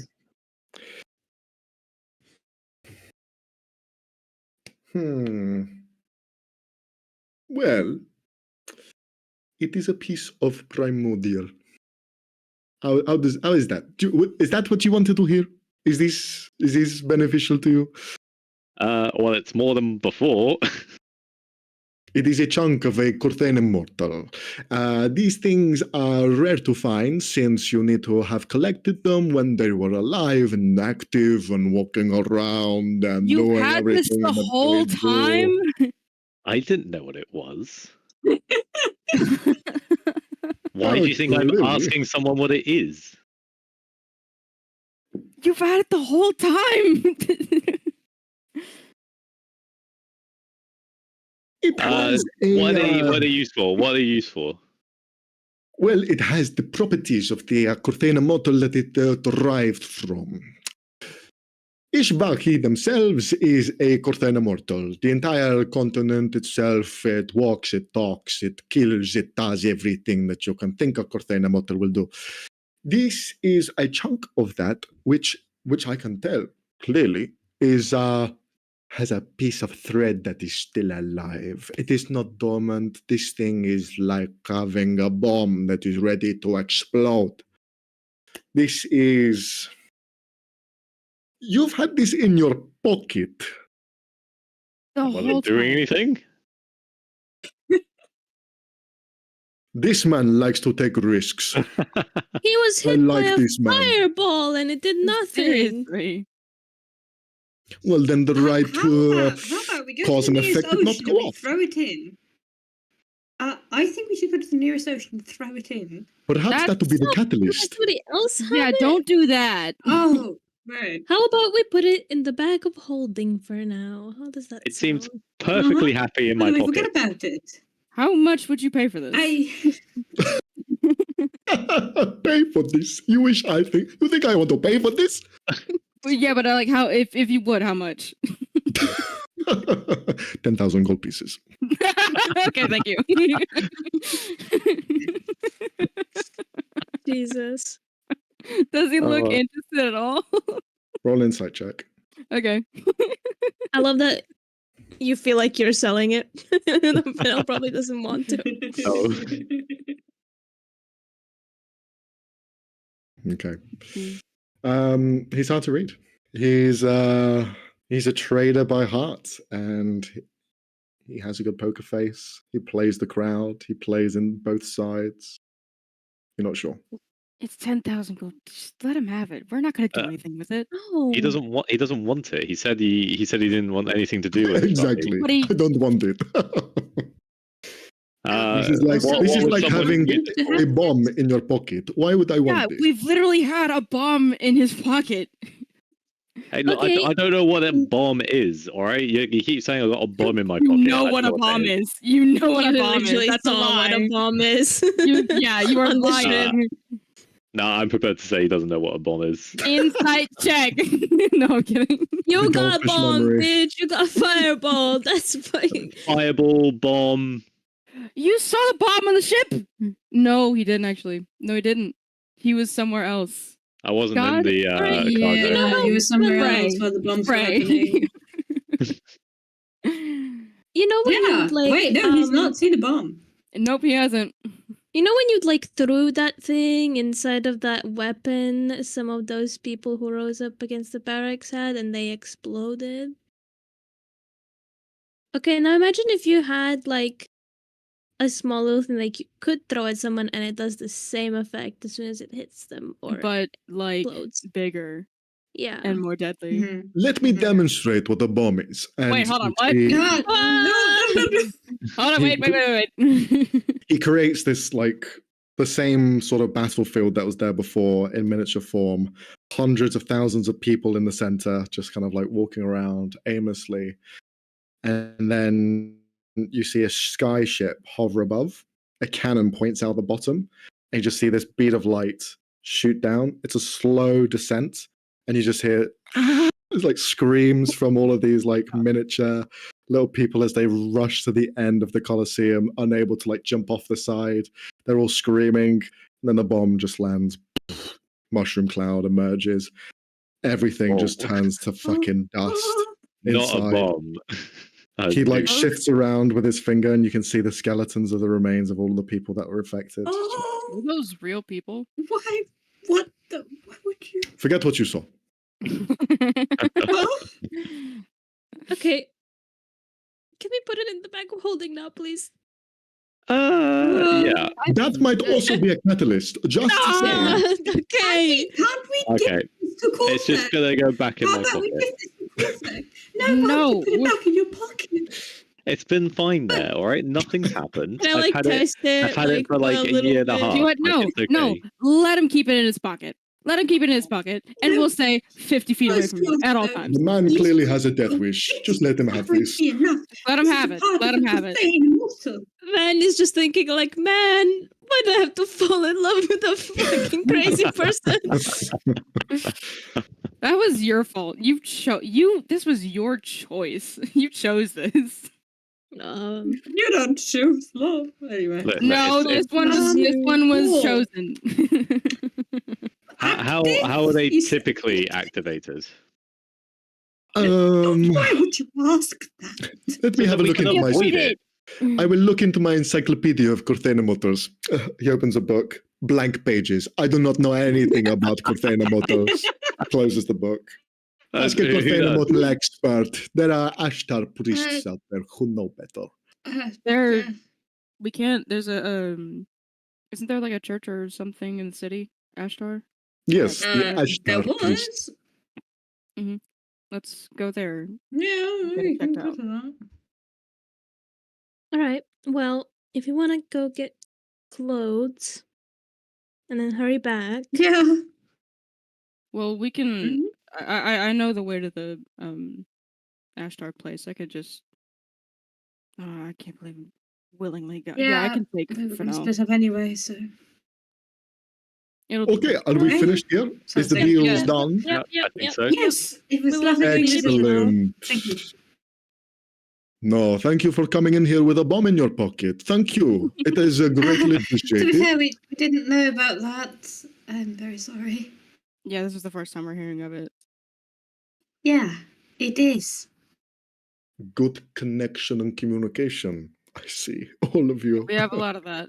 Well, it is a piece of primordial. How is that? Is that what you wanted to hear? Is this beneficial to you? Well, it's more than before. It is a chunk of a Corthain immortal. These things are rare to find since you need to have collected them when they were alive and active and walking around and You doing had this everything. the that whole they do. time? I didn't know what it was. Why Oh, do you think I'm clearly. asking someone what it is? You've had it the whole time. It has What are a, you used for? What are you used for? well, it has the properties of the Corthain immortal that it derived from. Ishbaki themselves is a Corthain immortal. The entire continent itself, it walks, it talks, it kills, it does everything that you can think a Corthain immortal will do. This is a chunk of that, which I can tell clearly is has a piece of thread that is still alive. It is not dormant. This thing is like having a bomb that is ready to explode. This is. You've had this in your pocket. The Was whole it doing time. anything? This man likes to take risks. He was I hit like by a this man. fireball and it did nothing. Seriously. Well, then the right to how about we go cause to and the nearest effect did not ocean go and we off. throw it in? I think we should go to the nearest ocean and throw it in. Perhaps that would be the Does catalyst. anybody else have Yeah, it? don't do that. Oh, Right. How about we put it in the bag of holding for now? How does that It sound? seems perfectly happy in By my the way, forget pocket. about it. How much would you pay for this? Pay for this? You think I want to pay for this? Well, yeah, but like, how if you would, how much? 10,000 gold pieces. Okay, thank you. Jesus. Does he look Oh. interested at all? Roll insight check. Okay. I love that you feel like you're selling it. Phil probably doesn't want to. Oh. Okay. Mm. He's hard to read. He's a trader by heart, and he has a good poker face. He plays the crowd. He plays in both sides. You're not sure. It's 10,000 gold. Just let him have it. We're not gonna do Uh, anything with it. No. He doesn't want it. He said he didn't want anything to do with it. Exactly. But he- I don't want it. This is like what this is would like someone having use it a bomb in your pocket. Why would I want Yeah, this? we've literally had a bomb in his pocket. Hey, look, Okay. I don't know what a bomb is, all right? You keep saying I got a bomb in my You pocket. know I what don't a that bomb is. You know what a You bomb is. literally That's a saw what lie. a bomb is. You are On the lying. No, I'm prepared to say he doesn't know what a bomb is. Insight check. No, I'm kidding. You The got a goldfish bomb, memory. bitch. You got a fireball. That's fine. Fireball, bomb. You saw the bomb on the ship? No, he didn't actually. No, he didn't. He was somewhere else. I wasn't in God, the right, cargo. yeah. You know how he was somewhere Right. else where the bombs were Right. happening. You know when Yeah. you'd like Wait, no, he's not seen a bomb. Nope, he hasn't. You know when you'd like threw that thing inside of that weapon some of those people who rose up against the barracks had and they exploded? Okay, now imagine if you had like a small little thing like you could throw at someone and it does the same effect as soon as it hits them or But like explodes. bigger Yeah. and more deadly. Mhm. Let me Mhm. demonstrate what a bomb is. And Wait, hold on, what? He, No, Hold on, wait. he creates this like the same sort of battlefield that was there before in miniature form. Hundreds of thousands of people in the center, just kind of like walking around aimlessly. And then you see a sky ship hover above. A cannon points out the bottom. And you just see this bead of light shoot down. It's a slow descent. And you just hear there's like screams from all of these like miniature little people as they rush to the end of the Colosseum, unable to like jump off the side. They're all screaming. And then the bomb just lands. Mushroom cloud emerges. Everything just turns to fucking dust. Not a inside. bomb. He like Dude. shifts around with his finger, and you can see the skeletons of the remains of all the people that were affected. Were Oh, those real people? why? What the? Why would you? Forget what you saw. Oh, Okay. Can we put it in the bag of holding now, please? Yeah. That might also be a catalyst. Just saying. Okay. can't we Okay. give this to Corsair? It's just gonna go back in How my about we pocket. give this to Corsair? No, why No, would you put it we- back in your pocket? It's been fine there, all right. Nothing's happened. Can I like had it. test it? I've had it for like a little year and a bit? half. Do you know what? No, Like, it's no. okay. Let him keep it in his pocket. Let him keep it in his pocket, and No. we'll stay 50 feet away from you at all The times. The man clearly has a death wish. Just let him have That would this. be enough. Let him This is have a it. part Let of him the have it. profane immortal. Man is just thinking like, man, why do I have to fall in love with a fucking crazy person? That was your fault. This was your choice. You chose this. You don't choose love. Anyway. Look, No, it's- this one was Cool. chosen. How are they You said- typically activated? Why would you ask that? Let me have a We look can into my. avoid it. I will look into my encyclopedia of Cortana motors. He opens a book, blank pages. I do not know anything about Cortana motors. Closes the book. Ask a Who Cortana does? motor expert. There are Ashtar priests out there who know better. There, Yeah. we can't. There's a Isn't there like a church or something in the city, Ashtar? Yes, the There Ashtar priests. was. Let's go there. Yeah, Get it we can checked go out. to that. All right. Well, if you want to go get clothes and then hurry back. Yeah. Well, we can. Mhm. I know the way to the Ashtar place. I could just. I can't believe I'm willingly go. Yeah, I can take we were for going to now. split up anyway, so. It'll be Okay, fine. are we Okay. finished here? Is Sounds the like- deal Yeah. done? Yeah, I think so. Yes, it was We will lovely have doing to this leave with you. Excellent. Thank you. No, thank you for coming in here with a bomb in your pocket. Thank you. It is greatly To be appreciated. fair, we didn't know about that. I'm very sorry. Yeah, this was the first time we're hearing of it. Yeah, it is. Good connection and communication. I see. All of you. We have a lot of that.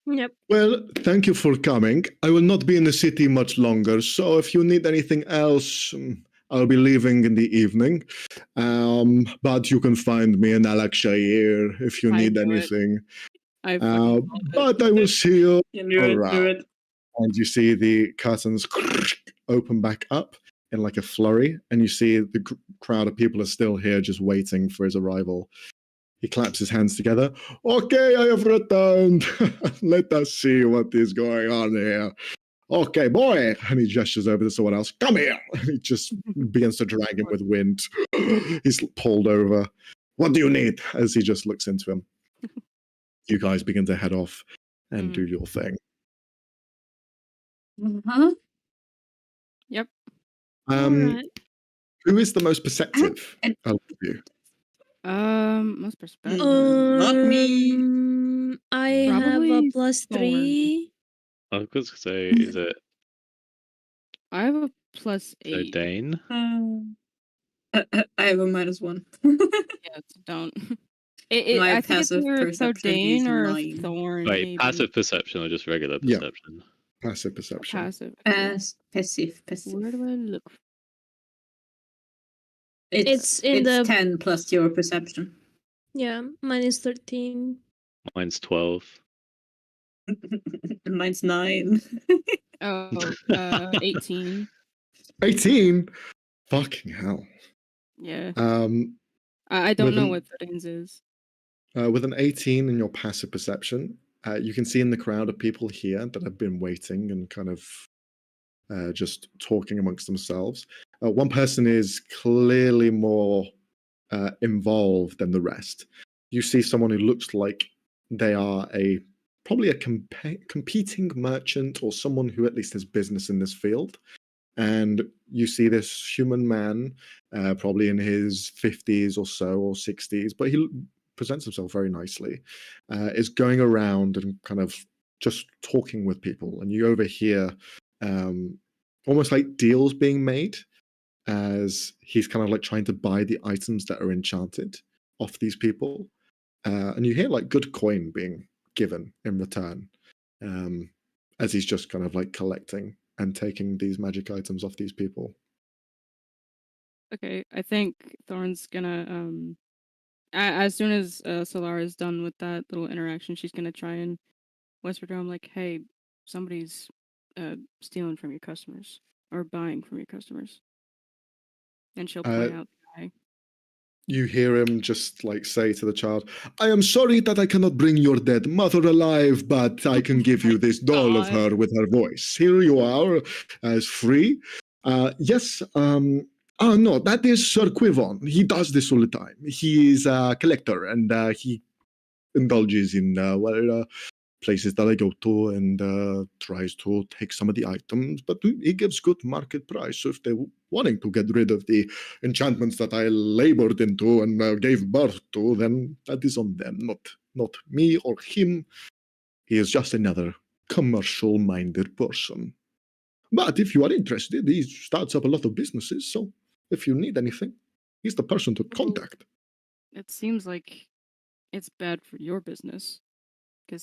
Yep. Well, thank you for coming. I will not be in the city much longer, so if you need anything else, I'll be leaving in the evening. But you can find me in Alakshire if you I need knew it. anything. I fucking called it. But I will see you You knew around. And you see the curtains open back up in like a flurry, and you see the crowd of people are still here just waiting for his arrival. He claps his hands together. Okay, I have returned. Let us see what is going on here. Okay, boy. And he gestures over to someone else. Come here. And he just begins to drag him with wind. He's pulled over. What do you need? As he just looks into him. You guys begin to head off and do your thing. Huh? Yep. All right. Who is the most perceptive and- of you? Most perspective. Not me. I have a Probably +3. I was going to say, is it I have a +8. Dane? I have a -1. Yeah, so don't. My I think it's passive either perception Dane is or 9. Thorn. Wait, maybe. passive perception or just regular Yeah. perception? Passive perception. Passive. Passive. Where do I look? It's in the 10 plus your perception. yeah. Mine is 13. Mine's 12. Mine's 9. Oh, 18. 18? Fucking hell. Yeah. Um, I don't With know an- what Dane's is. with an 18 in your passive perception, you can see in the crowd of people here that have been waiting and kind of just talking amongst themselves. One person is clearly more involved than the rest. You see someone who looks like they are probably a competing merchant or someone who at least has business in this field. And you see this human man, probably in his 50s or so, or 60s, but he presents himself very nicely, is going around and kind of just talking with people. And you overhear almost like deals being made as he's kind of like trying to buy the items that are enchanted off these people. And you hear like good coin being given in return as he's just kind of like collecting and taking these magic items off these people. Okay, I think Thorn's gonna as soon as Solara is done with that little interaction, she's gonna try and whisper to him like, "Hey, somebody's stealing from your customers or buying from your customers," and she'll point out the guy. You hear him just like say to the child, I am sorry that I cannot bring your dead mother alive, but I can give you this doll of her with her voice. Here you are, as free. Yes, no, that is Sir Quivon. He does this all the time. He is a collector and he indulges in places that I go to and tries to take some of the items, but he gives good market price. So if they're wanting to get rid of the enchantments that I labored into and gave birth to, then that is on them, not me or him. He is just another commercial-minded person. But if you are interested, he starts up a lot of businesses, so if you need anything, he's the person to contact. It seems like it's bad for your business.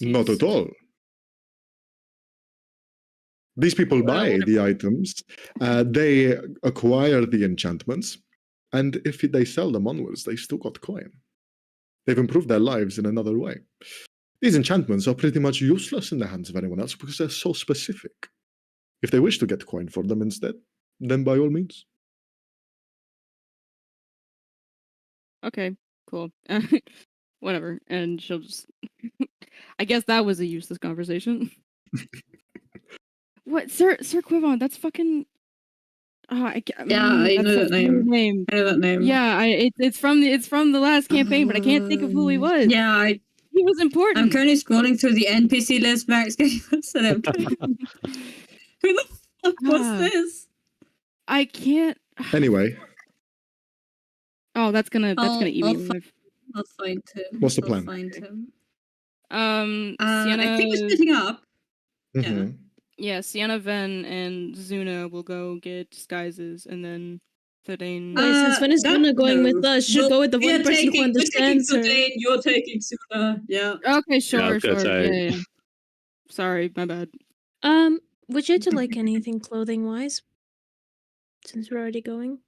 Not at all. These people buy the items, they acquire the enchantments, and if they sell them onwards, they still got coin. They've improved their lives in another way. These enchantments are pretty much useless in the hands of anyone else because they're so specific. If they wish to get coin for them instead, then by all means. Okay, cool. Whatever. And she'll just I guess that was a useless conversation. What, Sir Quivon, that's fucking Yeah, I know that's that a weird name. I know that name. Yeah, it's from the last campaign, but I can't think of who he was. Yeah, He was important. I'm currently scrolling through the NPC list Max gave us, and I'm who the fuck was this? I can't. Anyway, That's gonna eat me alive. I'll find him. What's the I'll plan? find him. Sienna. I think we're splitting up. Mhm. Yeah, Sienna, Ven, and Zuna will go get disguises, and then Thadane. Wait, since when is Zuna going with us? Should go with the one person who understands her. You're taking Zuna. Yeah. Okay, I sure. was gonna say- Yeah. Sorry, my bad. Would you to like anything clothing wise? Since we're already going.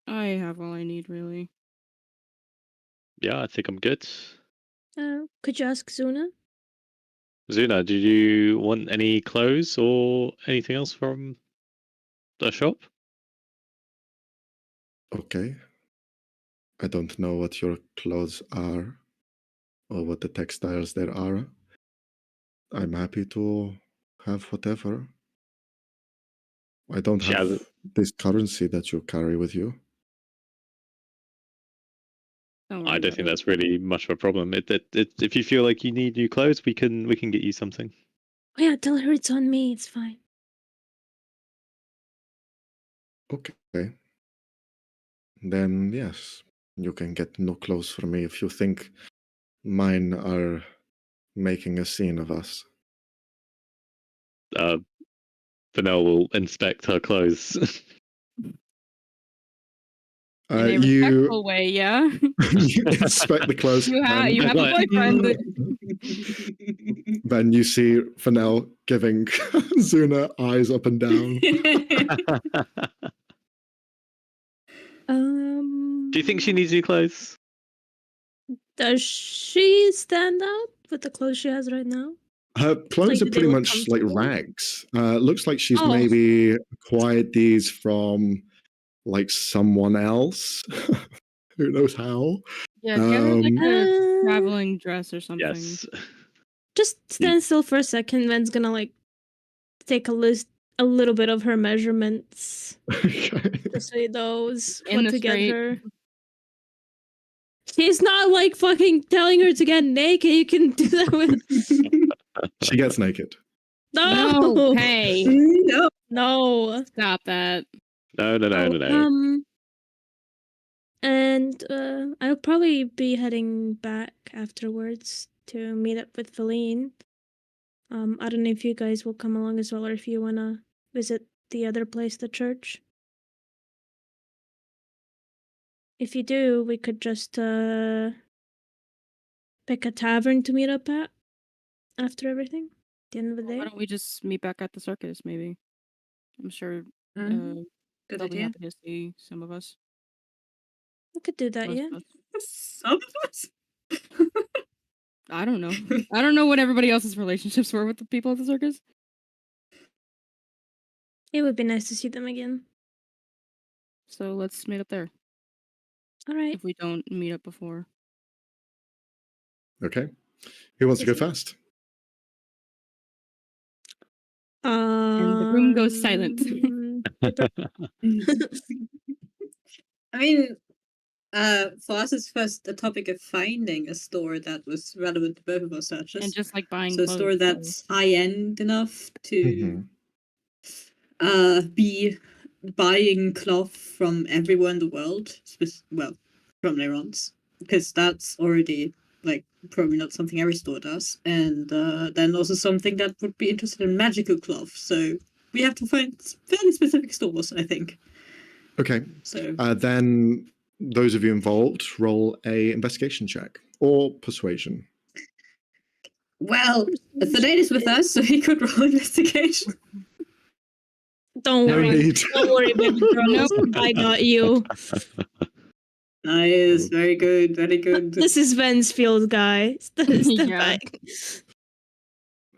I have all I need, really. Yeah, I think I'm good. Could you ask Zuna? Zuna, did you want any clothes or anything else from the shop? Okay. I don't know what your clothes are or what the textiles there are. I'm happy to have whatever. I don't She have has- this currency that you carry with you. Don't worry I don't about think it. that's really much of a problem. If you feel like you need new clothes, we can get you something. Oh yeah, tell her it's on me. It's fine. Okay. Then yes, you can get no clothes for me if you think mine are making a scene of us. Vanel will inspect her clothes. In a You respectful way, yeah. you inspect the clothes. You have then, a Like- boyfriend. then you see Fennel giving Zuna eyes up and down. Do you think she needs new clothes? Does she stand out with the clothes she has right now? Her clothes Like, are do they pretty look much like comfortable? rags. Looks like she's Oh. maybe acquired these from like someone else. Who knows how? Yeah, give her like a Uh, traveling dress or something. Yes. Just stand still for a second. Ven's gonna like take a little bit of her measurements, Okay. just so he knows In what the to get straight. her. He's not like fucking telling her to get naked. You can do that with She gets naked. no, No, hey, No. no. stop that. No. And I'll probably be heading back afterwards to meet up with Feline. I don't know if you guys will come along as well, or if you wanna visit the other place, the church. If you do, we could just pick a tavern to meet up at after everything. At the end of the Why day. don't we just meet back at the circus? Maybe. I'm sure Good they'll be idea. happy to see some of us. We could do that, Most yeah. of us. Some of us. I don't know. I don't know what everybody else's relationships were with the people at the circus. It would be nice to see them again. So let's meet up there All right. if we don't meet up before. Okay. Who wants to go first? And the room goes silent. I mean, for us, it's first the topic of finding a store that was relevant to both of our searches. And just like buying so a clothes. store that's high end enough to be buying cloth from everywhere in the world. Well, from Leron's, because that's already like probably not something every store does. And then also something that would be interested in magical cloth. So we have to find fairly specific stores, I think. Okay. So Then those of you involved roll a investigation check or persuasion. well, the is with us, so he could roll investigation. Don't No worry. need. Don't worry, baby girl. I got you. Nice, very good, very good. This is Ven's field, guy. Step Yeah. back.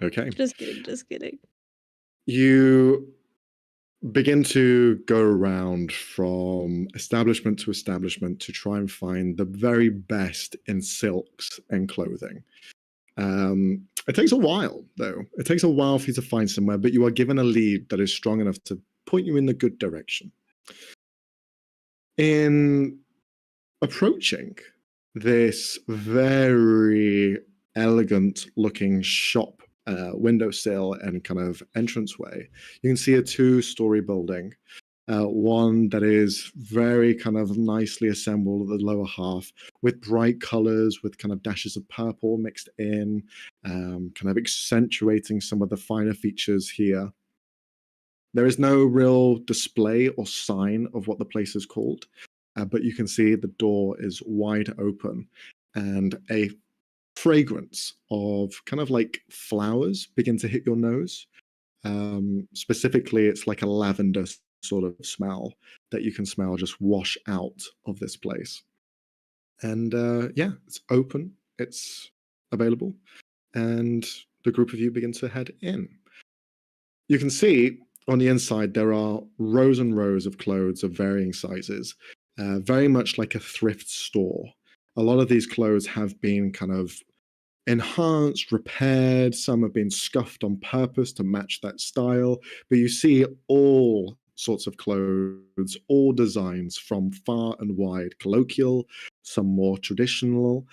Okay. Just kidding, just kidding. You begin to go around from establishment to establishment to try and find the very best in silks and clothing. It takes a while, though. It takes a while for you to find somewhere, but you are given a lead that is strong enough to point you in the good direction. In approaching this very elegant looking shop windowsill and kind of entranceway, you can see a 2-story building. One that is very kind of nicely assembled at the lower half with bright colors, with kind of dashes of purple mixed in, kind of accentuating some of the finer features here. There is no real display or sign of what the place is called, but you can see the door is wide open and a fragrance of kind of like flowers begin to hit your nose. Specifically, it's like a lavender sort of smell that you can smell just wash out of this place. And yeah, it's open, it's available, and the group of you begin to head in. You can see on the inside there are rows and rows of clothes of varying sizes, very much like a thrift store. A lot of these clothes have been kind of enhanced, repaired, some have been scuffed on purpose to match that style, but you see all sorts of clothes, all designs from far and wide, colloquial, some more traditional,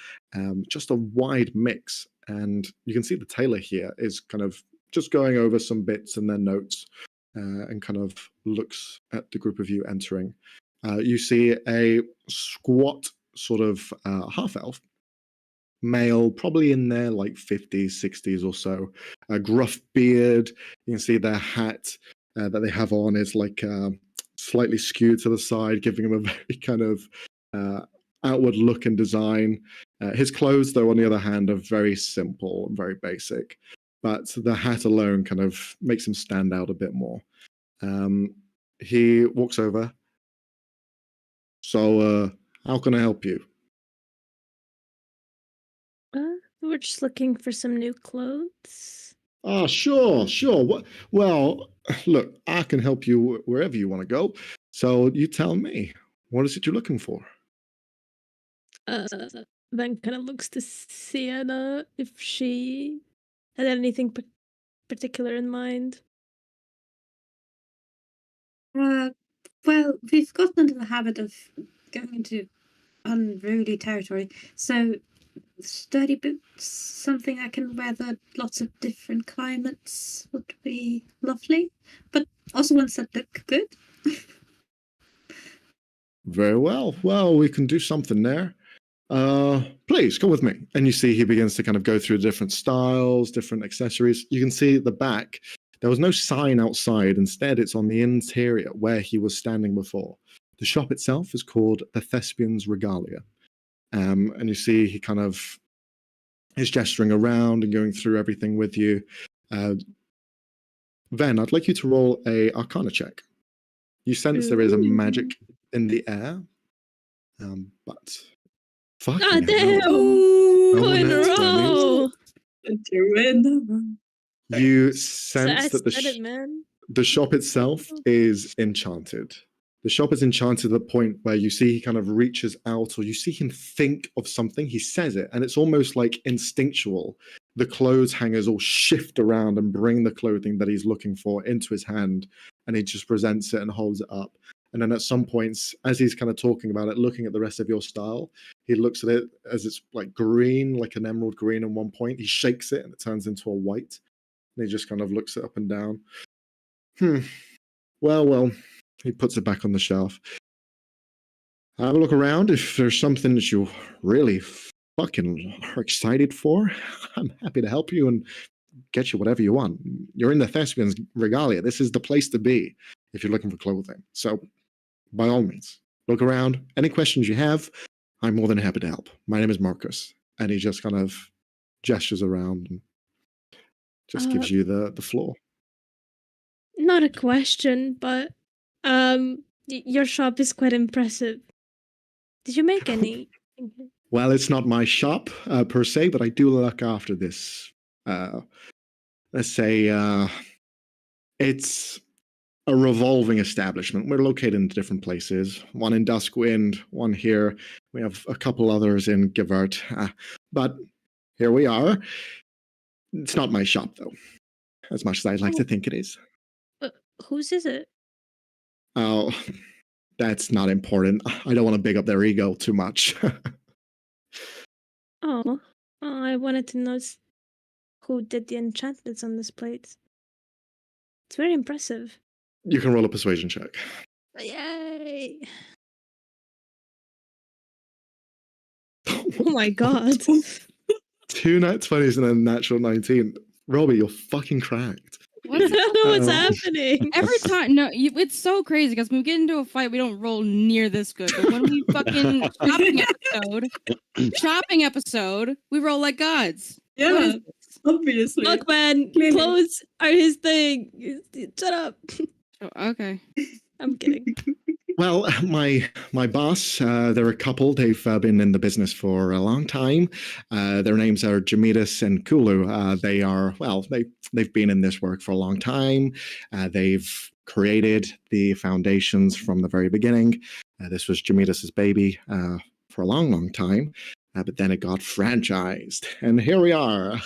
just a wide mix. And you can see the tailor here is kind of just going over some bits and their notes, and kind of looks at the group of you entering. You see a squat sort of half-elf, male, probably in their like 50s, 60s or so, a gruff beard. You can see their hat that they have on is like slightly skewed to the side, giving him a very kind of outward look and design. His clothes, though, on the other hand, are very simple and very basic, but the hat alone kind of makes him stand out a bit more. He walks over. So, how can I help you? We're just looking for some new clothes. Oh, sure. What? Well, look, I can help you wherever you want to go. So you tell me, what is it you're looking for? Then kind of looks to Sienna if she had anything particular in mind. Well, we've gotten into the habit of going into unruly territory, so sturdy boots, something I can weather lots of different climates would be lovely, but also ones that look good. Very well. Well, we can do something there. Please come with me. And you see he begins to kind of go through different styles, different accessories. You can see at the back, there was no sign outside. Instead, it's on the interior where he was standing before. The shop itself is called the Thespian's Regalia. And you see he kind of is gesturing around and going through everything with you. Ven, I'd like you to roll a Arcana check. You sense there is a magic in the air, but fucking God damn! hell. Two No in a one row! You So sense I that said it, man. the shop itself is enchanted. The shop is enchanted to the point where you see he kind of reaches out, or you see him think of something. He says it, and it's almost like instinctual. The clothes hangers all shift around and bring the clothing that he's looking for into his hand, and he just presents it and holds it up. And then at some points, as he's kind of talking about it, looking at the rest of your style, he looks at it as it's like green, like an emerald green at one point. He shakes it and it turns into a white. And he just kind of looks it up and down. Well. He puts it back on the shelf. Have a look around. If there's something that you really fucking are excited for, I'm happy to help you and get you whatever you want. You're in the Thespian's Regalia. This is the place to be if you're looking for clothing. So, by all means, look around. Any questions you have, I'm more than happy to help. My name is Marcus. And he just kind of gestures around and just gives you the floor. Not a question, but your shop is quite impressive. Did you make any? Well, it's not my shop per se, but I do look after this. Let's say it's a revolving establishment. We're located in different places. One in Duskwind, one here. We have a couple others in Givert. But here we are. It's not my shop, though, as much as I'd like to think it is. Whose is it? Oh, that's not important. I don't want to big up their ego too much. Oh, I wanted to know who did the enchantments on this plate. It's very impressive. You can roll a persuasion check. Yay! Oh my god. 2 nat 20s and a natural 19. Robbie, you're fucking cracked. I don't know what's Um, happening. Every time, no, it's so crazy because when we get into a fight, we don't roll near this good. But when we fucking shopping episode, we roll like gods. What Yeah, is this? obviously. Look, man, Clearly. clothes are his thing. Shut up. Oh, okay. I'm kidding. Well, my boss, they're a couple. They've been in the business for a long time. Their names are Jamidas and Kulu. They've been in this work for a long time. They've created the foundations from the very beginning. This was Jamidas's baby for a long, long time. But then it got franchised, and here we are.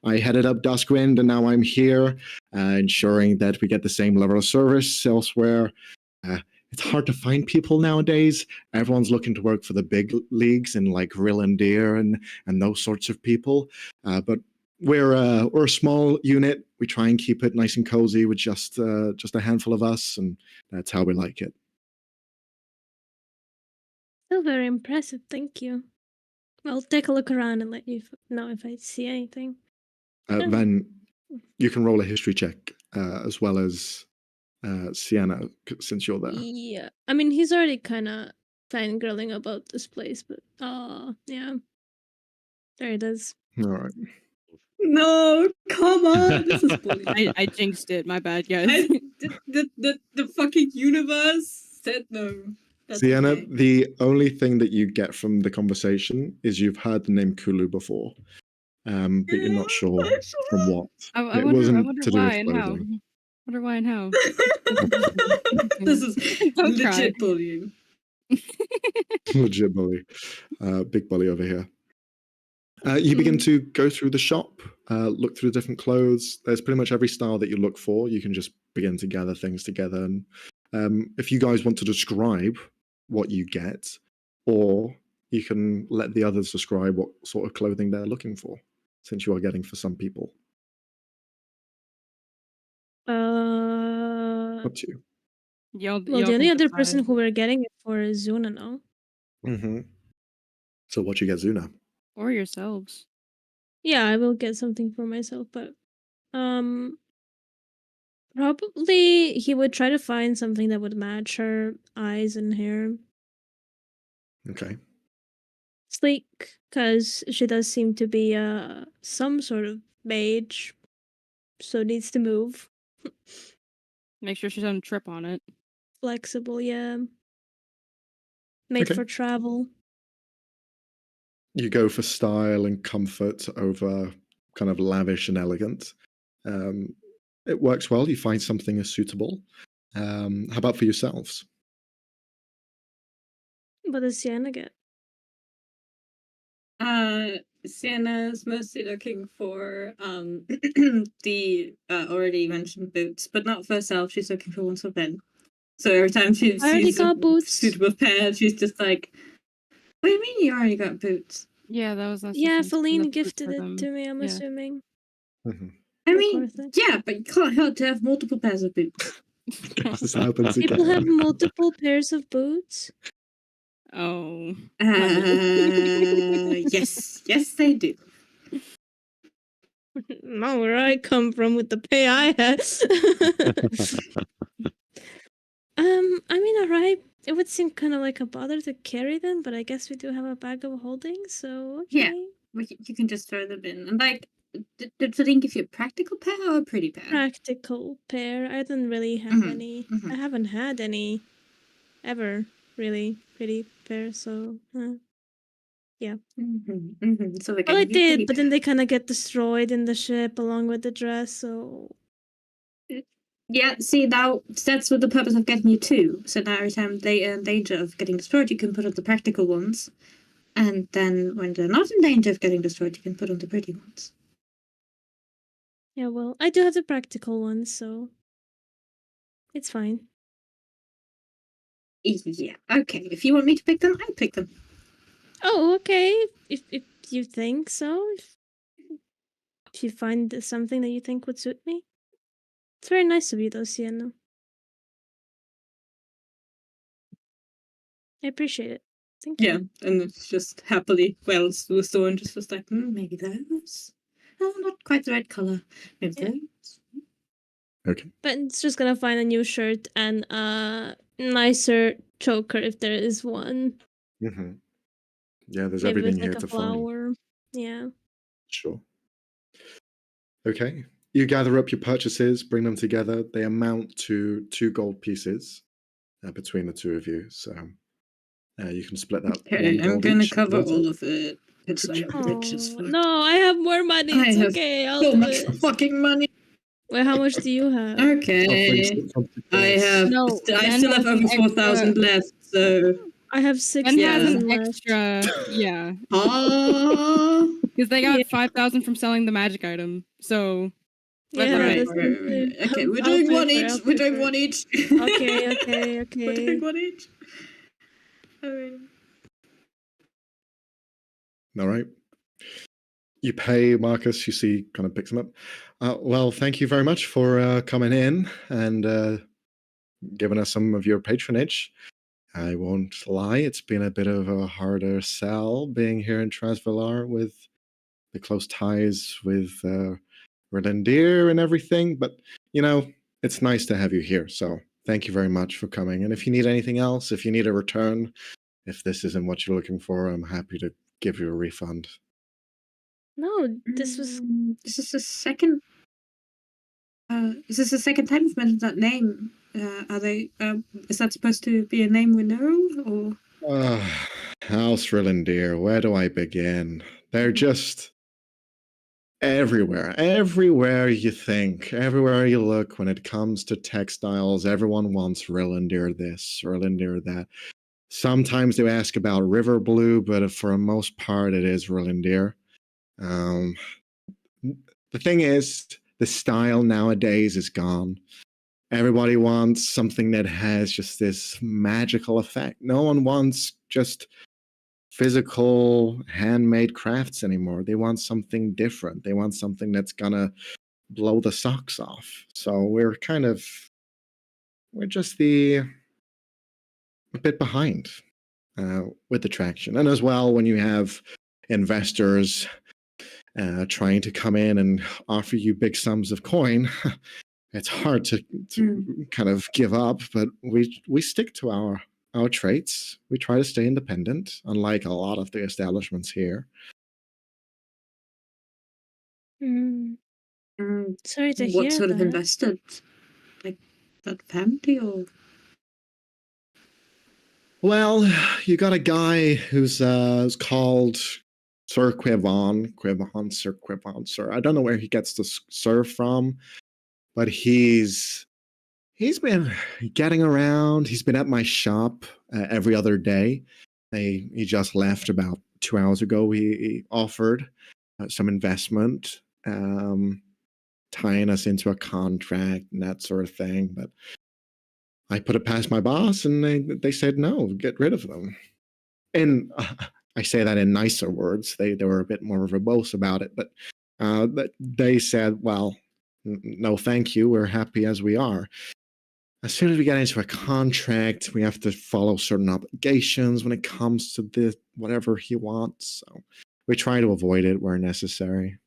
I headed up Duskwind, and now I'm here, ensuring that we get the same level of service elsewhere. It's hard to find people nowadays. Everyone's looking to work for the big leagues and like Rillandir and those sorts of people. But we're a small unit. We try and keep it nice and cozy with just a handful of us, and that's how we like it. Still very impressive, thank you. I'll take a look around and let you know if I see anything. Then you can roll a history check as well as Sienna, since you're there. Yeah, I mean, he's already kind of fangirling about this place, but yeah. There it is. All right. No, come on. This is bullying. I jinxed it. My bad, guys. The fucking universe said no. That's Sienna, okay. the only thing that you get from the conversation is you've heard the name Kulu before, but you're not sure from what. I It wonder wasn't to do why with and how. clothing. Wonder why and how. This is Don't cry. legit bullying. Legit bully. Big bully over here. You begin to go through the shop, look through different clothes. There's pretty much every style that you look for. You can just begin to gather things together. And if you guys want to describe what you get, or you can let the others describe what sort of clothing they're looking for, since you are getting for some people. Up to you. Y'all, Well, y'all the only can other person decide. who we're getting it for is Zuna now. Mm-hmm. So what you get, Zuna? Or yourselves. Yeah, I will get something for myself, but probably he would try to find something that would match her eyes and hair. Okay. Sleek, because she does seem to be some sort of mage, so needs to move. Make sure she doesn't trip on it. Flexible, yeah. Made Okay. for travel. You go for style and comfort over kind of lavish and elegant. It works well. You find something as suitable. How about for yourselves? What does Sienna get? Sienna's mostly looking for the already mentioned boots, but not for herself. She's looking for ones for Ben. So every time she I already sees a got boots. suitable pair, she's just like, "What do you mean you already got boots?" Yeah, that was Yeah, suggestion Feline enough gifted for it them. to me, I'm Yeah. assuming. Mhm. I Of mean, course. yeah, but you can't help to have multiple pairs of boots. This happens People have again. multiple pairs of boots? Oh. Yes, they do. Not where I come from with the pay I had. I mean, alright. It would seem kind of like a bother to carry them, but I guess we do have a bag of holding, so okay. Yeah. You can just throw them in. And like, did Feline give you a practical pair or a pretty pair? Practical pair. I didn't really have Mhm, any. mhm. I haven't had any ever really pretty pair, so So they're well, I getting you a pretty did, but then pair. they kind of get destroyed in the ship along with the dress, so Yeah, see, now that's what the purpose of getting you two. So now every time they are in danger of getting destroyed, you can put on the practical ones. And then when they're not in danger of getting destroyed, you can put on the pretty ones. yeah, well, I do have the practical ones, so it's fine. Yeah, okay. If you want me to pick them, I pick them. Oh, okay. If you think so, if you find something that you think would suit me, it's very nice of you, though, Sienna. I appreciate it. Thank you. Yeah, and it's just happily wells to the store and just was like, maybe those. Oh, not quite the right color. Maybe Yeah. those. Okay. But it's just gonna find a new shirt and a nicer choker if there is one. Mm-hmm. Yeah, there's Maybe everything with here like a to find. flower. Yeah. Sure. Okay. You gather up your purchases, bring them together. They amount to 2 gold pieces between the two of you. So you can split that 1 Okay, I'm gold gonna each. cover That's it. all of it. Because Good I'm job. rich as Oh fuck. no, I have more money. I It's have okay. I'll so do much it. fucking money. Wait, how much do you have? Okay. I have. No, I Ben still has have an over 4,000 left, so. I have Ben has an 6,000 left. extra, yeah, Ah. because they got Yeah. 5,000 from selling the magic item. So Yeah, Right, that's right, true. right. Okay, we're I'll doing pay one for it, each. I'll We're pay doing for it. one each. Okay, okay, We're doing okay. one each. I mean. All right. You pay Marcus. You see, kind of picks him up. Well, thank you very much for coming in and giving us some of your patronage. I won't lie, it's been a bit of a harder sell being here in Tras'Vilar with the close ties with Relendir and everything, but you know, it's nice to have you here. So thank you very much for coming. And if you need anything else, if you need a return, if this isn't what you're looking for, I'm happy to give you a refund. No, this was This is the second. Is this the second time you've mentioned that name? Are they? Is that supposed to be a name we know, or? House Relendir, where do I begin? They're just everywhere you think, everywhere you look. When it comes to textiles, everyone wants Relendir this, Relendir that. Sometimes they ask about River Blue, but for the most part, it is Relendir. The thing is, the style nowadays is gone. Everybody wants something that has just this magical effect. No one wants just physical handmade crafts anymore. They want something different. They want something that's gonna blow the socks off. So we're just a bit behind with the traction. And as well, when you have investors trying to come in and offer you big sums of coin, it's hard to kind of give up. But we stick to our traits. We try to stay independent, unlike a lot of the establishments here. sorry to What hear sort of that. invested? Like that family, or? Well, you got a guy who's called Sir Sir. I don't know where he gets the Sir from, but he's been getting around. He's been at my shop every other day. He just left about 2 hours ago. He offered some investment, tying us into a contract and that sort of thing, but I put it past my boss, and they said no, get rid of them. And I say that in nicer words. They were a bit more verbose about it, but they said, "Well, no, thank you. We're happy as we are." As soon as we get into a contract, we have to follow certain obligations when it comes to whatever he wants. So we try to avoid it where necessary.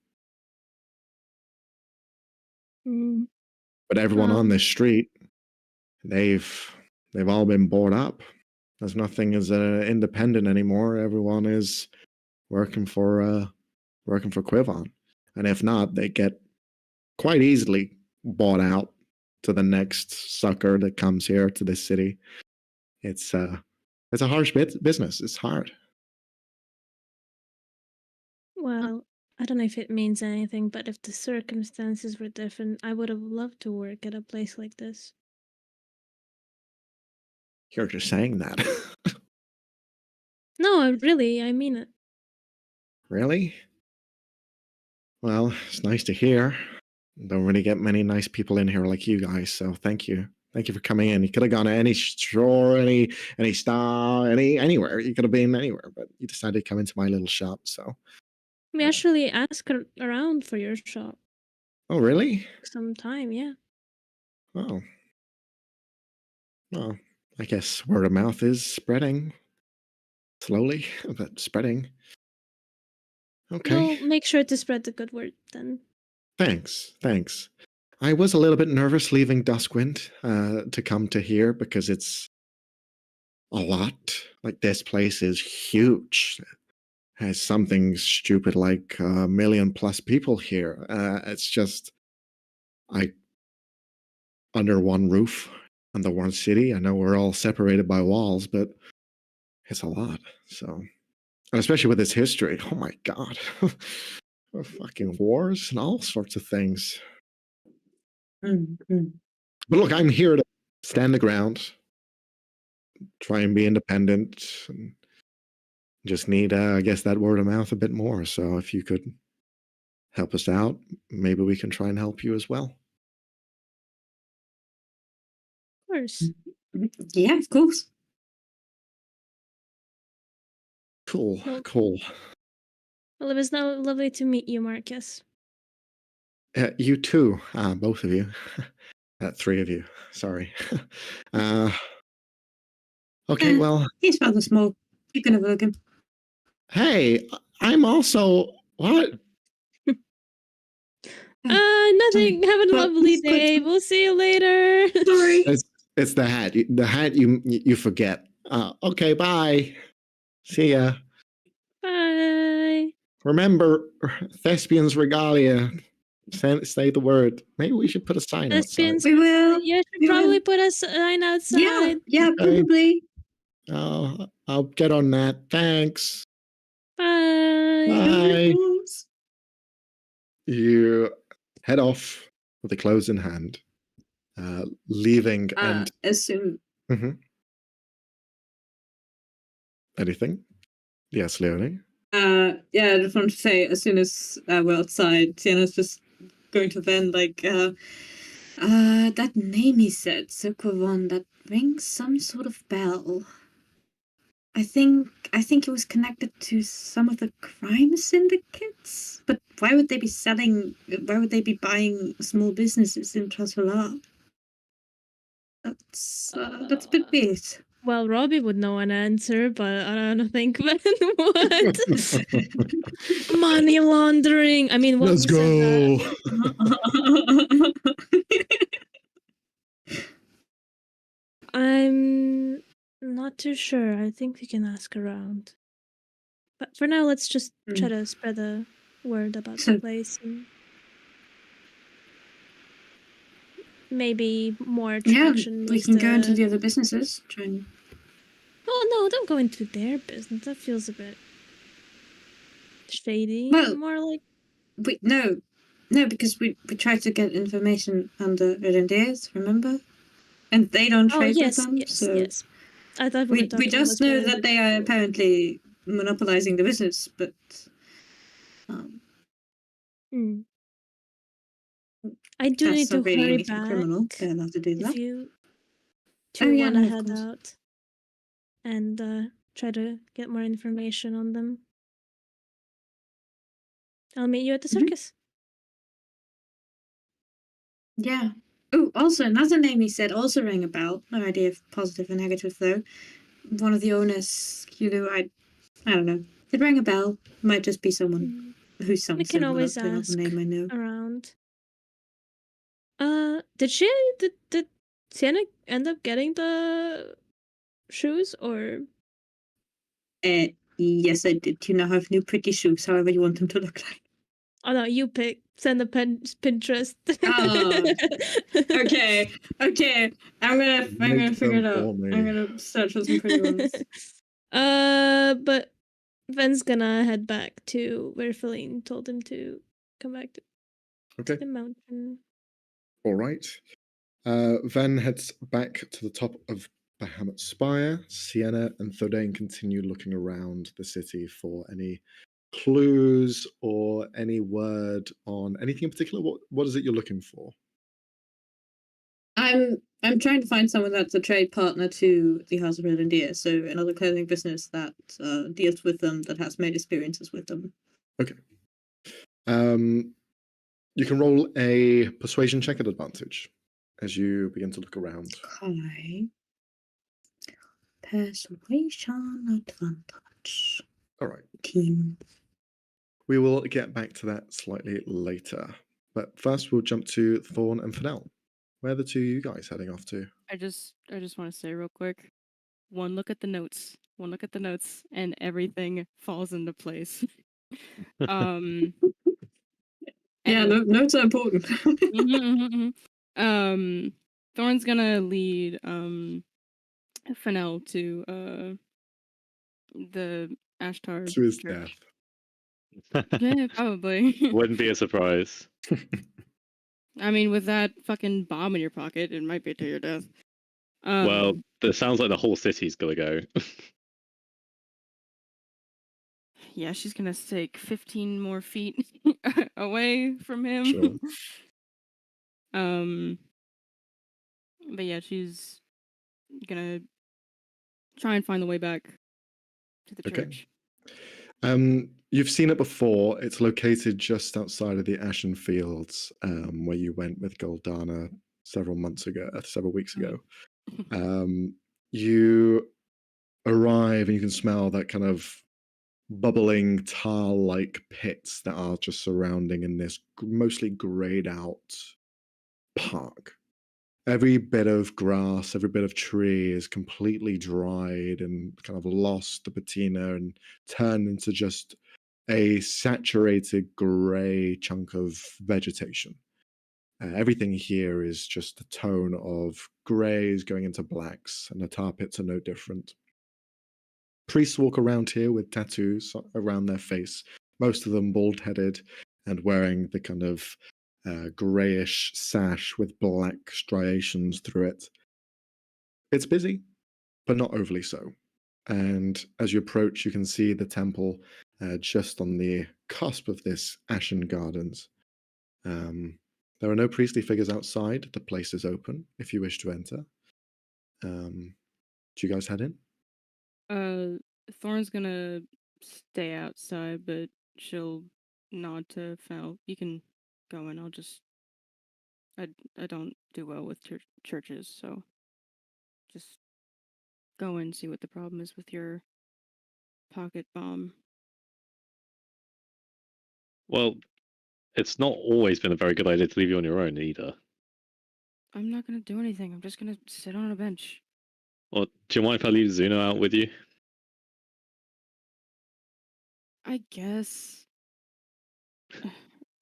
But everyone on this street, they've all been bought up. There's nothing as independent anymore. Everyone is working for Quivon, and if not, they get quite easily bought out to the next sucker that comes here to this city. It's a harsh business. It's hard. Well, I don't know if it means anything, but if the circumstances were different, I would have loved to work at a place like this. You're just saying that. No, really, I mean it. Really? Well, it's nice to hear. Don't really get many nice people in here like you guys, so thank you. Thank you for coming in. You could have gone to any store, any star, anywhere. You could have been anywhere, but you decided to come into my little shop. So, We actually asked around for your shop oh really? some time, yeah. Oh, well, I guess word of mouth is spreading slowly, but spreading. Okay, We'll make sure to spread the good word then. thanks. I was a little bit nervous leaving Duskwind to come to here because it's a lot. Like this place is huge. Has something stupid like 1,000,000+ people here. It's just I under one roof, under one city. I know we're all separated by walls, but it's a lot. So, and especially with its history. Oh my god, fucking wars and all sorts of things. Mm-hmm. But look, I'm here to stand the ground, try and be independent, and just need, I guess, that word of mouth a bit more. So if you could help us out, maybe we can try and help you as well. Of course. Yeah, of course. Cool, Well- cool. Well, it was now lovely to meet you, Marcus. You too, both of you. Three of you. Sorry. Okay, well, He's rather small. You can overlook him. hey, I'm also what? Nothing. Have a Well, lovely it's good day. to- We'll see you later. Sorry. It's the hat. The hat you forget. Okay, bye. See ya. Bye. Remember, thespians regalia. Say the word. Maybe we should put a sign outside. Thespians. We will. You should We probably will. put a sign outside. Yeah, Okay. probably. I'll get on that. Thanks. Bye. Bye. Toodles. You head off with the clothes in hand, leaving and As soon Mhm. Anything? Yes, Leonie. yeah, I just wanted to say, as soon as we're outside, Sienna's just going to then that name he said, Sokovon, that rings some sort of bell. I think it was connected to some of the crime syndicates. But why would they be buying small businesses in Tras'Vilar? That's a bit weird. Well, Robbie would know an answer, but I don't think then what? Money laundering. I mean, what Let's you said that. go. I'm not too sure. I think we can ask around. But for now, let's just try to spread the word about the So- place and maybe more Yeah, traction. we with can go into the other businesses. Try and... Oh no! Don't go into their business. That feels a bit shady. Well- More like No, because we tried to get information under Rendiers, remember? And they don't trade yes, with them, yes, so yes. I thought we were we talking just about know the- that they are apparently monopolizing the business, but Hmm. I do need that's to not really hurry anything back. criminal. They're allowed to do If that. you Oh, two yeah, want to no, of head course. out and try to get more information on them, I'll meet you at the Mhm. circus. Yeah. Oh, also another name he said also rang a bell. No idea if positive or negative though. One of the owners, I don't know. It rang a bell. Might just be someone who's some We can similar always to another ask name I know. around. Did Sienna end up getting the shoes or? Yes, I did. You now have new pretty shoes, however you want them to look like. Oh no, you pick. Send a Pinterest. Oh, Okay. I'm gonna Make figure it them out. for me. I'm gonna search for some pretty ones. But Ven's gonna head back to where Feline told him to come back to Okay. the mountain. All right. Van heads back to the top of Bahamut Spire. Sienna and Thordain continue looking around the city for any clues or any word on anything in particular. What is it you're looking for? I'm I'm trying to find someone that's a trade partner to the House of Relendir, so another clothing business that deals with them, that has made experiences with them. Okay. You can roll a persuasion check at advantage as you begin to look around. Okay. Persuasion advantage. All right. Team. We will get back to that slightly later. But first, we'll jump to Thorn and Fennel. Where are the two you guys heading off to? I just want to say real quick, one look at the notes, and everything falls into place. Yeah, anyway. notes are important. Thorn's gonna lead Fennel to the Ashtar To his church. death. Yeah, probably. Wouldn't be a surprise. I mean, with that fucking bomb in your pocket, it might be to your death. Well, it sounds like the whole city's gonna go. Yeah, she's gonna take 15 more feet away from him. Sure. But yeah, she's gonna try and find the way back to the Okay. church. You've seen it before. It's located just outside of the Ashen Fields, where you went with Goldana several weeks ago. You arrive and you can smell that kind of bubbling tar-like pits that are just surrounding in this mostly grayed out park. Every bit of grass, every bit of tree is completely dried and kind of lost the patina and turned into just a saturated gray chunk of vegetation. Everything here is just the tone of grays going into blacks, and the tar pits are no different. Priests walk around here with tattoos around their face, most of them bald-headed and wearing the kind of grayish sash with black striations through it. It's busy, but not overly so. And as you approach, you can see the temple just on the cusp of this Ashen Gardens. There are no priestly figures outside. The place is open if you wish to enter. Do you guys head in? Thorn's gonna stay outside, but she'll nod to Fennel. You can go in. I don't do well with churches, so just go and see what the problem is with your pocket bomb. Well, it's not always been a very good idea to leave you on your own either. I'm not gonna do anything. I'm just gonna sit on a bench. Well, do you mind if I leave Zuno out with you? I guess.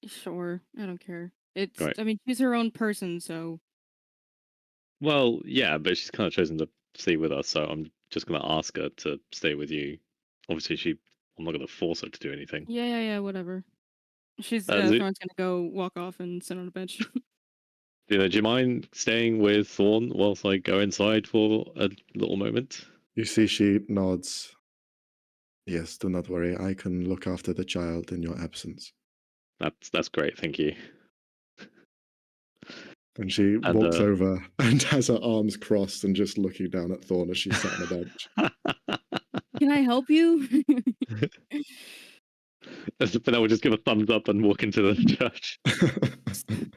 Sure, I don't care. It's. Right. I mean, she's her own person, so. Well, yeah, but she's kind of chosen to stay with us, so I'm just gonna ask her to stay with you. Obviously, I'm not gonna force her to do anything. Yeah, whatever. She's Zu- Thorn's gonna go walk off and sit on a bench. do you mind staying with Thorn whilst I go inside for a little moment? You see she nods. Yes, do not worry. I can look after the child in your absence. That's great, thank you. And she walks over and has her arms crossed and just looking down at Thorn as she sat on the bench. Can I help you? But I would just give a thumbs up and walk into the church.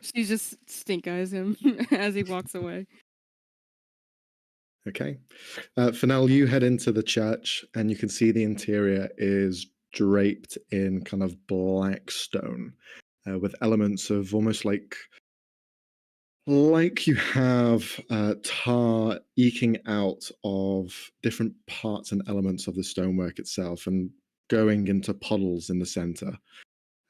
She just stink eyes him as he walks away. Okay. Fennel, you head into the church and you can see the interior is draped in kind of black stone with elements of almost like you have tar eking out of different parts and elements of the stonework itself and going into puddles in the center.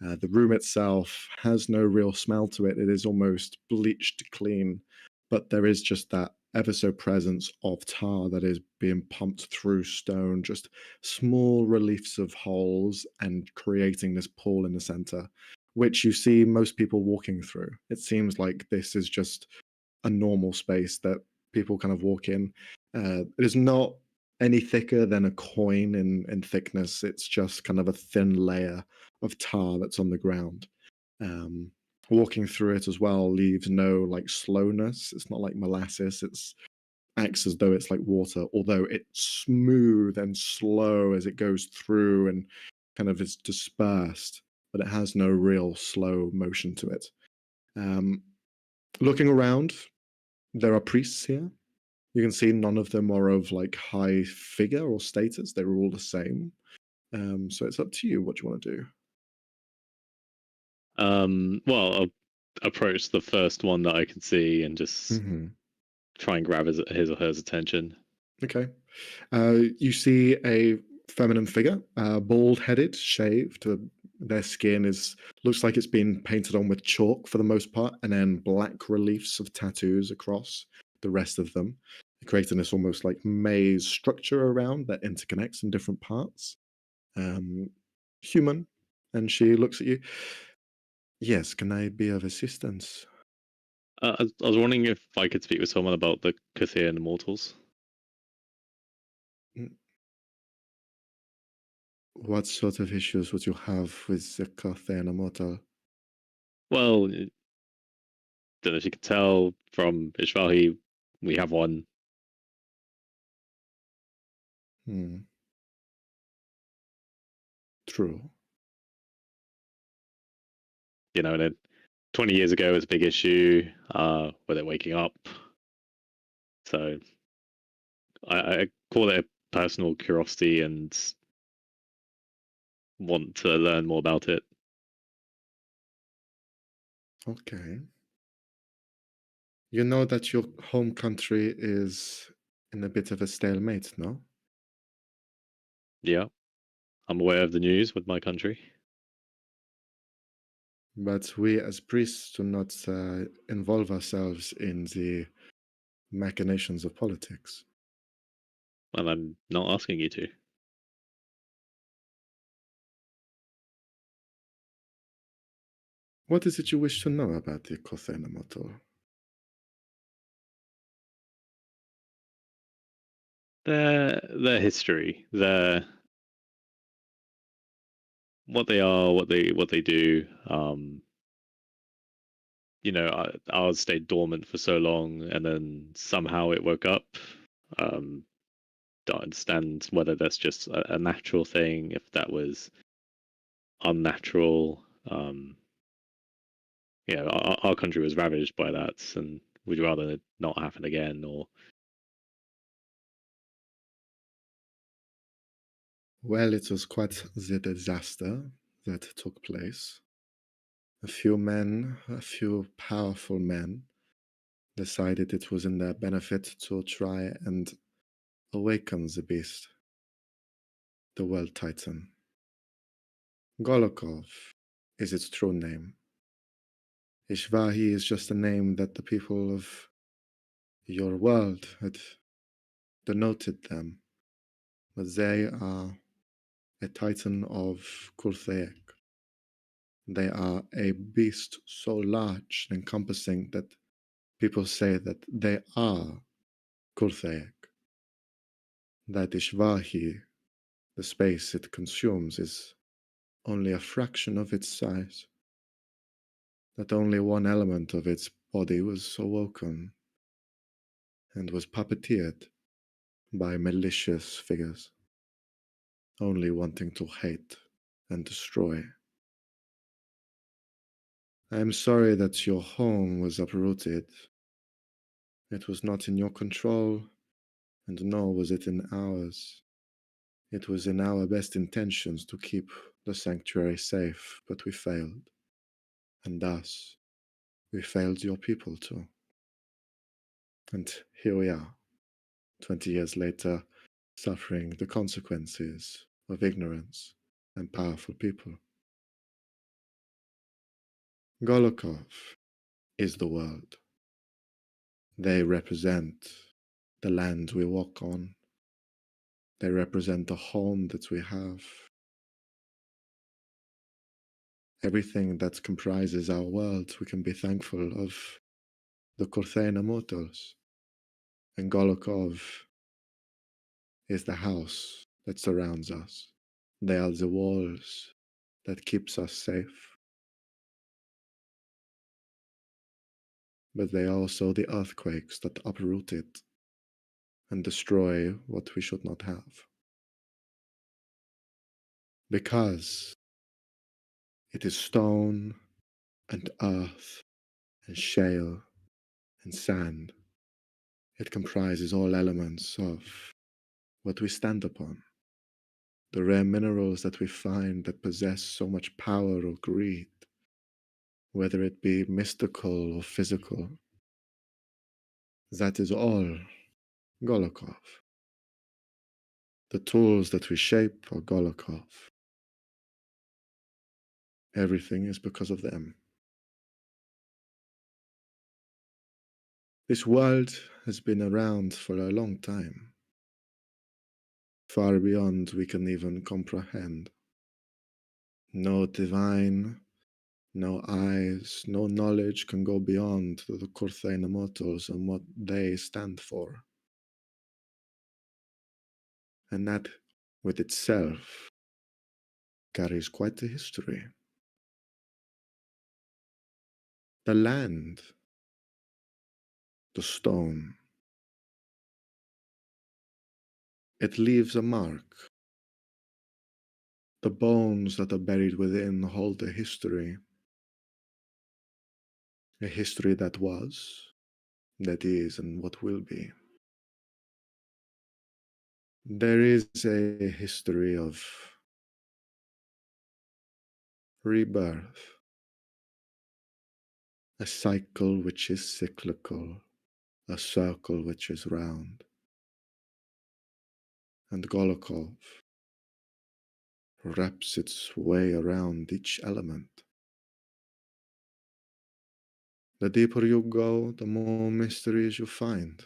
The room itself has no real smell to it. It is almost bleached clean, but there is just that ever so presence of tar that is being pumped through stone, just small reliefs of holes and creating this pool in the center, which you see most people walking through. It seems like this is just a normal space that people kind of walk in. It is not any thicker than a coin in thickness. It's just kind of a thin layer of tar that's on the ground. walking through it as well leaves no like slowness. It's not like molasses. It's acts as though it's like water, although it's smooth and slow as it goes through and kind of is dispersed, but it has no real slow motion to it. Looking around, there are priests here. You can see none of them are of like high figure or status. They're all the same. So it's up to you what you want to do. Well, I'll approach the first one that I can see and just Mm-hmm. try and grab his or her attention. Okay. You see a feminine figure, bald-headed, shaved. Their skin looks like it's been painted on with chalk for the most part, and then black reliefs of tattoos across the rest of them, creating this almost like maze structure around that interconnects in different parts. Human, and she looks at you. Yes, can I be of assistance? I was wondering if I could speak with someone about the Cthian immortals. What sort of issues would you have with the Cthian immortal? Well, don't know if you could tell from Ishvahi, we have one. True. You know, and then 20 years ago it was a big issue where they're waking up. So I call it a personal curiosity and want to learn more about it. Okay. You know that your home country is in a bit of a stalemate, no? Yeah, I'm aware of the news with my country. But we as priests do not involve ourselves in the machinations of politics. And I'm not asking you to. What is it you wish to know about the Cthian immortal? Their history, their what they are, what they do. You know, ours stayed dormant for so long, and then somehow it woke up. Don't understand whether that's just a natural thing, if that was unnatural. Yeah, our country was ravaged by that, and we'd rather it not happen again. Or Well, it was quite the disaster that took place. A few powerful men, decided it was in their benefit to try and awaken the beast, the world titan. Golokov is its true name. Ishvahi is just a name that the people of your world had denoted them, but they are a titan of Kulthayek. They are a beast so large and encompassing that people say that they are Kulthayek. That Ishvahi, the space it consumes, is only a fraction of its size. That only one element of its body was awoken and was puppeteered by malicious figures, only wanting to hate and destroy. I am sorry that your home was uprooted. It was not in your control, and nor was it in ours. It was in our best intentions to keep the sanctuary safe, but we failed. And thus, we failed your people too. And here we are, 20 years later, suffering the consequences of ignorance and powerful people. Golokov is the world. They represent the land we walk on. They represent the home that we have. Everything that comprises our world, we can be thankful of the Cthian immortals. And Golokov is the house that surrounds us. They are the walls that keeps us safe. but they are also the earthquakes that uproot it and destroy what we should not have. Because it is stone and earth and shale and sand. It comprises all elements of what we stand upon, the rare minerals that we find that possess so much power or greed, whether it be mystical or physical. That is all Golokov. The tools that we shape are Golokov. Everything is because of them. This world has been around for a long time, far beyond we can even comprehend. No divine, no eyes, no knowledge can go beyond the Kurthain Immortals and what they stand for. And that, with itself, carries quite a history. The land, the stone, it leaves a mark. The bones that are buried within hold a history that was, that is, and what will be. There is a history of rebirth, a cycle which is cyclical, a circle which is round. And Golokov wraps its way around each element. The deeper you go, the more mysteries you find.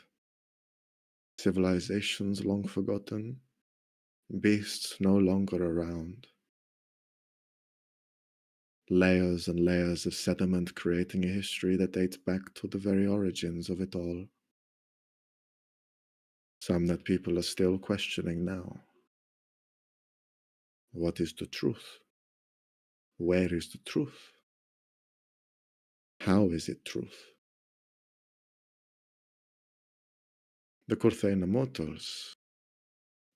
Civilizations long forgotten, beasts no longer around. Layers and layers of sediment creating a history that dates back to the very origins of it all. Some that people are still questioning now. What is the truth? Where is the truth? How is it truth? The Kurthain Immortals,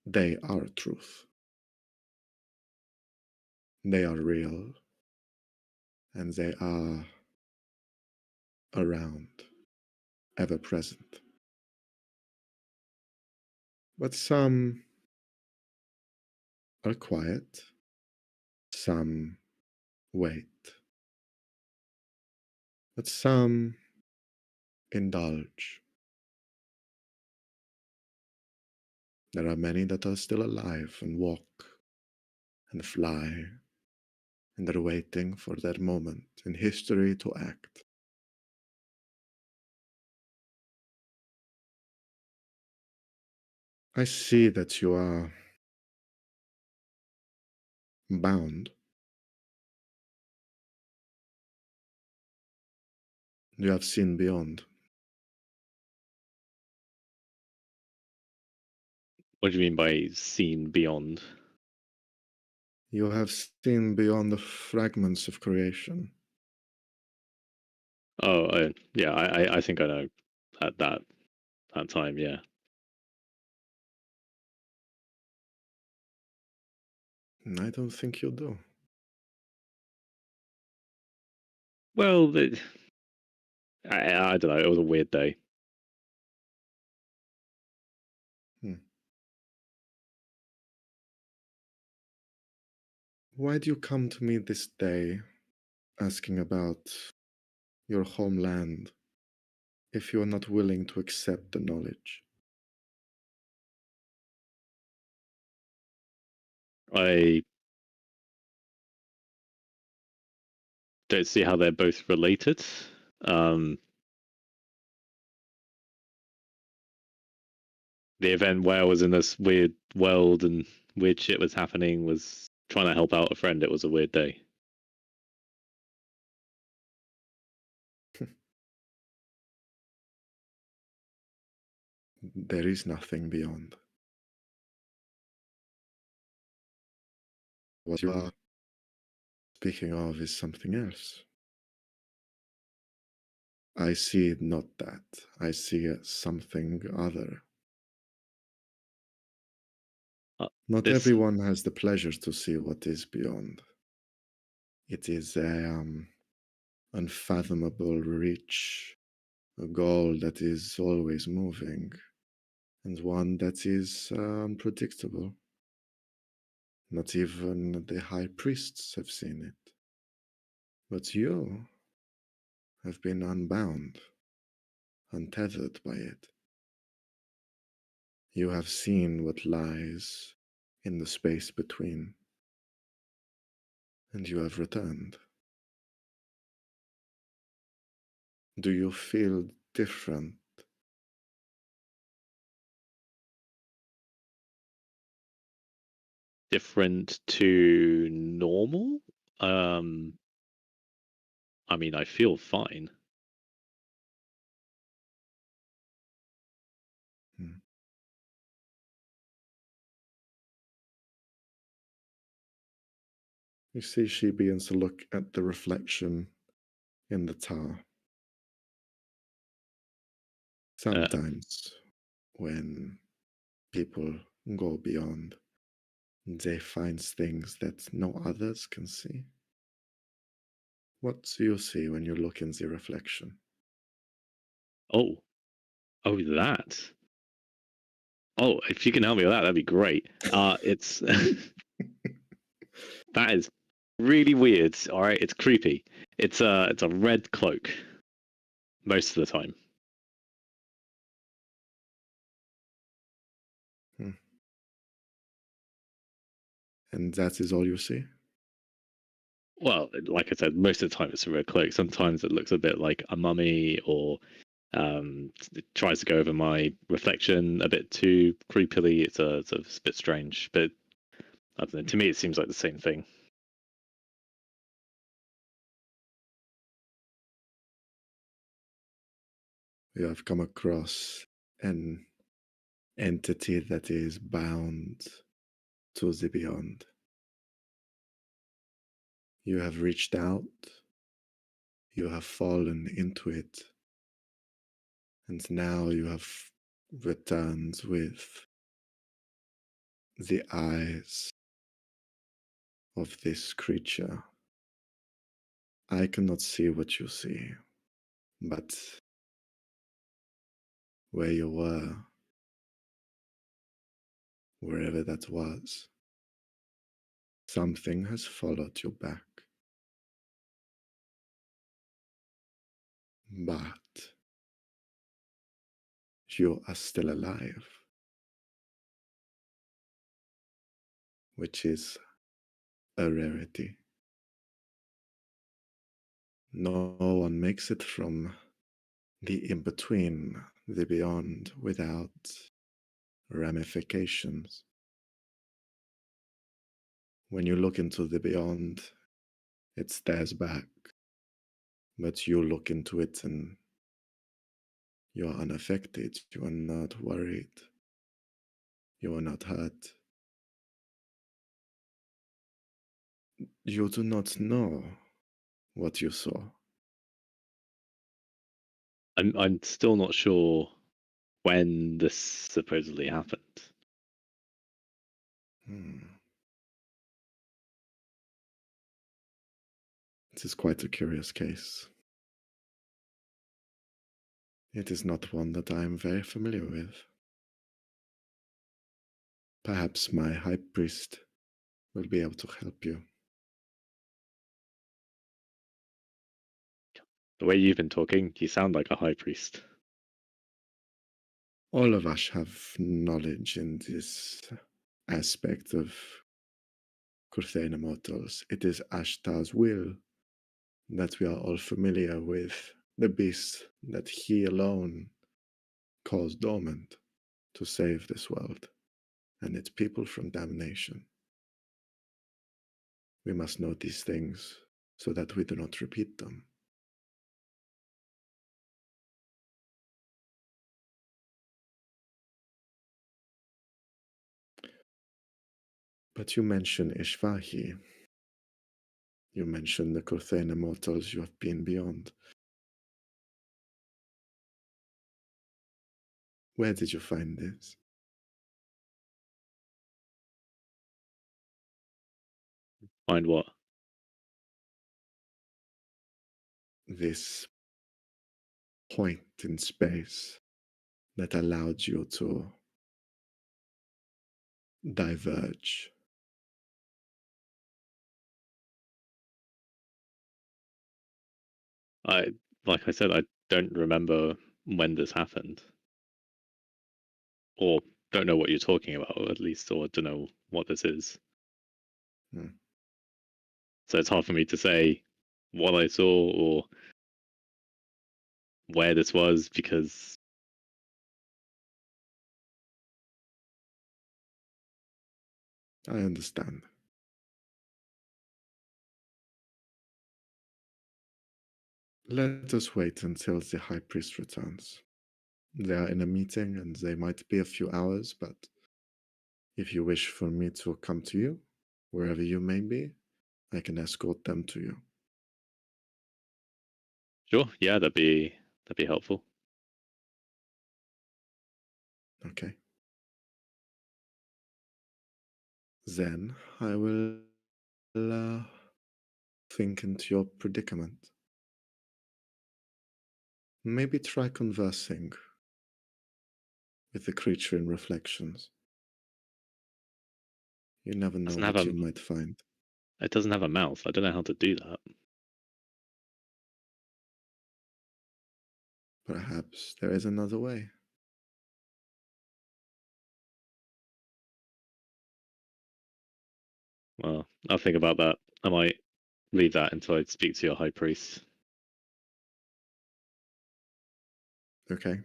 they are truth. They are real, and they are around, ever present. But some are quiet, some wait, but some indulge. There are many that are still alive and walk and fly, and are waiting for their moment in history to act. I see that you are bound. You have seen beyond. What do you mean by seen beyond? You have seen beyond the fragments of creation. Oh, yeah, I think I know at that time, yeah. I don't think you do. Well, I don't know. It was a weird day. Why do you come to me this day asking about your homeland if you are not willing to accept the knowledge? I don't see how they're both related. The event where I was in this weird world and weird shit was happening was trying to help out a friend. It was a weird day. There is nothing beyond. What you are speaking of is something else. I see not that. I see something other. Not This everyone has the pleasure to see what is beyond. It is a unfathomable reach, a goal that is always moving, and one that is unpredictable. Not even the high priests have seen it. But you have been unbound, untethered by it. You have seen what lies in the space between, and you have returned. Do you feel different? different to normal. Um, I mean, I feel fine. Hmm. You see, she begins to look at the reflection in the tar. Sometimes, when people go beyond, they find things that no others can see. What do you see when you look in the reflection? Oh, that. Oh, if you can help me with that, that'd be great. It's that is really weird. All right, it's creepy. It's a red cloak most of the time. And that is all you see? Well, like I said, most of the time it's a red cloak. Sometimes it looks a bit like a mummy, or it tries to go over my reflection a bit too creepily. It's a bit strange, but I don't know. To me, it seems like the same thing. You have come across an entity that is bound to the beyond. You have reached out, you have fallen into it, and now you have returned with the eyes of this creature. I cannot see what you see, but where you were, wherever that was, something has followed you back. But you are still alive, which is a rarity. No one makes it from the in between, the beyond, without ramifications. When you look into the beyond, it stares back, but you look into it and you are unaffected, you are not worried, you are not hurt. You do not know what you saw. I'm still not sure when this supposedly happened. It is quite a curious case. It is not one that I am very familiar with. Perhaps my high priest will be able to help you. The way you've been talking, you sound like a high priest. All of us have knowledge in this aspect of Kurthena Mortals. It is Ashtar's will that we are all familiar with the beast that he alone calls dormant to save this world and its people from damnation. We must know these things so that we do not repeat them. But you mention Ishvahi. You mentioned the Kurthena Mortals you have been beyond. Where did you find this? Find what? This point in space that allowed you to diverge. Like I said, I don't remember when this happened, or don't know what you're talking about, at least, or don't know what this is. Hmm. So it's hard for me to say what I saw or where this was because I understand. Let us wait until the High Priest returns. They are in a meeting and they might be a few hours, but if you wish for me to come to you, wherever you may be, I can escort them to you. sure, yeah, that'd be helpful. Okay. Then I will think into your predicament. Maybe try conversing with the creature in reflections. You never know Doesn't have what a you might find. It doesn't have a mouth. I don't know how to do that. Perhaps there is another way. Well, I'll think about that. I might leave that until I speak to your high priest. Okay.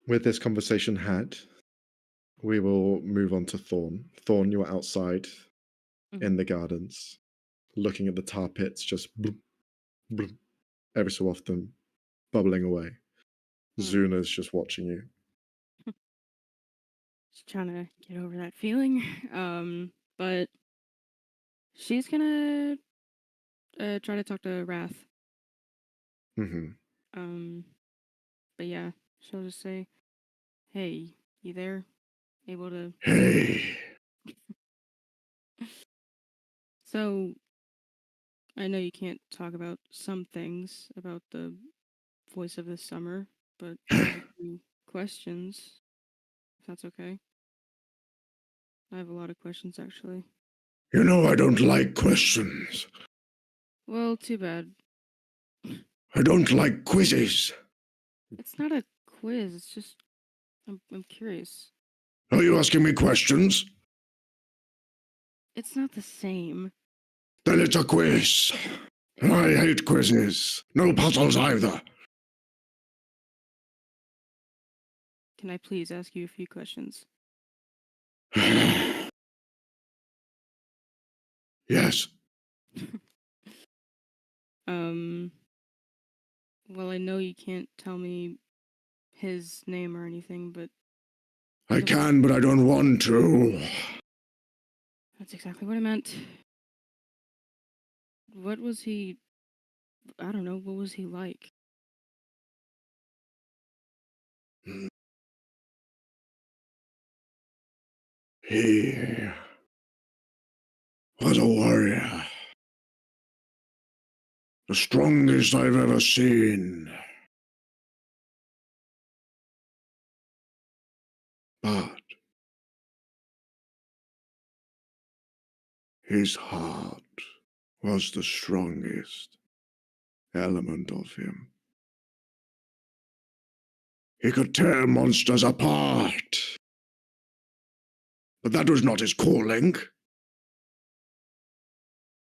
With this conversation had, we will move on to Thorn. Thorn, you're outside in the gardens, looking at the tar pits just bloop, bloop, every so often bubbling away. Zuna's just watching you. Just trying to get over that feeling. But she's gonna try to talk to Wrath. Hmm. But yeah, she'll just say, "Hey, you there? Able to?" Hey. So, I know you can't talk about some things about the voice of the summer, but I have a few questions, if that's okay. I have a lot of questions, actually. You know I don't like questions. Well, too bad. I don't like quizzes. It's not a quiz, it's just, I'm curious. Are you asking me questions? It's not the same. Then it's a quiz. I hate quizzes. No puzzles either. Can I please ask you a few questions? Yes. Well, I know you can't tell me his name or anything, but I can, but I don't want to. that's exactly what I meant. What was he? I don't know. What was he like? He was a warrior. The strongest I've ever seen. But his heart was the strongest element of him. He could tear monsters apart. But that was not his calling.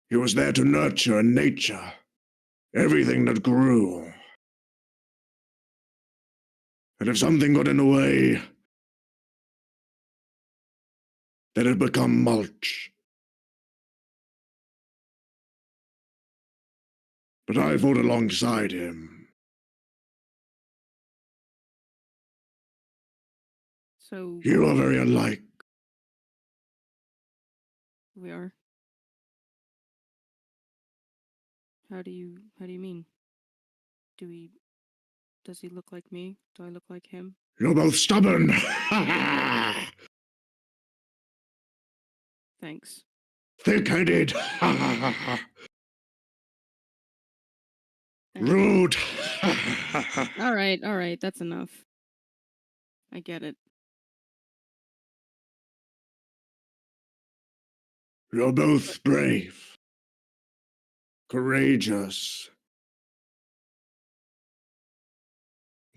He was there to nurture nature, everything that grew. And if something got in the way, then it become mulch. But I fought alongside him. So You are very alike. we are. How do you mean? Do we Does he look like me? Do I look like him? You're both stubborn. Thanks. Thick-headed. Thanks. Rude. All right, that's enough. I get it. You're both brave. Courageous.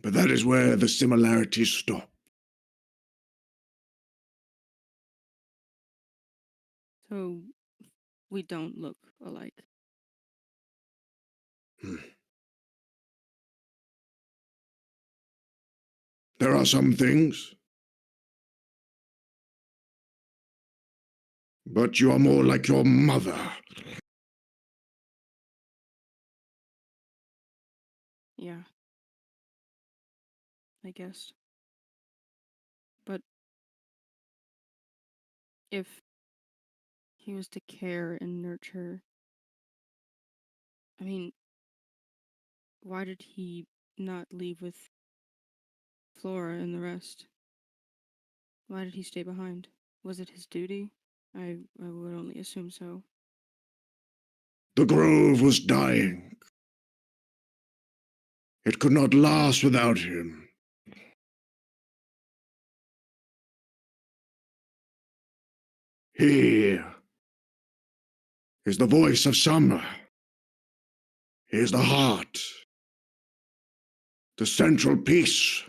But that is where the similarities stop. So we don't look alike. There are some things. But you are more like your mother. Yeah. I guess. But if he was to care and nurture, I mean, why did he not leave with Flora and the rest? Why did he stay behind? Was it his duty? I would only assume so. The grove was dying. It could not last without him. He is the voice of summer. He is the heart, the central piece.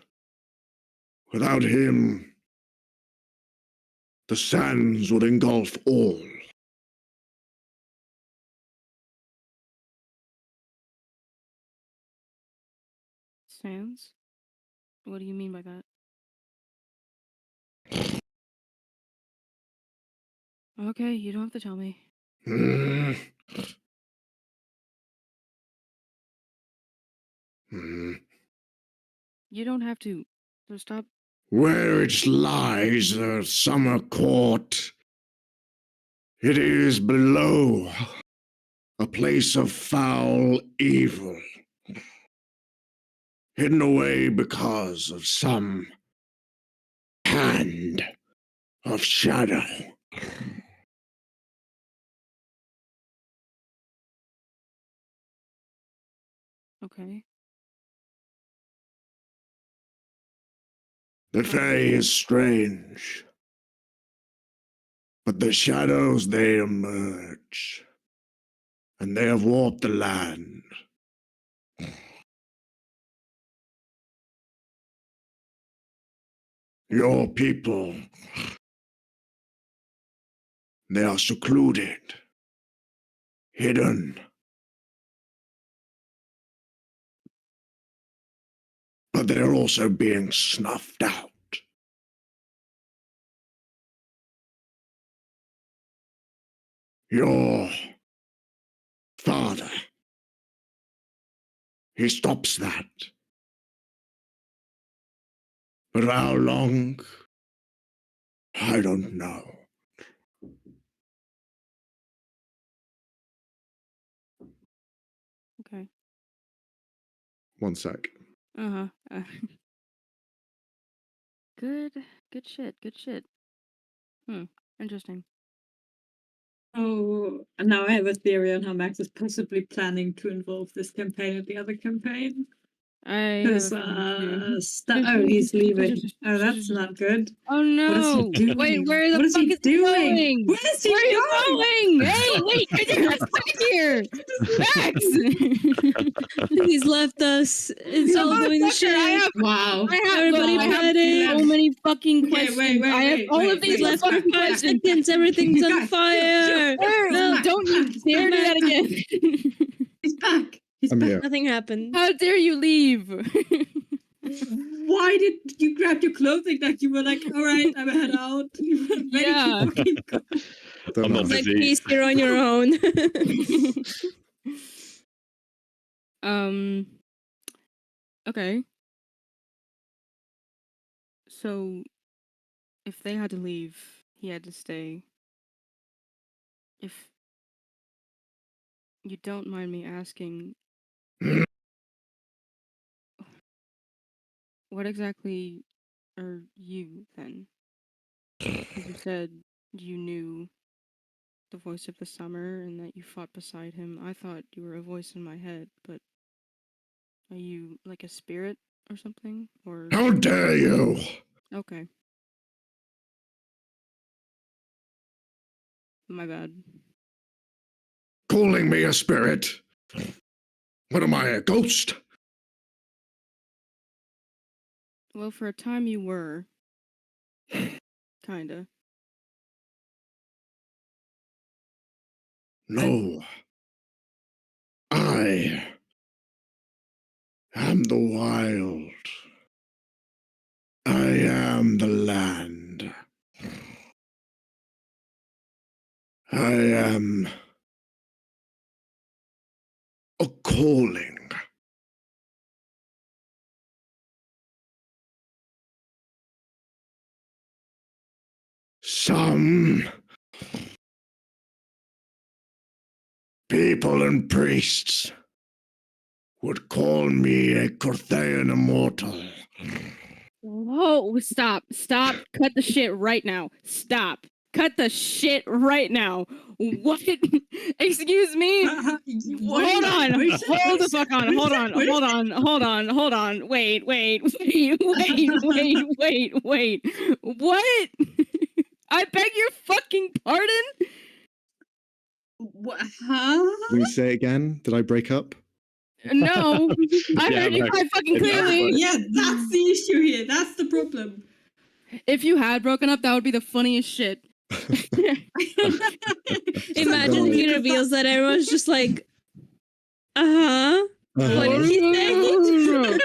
Without him, the sands would engulf all. Sands? What do you mean by that? Okay, you don't have to tell me. Hmm. Hmm. You don't have to. So stop. Where it lies, the summer court, it is below, a place of foul evil, hidden away because of some hand of shadow. Okay. The Fae is strange, but the shadows they emerge, and they have warped the land. Your people, they are secluded, hidden. But they're also being snuffed out. Your father, he stops that. But how long? I don't know. Okay. One sec. Uh-huh. Good shit. Good shit. Interesting. Oh, and now I have a theory on how Max is possibly planning to involve this campaign and the other campaign. I have Because, a feeling too. oh, he's leaving. Oh, that's not good. Oh What is he no! doing? Wait, where the What is fuck he is he doing? going? Where is he Where are you going? Hey, wait! You're back here, Max. He's left us. It's all going to Motherfucker, shit. Wow. Everybody I have panic. so many fucking Okay, questions. wait, I have all of these wait. are Left for fucking 5 questions. seconds. Everything's on Guys, fire. No, don't you dare do that again. He's back. He's I'm back. here. Nothing happened. How dare you leave? Why did you grab your clothing like you were like, all right, I'm head out? You were ready Yeah. to fucking go. Don't I'm not know. Like, busy. peace, you're on your own. Okay. So, if they had to leave, he had to stay. If you don't mind me asking, what exactly are you then? 'Cause you said you knew the voice of the summer and that you fought beside him. I thought you were a voice in my head, but are you like a spirit or something? Or How dare you! okay, my bad. Calling me a spirit? What am I, a ghost? Well, for a time you were, kinda. No. I am the wild. I am the land. I am a calling. Some people and priests would call me a Corthean immortal. Whoa! Stop! Stop! Cut the shit right now! Stop! Cut the shit right now! What? Excuse me? Hold on! Hold the fuck on! Hold on! Hold on! Hold on! Hold on! Wait! Wait! Wait! Wait! Wait! Wait! Wait! What? I beg your fucking pardon? What? Huh? Can you say it again? Did I break up? No, I Yeah, heard you Max, quite fucking it sounds clearly. like- Yeah, that's the issue here. That's the problem. If you had broken up, that would be the funniest shit. Imagine he reveals that everyone's just like, uh-huh. What did he say?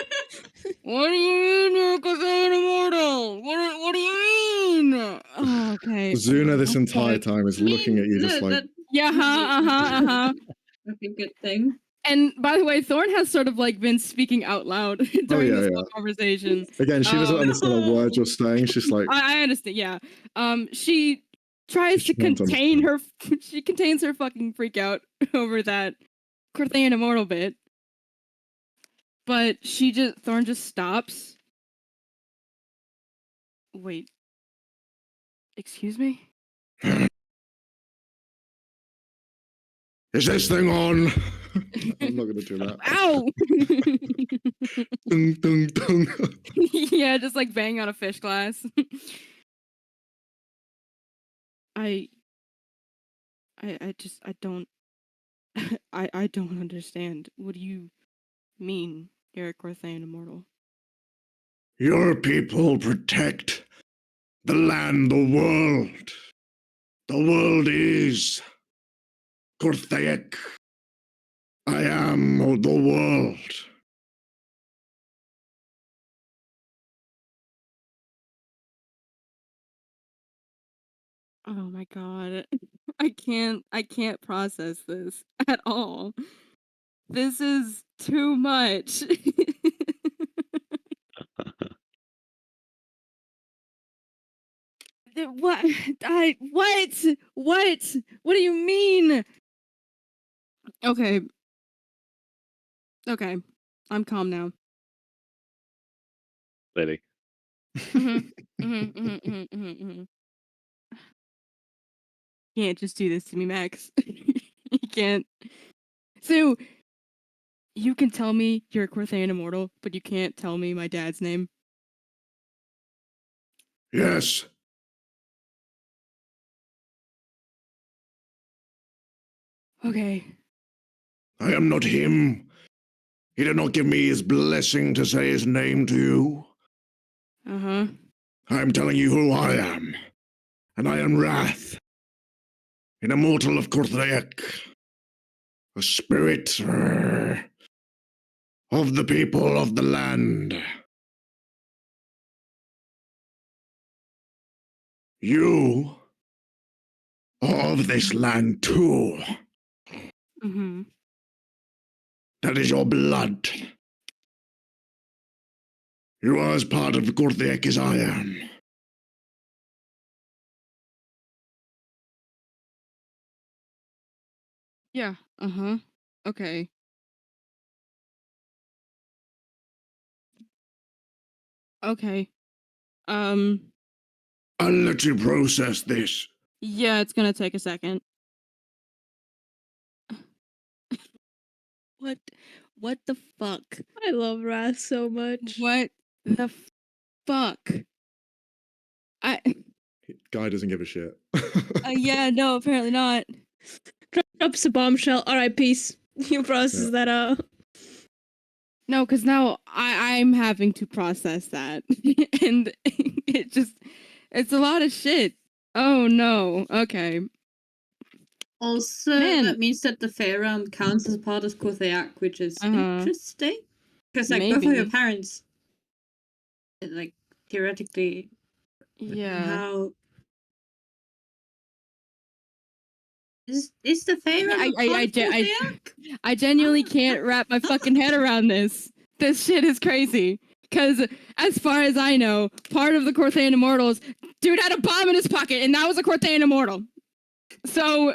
What do you mean, because I'm immortal? What do you mean? Oh, okay. Zuna this entire Okay. time is looking at you just like, Yeah, uh-huh. That's a good thing. And by the way, Thorn has sort of like been speaking out loud during this whole conversation. again, she doesn't understand a word you're saying. She's like, I understand, yeah. She tries She to can't contain her. She contains her fucking freak out over that Corthaean immortal bit. But Thorn just stops. Wait. Excuse me? is this thing on? I'm not going to do that. Ow! Dung, dung, dung. Yeah, just like bang on a fish glass. I don't I don't understand. What do you mean, Eric Corthaean immortal? Your people protect the land, the world. The world is Corthaic. I am the world. Oh my god. I can't process this at all. This is too much. What? What do you mean? Okay. Okay. I'm calm now. Clearly. Can't just do this to me, Max. You can't. So, you can tell me you're a Corthaean immortal, but you can't tell me my dad's name? Yes. Okay. I am not him. He did not give me his blessing to say his name to you. Uh-huh. I am telling you who I am. And I am Wrath, an immortal of Corthaic. A spirit of the people of the land. You are of this land too. Mm-hmm. That is your blood. You are as part of Corthaic as I am. Yeah. Uh-huh. Okay. Okay. I'll let you process this. Yeah, it's gonna take a second. What the fuck? I love Wrath so much. What the fuck? I Guy doesn't give a shit. yeah, no, apparently not. Drops a bombshell. All right, peace. You process Yeah. that out. No, because now I'm having to process that, and it's a lot of shit. Oh no. Okay. Also, Man. that means that the fair round counts as part of Kotheak, which is Uh-huh. interesting. Because, like, both of your Maybe. parents, like, theoretically, Yeah. how... Is the fair round a part of Kotheak? I genuinely can't wrap my fucking head around this. This shit is crazy. Because, as far as I know, part of the Corthaean Immortals, dude had a bomb in his pocket, and that was a Corthaean Immortal. So,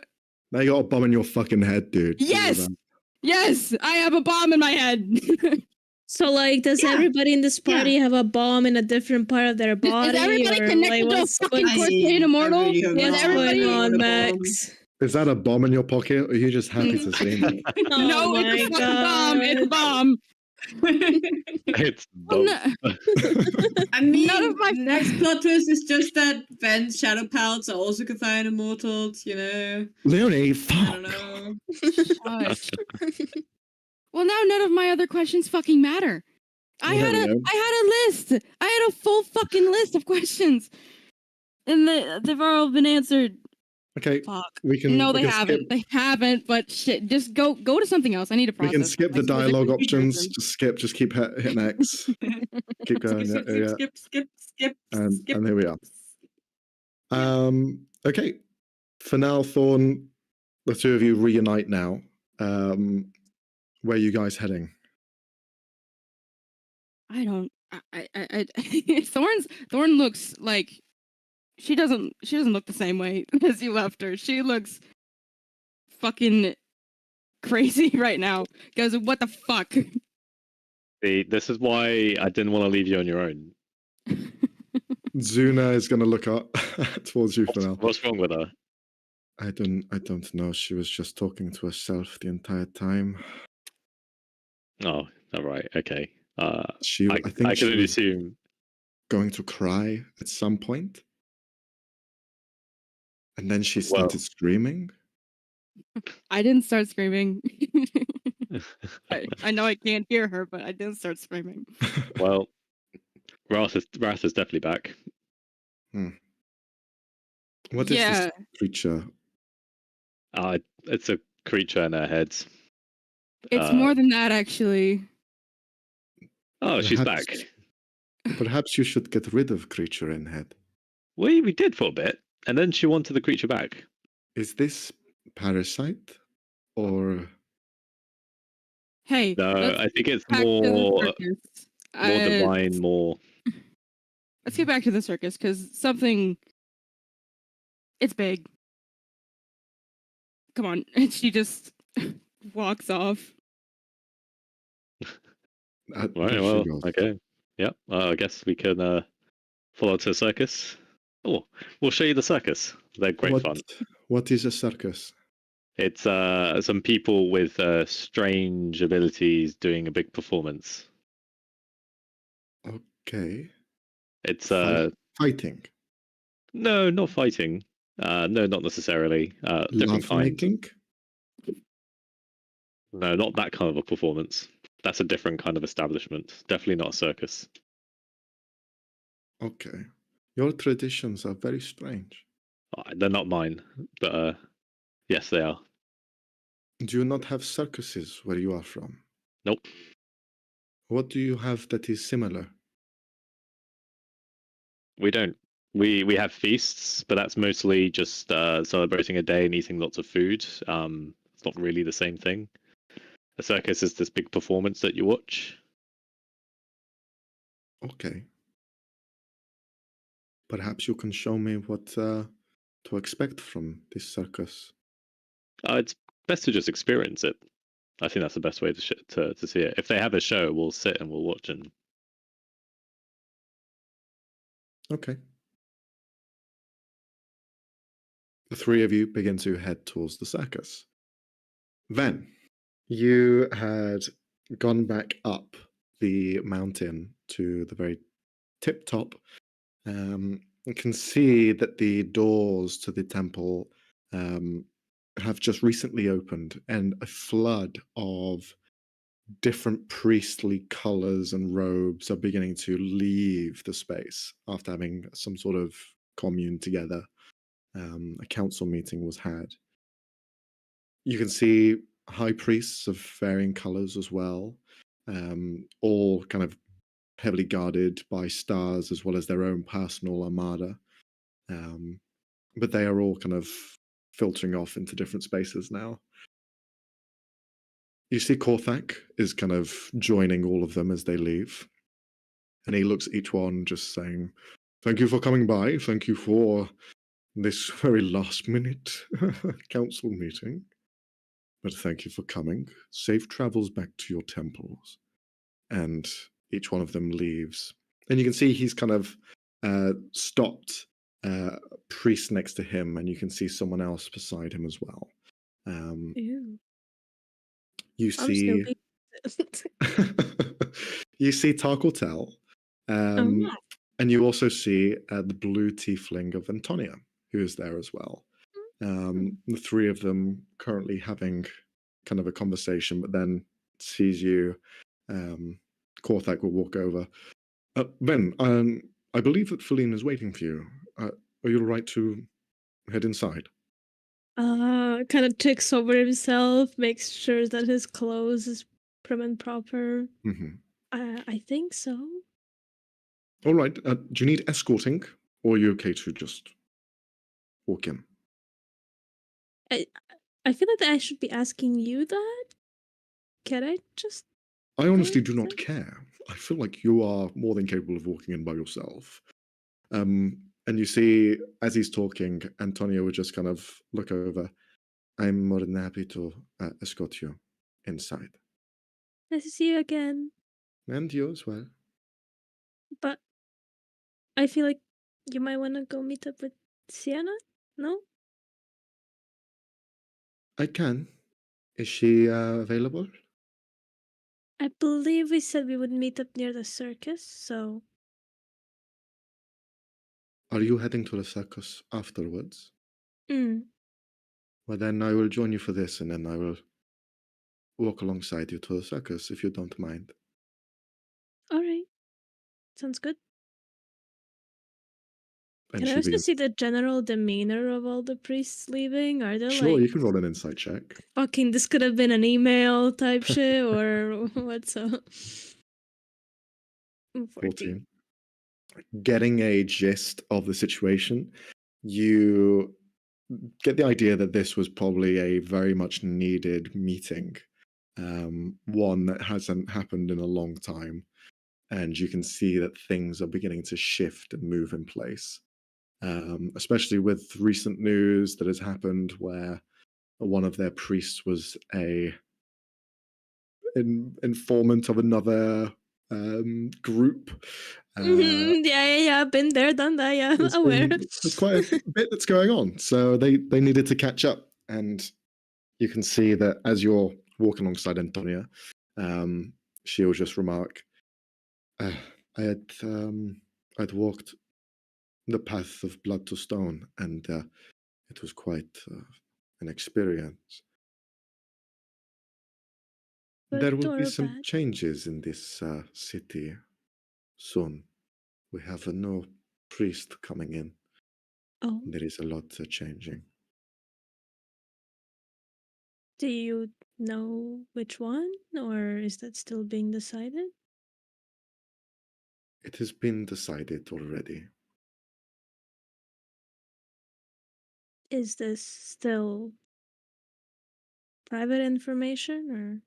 Now you got a bomb in your fucking head, dude. You know yes! that. Yes! I have a bomb in my head! So, like, does Yeah. everybody in this party have a bomb in a different part of their body? Is everybody or, connected like, to a what's fucking going- Corthaean Immortal? I really hope Is not. everybody going on, the Max? Is that a bomb in your pocket, or are you just happy to see me? Oh No, my it's a fucking God. bomb. It's a bomb. It's Well, dumb. no- I mean, None of my- next plot twist is just that Ben's shadow pals are also Cathian immortals, you know? Leonie, I fuck. don't know. Shush. Well, now none of my other questions fucking matter. I had Whatever, a list. I had a full fucking list of questions, and they've all been answered. Okay, Fuck. we can. No, we they can haven't. Skip, They haven't. But shit, just go to something else. I need to we process. can skip the I swear, dialogue they're options. confusing. Just skip. Just keep hitting X. Keep going. Yeah. Skip. And here we are. Okay. For now, Thorn, the two of you reunite now. Where are you guys heading? I don't. I Thorn looks like she doesn't look the same way as you left her. She looks fucking crazy right now. Goes, what the fuck? See, this is why I didn't want to leave you on your own. Zuna is going to look up towards you for now. What's wrong with her? I don't know. She was just talking to herself the entire time. Oh, all right, okay. I I think I she can only was assume. going to cry at some point, and then she started screaming. I didn't start screaming. I know I can't hear her, but I didn't start screaming. Well, Wrath is definitely back. What is Yeah. this creature? It's a creature in her head. It's more than that, actually. Oh, she's back. Perhaps you should get rid of creature in head. We did for a bit, and then she wanted the creature back. Is this parasite or? Hey, No, let's I think it's get back to the more circus. divine, more. Let's get back to the circus, because something... It's big. Come on. And she just walks off. There Right, she well, goes. okay. Yep, I guess we can follow to the circus. Oh, we'll show you the circus. They're great fun. What is a circus? It's some people with strange abilities doing a big performance. Okay. It's Fighting. no, not fighting. No, not necessarily. Different Laugh kind. making. No, not that kind of a performance. That's a different kind of establishment. Definitely not a circus. Okay. Your traditions are very strange. They're not mine, but yes, they are. Do you not have circuses where you are from? Nope. What do you have that is similar? We don't. We have feasts, but that's mostly just celebrating a day and eating lots of food. It's not really the same thing. A circus is this big performance that you watch. Okay. Perhaps you can show me what to expect from this circus. It's best to just experience it. I think that's the best way to see it. If they have a show, we'll sit and we'll watch and Okay. The three of you begin to head towards the circus. Then you had gone back up the mountain to the very tip top. You can see that the doors to the temple have just recently opened, and a flood of different priestly colors and robes are beginning to leave the space after having some sort of commune together. A council meeting was had. You can see high priests of varying colors as well, all kind of heavily guarded by stars as well as their own personal armada. But they are all kind of filtering off into different spaces now. You see Korthak is kind of joining all of them as they leave. And he looks at each one just saying, "Thank you for coming by. Thank you for this very last minute council meeting. But thank you for coming. Safe travels back to your temples." And each one of them leaves. And you can see he's kind of stopped a priest next to him, and you can see someone else beside him as well. Ew. You I'm see Snoopy. you see Tarkotel, Oh. and you also see the blue tiefling of Antonia, who is there as well. The three of them currently having kind of a conversation, but then sees you. Korthak will walk over. Ben, I believe that Feline is waiting for you. Are you all right to head inside? Kind of checks over himself, makes sure that his clothes is prim and proper. Hmm. I think so. All right. Do you need escorting, or are you okay to just walk in? I feel like I should be asking you that. Can I just I honestly do inside? not care. I feel like you are more than capable of walking in by yourself. And you see, as he's talking, Antonio would just kind of look over. I'm more than happy to escort you inside. Nice to see you again. And you as well. But I feel like you might want to go meet up with Sienna? No? I can. Is she available? I believe we said we would meet up near the circus, so Are you heading to the circus afterwards? mm, Well, then I will join you for this, and then I will walk alongside you to the circus if you don't mind. alright. Sounds good. And Can I she also begins. see the general demeanor of all the priests leaving? Are they Sure, like you can roll an insight check. fucking this could have been an email type shit or what's up? 14. Getting a gist of the situation, you get the idea that this was probably a very much needed meeting, one that hasn't happened in a long time. And you can see that things are beginning to shift and move in place, especially with recent news that has happened where one of their priests was a informant of another group. Yeah. Been there, done that. Yeah, There's aware. quite a bit that's going on, so they needed to catch up. And you can see that as you're walking alongside Antonia, she'll just remark, I had I'd walked the path of blood to stone, and it was quite an experience. Good There will be or some bad? changes in this city soon. We have a new priest coming in. Oh, There is a lot changing. do you know which one, or is that still being decided? It has been decided already. Is this still private information,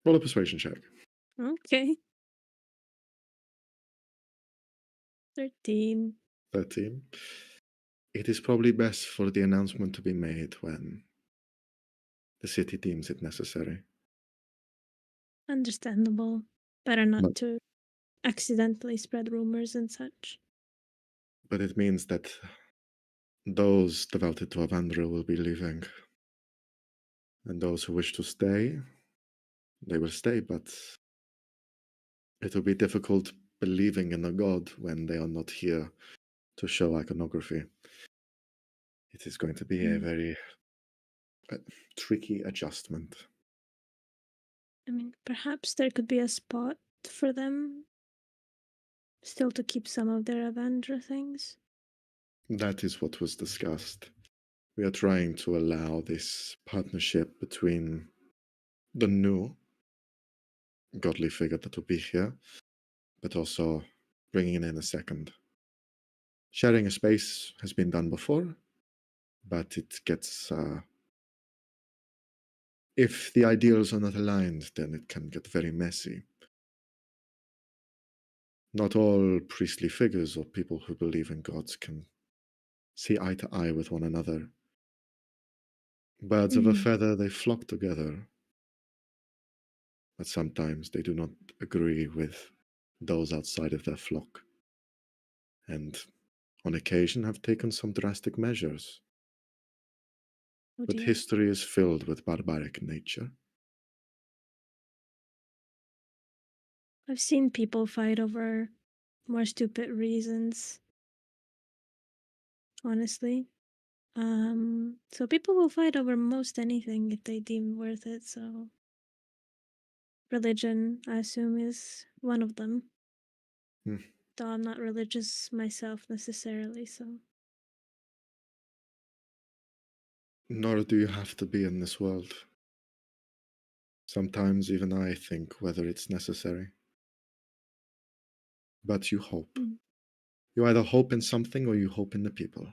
Roll a persuasion check. or okay? 13. 13. It is probably best for the announcement to be made when the city deems it necessary. Understandable. Better not But to accidentally spread rumors and such. But it means that those devoted to Avandra will be leaving. And those who wish to stay, they will stay, but it will be difficult believing in a god when they are not here to show iconography. It is going to be a very tricky adjustment. I mean, perhaps there could be a spot for them still to keep some of their Avandra things. That is what was discussed. We are trying to allow this partnership between the new godly figure that will be here, but also bringing in a second. Sharing a space has been done before, but it gets. If the ideals are not aligned, then it can get very messy. Not all priestly figures or people who believe in gods can see eye to eye with one another. Birds of a feather, they flock together. But sometimes they do not agree with those outside of their flock, and on occasion have taken some drastic measures. Oh But dear. history is filled with barbaric nature. I've seen people fight over more stupid reasons. Honestly. So people will fight over most anything if they deem worth it, so religion, I assume, is one of them. Though I'm not religious myself necessarily, so. Nor do you have to be in this world. Sometimes even I think whether it's necessary. But you hope. You either hope in something or you hope in the people.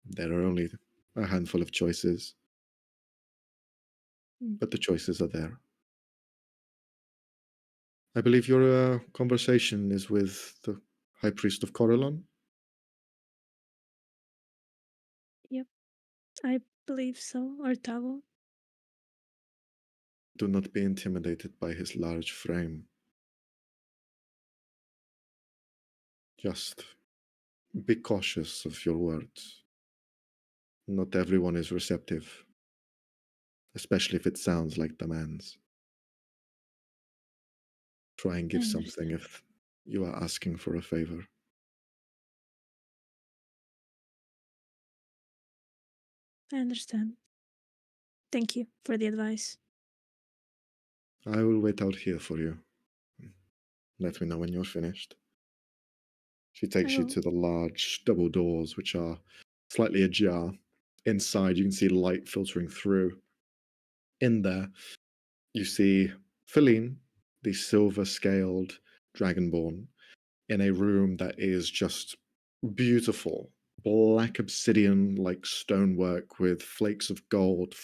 There are only a handful of choices, but the choices are there. I believe your conversation is with the High Priest of Corellon. Yep, I believe so. Or Tavo. Do not be intimidated by his large frame. Just be cautious of your words. Not everyone is receptive, especially if it sounds like demands. Try and give something if you are asking for a favor. I understand. Thank you for the advice. I will wait out here for you. Let me know when you're finished. She takes you to the large double doors, which are slightly ajar. Inside, you can see light filtering through. In there, you see Feline, the silver-scaled dragonborn, in a room that is just beautiful. Black obsidian-like stonework with flakes of gold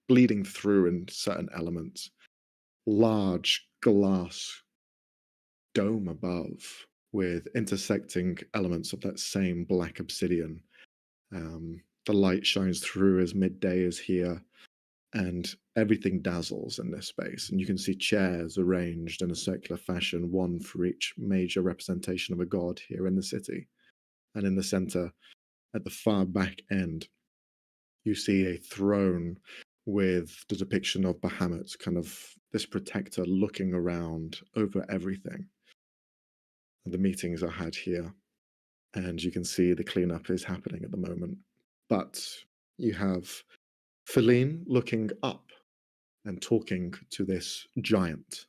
bleeding through in certain elements. Large glass dome above with intersecting elements of that same black obsidian. The light shines through as midday is here, and everything dazzles in this space. And you can see chairs arranged in a circular fashion, one for each major representation of a god here in the city. And in the center, at the far back end, you see a throne with the depiction of Bahamut, kind of this protector looking around over everything. And the meetings are had here, and you can see the cleanup is happening at the moment. But you have Feline looking up and talking to this giant,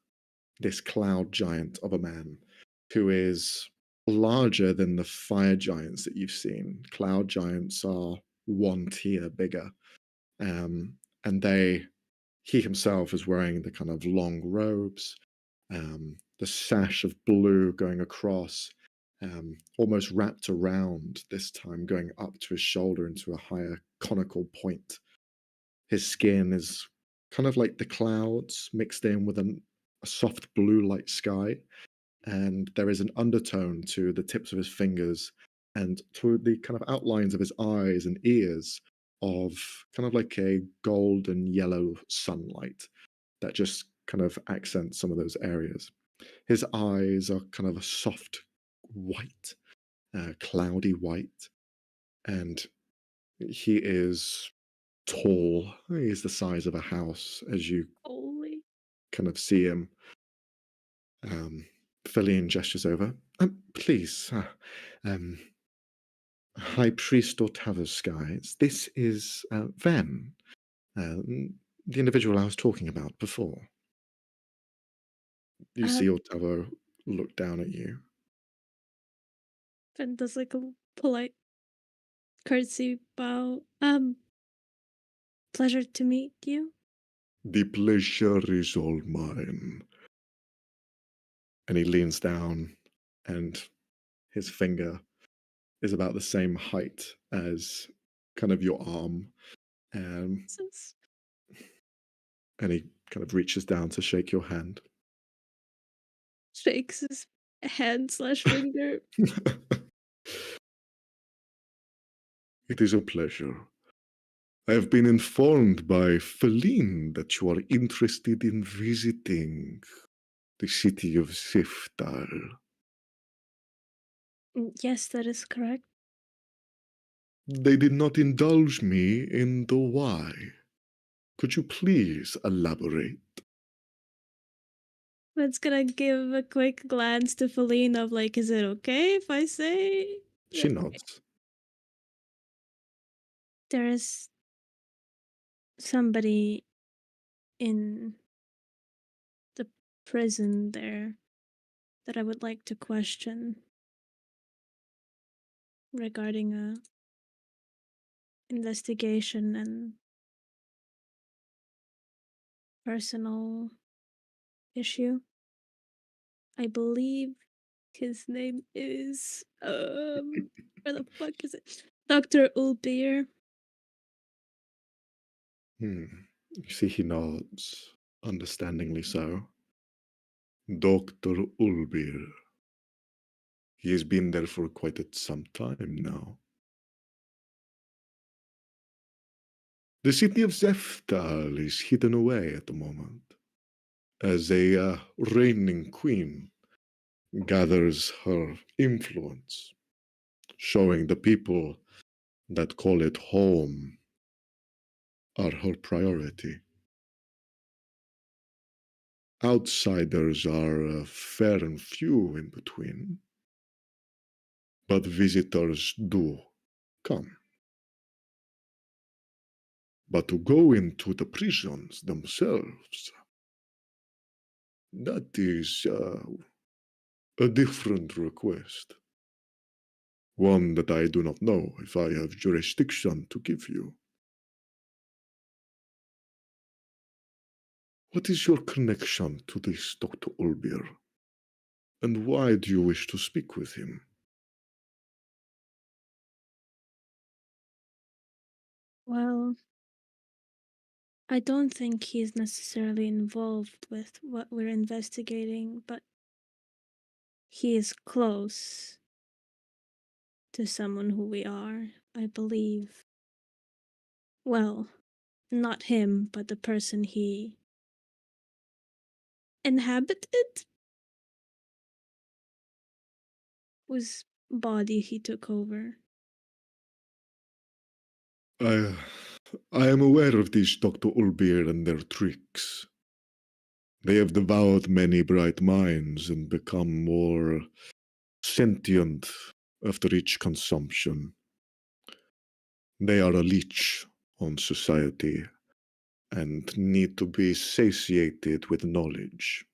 this cloud giant of a man, who is larger than the fire giants that you've seen. Cloud giants are one tier bigger. And he himself is wearing the kind of long robes, the sash of blue going across, almost wrapped around, this time going up to his shoulder into a higher conical point. His skin is kind of like the clouds mixed in with a soft blue light sky, and there is an undertone to the tips of his fingers and to the kind of outlines of his eyes and ears of kind of like a golden yellow sunlight that just kind of accents some of those areas. His eyes are kind of a soft white, cloudy white, and he is tall. He is the size of a house as you Holy. kind of see him. Feline gestures over. Please, High Priest Otavus, this is Ven, the individual I was talking about before. You see Otavo look down at you. Ven does like a polite curtsy bow. Pleasure to meet you. The pleasure is all mine. And he leans down, and his finger is about the same height as kind of your arm. Since And he kind of reaches down to shake your hand. shakes his hand slash finger. It is a pleasure. I have been informed by Feline that you are interested in visiting the city of Siftal. Yes, that is correct. They did not indulge me in the why. Could you please elaborate? Ven's gonna give a quick glance to Feline of like, is it okay if I say? She that nods. There is somebody in the prison there that I would like to question regarding a investigation and personal issue. I believe his name is where the fuck is it? Dr. Ulbeer. You see, he nods, understandingly so. Dr. Ulbir. He has been there for quite some time now. The city of Zeftal is hidden away at the moment, as a reigning queen gathers her influence, showing the people that call it home are her priority. Outsiders are fair and few in between, but visitors do come. But to go into the prisons themselves, that is a different request. One that I do not know if I have jurisdiction to give you. What is your connection to this Dr. Ulbir? And why do you wish to speak with him? Well, I don't think he's necessarily involved with what we're investigating, but he is close to someone who we are, I believe. Well, not him, but the person he inhabited, whose body he took over. I am aware of these Dr. Ulbir and their tricks. They have devoured many bright minds and become more sentient after each consumption. They are a leech on society and need to be satiated with knowledge.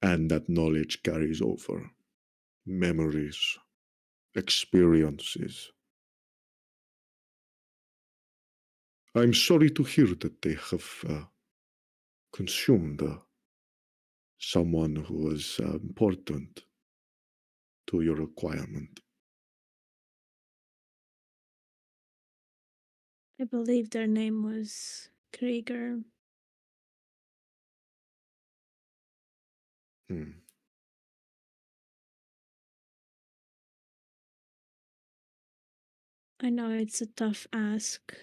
And that knowledge carries over memories, experiences. I'm sorry to hear that they have consumed someone who was important to your requirement. I believe their name was Krieger. I know it's a tough ask,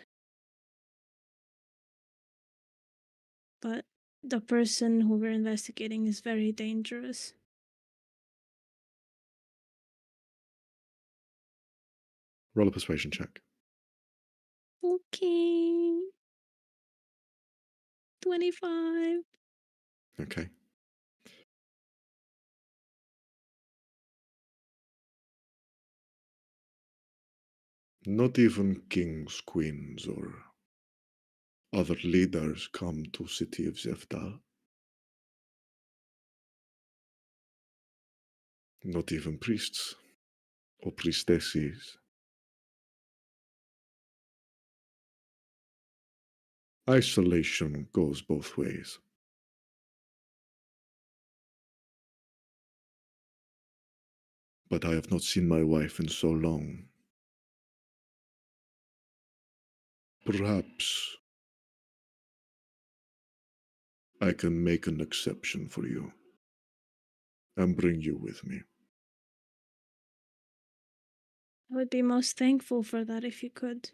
but the person who we're investigating is very dangerous. Roll a persuasion check. Okay. 25. Okay. Not even kings, queens, or other leaders come to city of Zefdal. Not even priests or priestesses. Isolation goes both ways. But I have not seen my wife in so long. Perhaps I can make an exception for you and bring you with me. I would be most thankful for that if you could.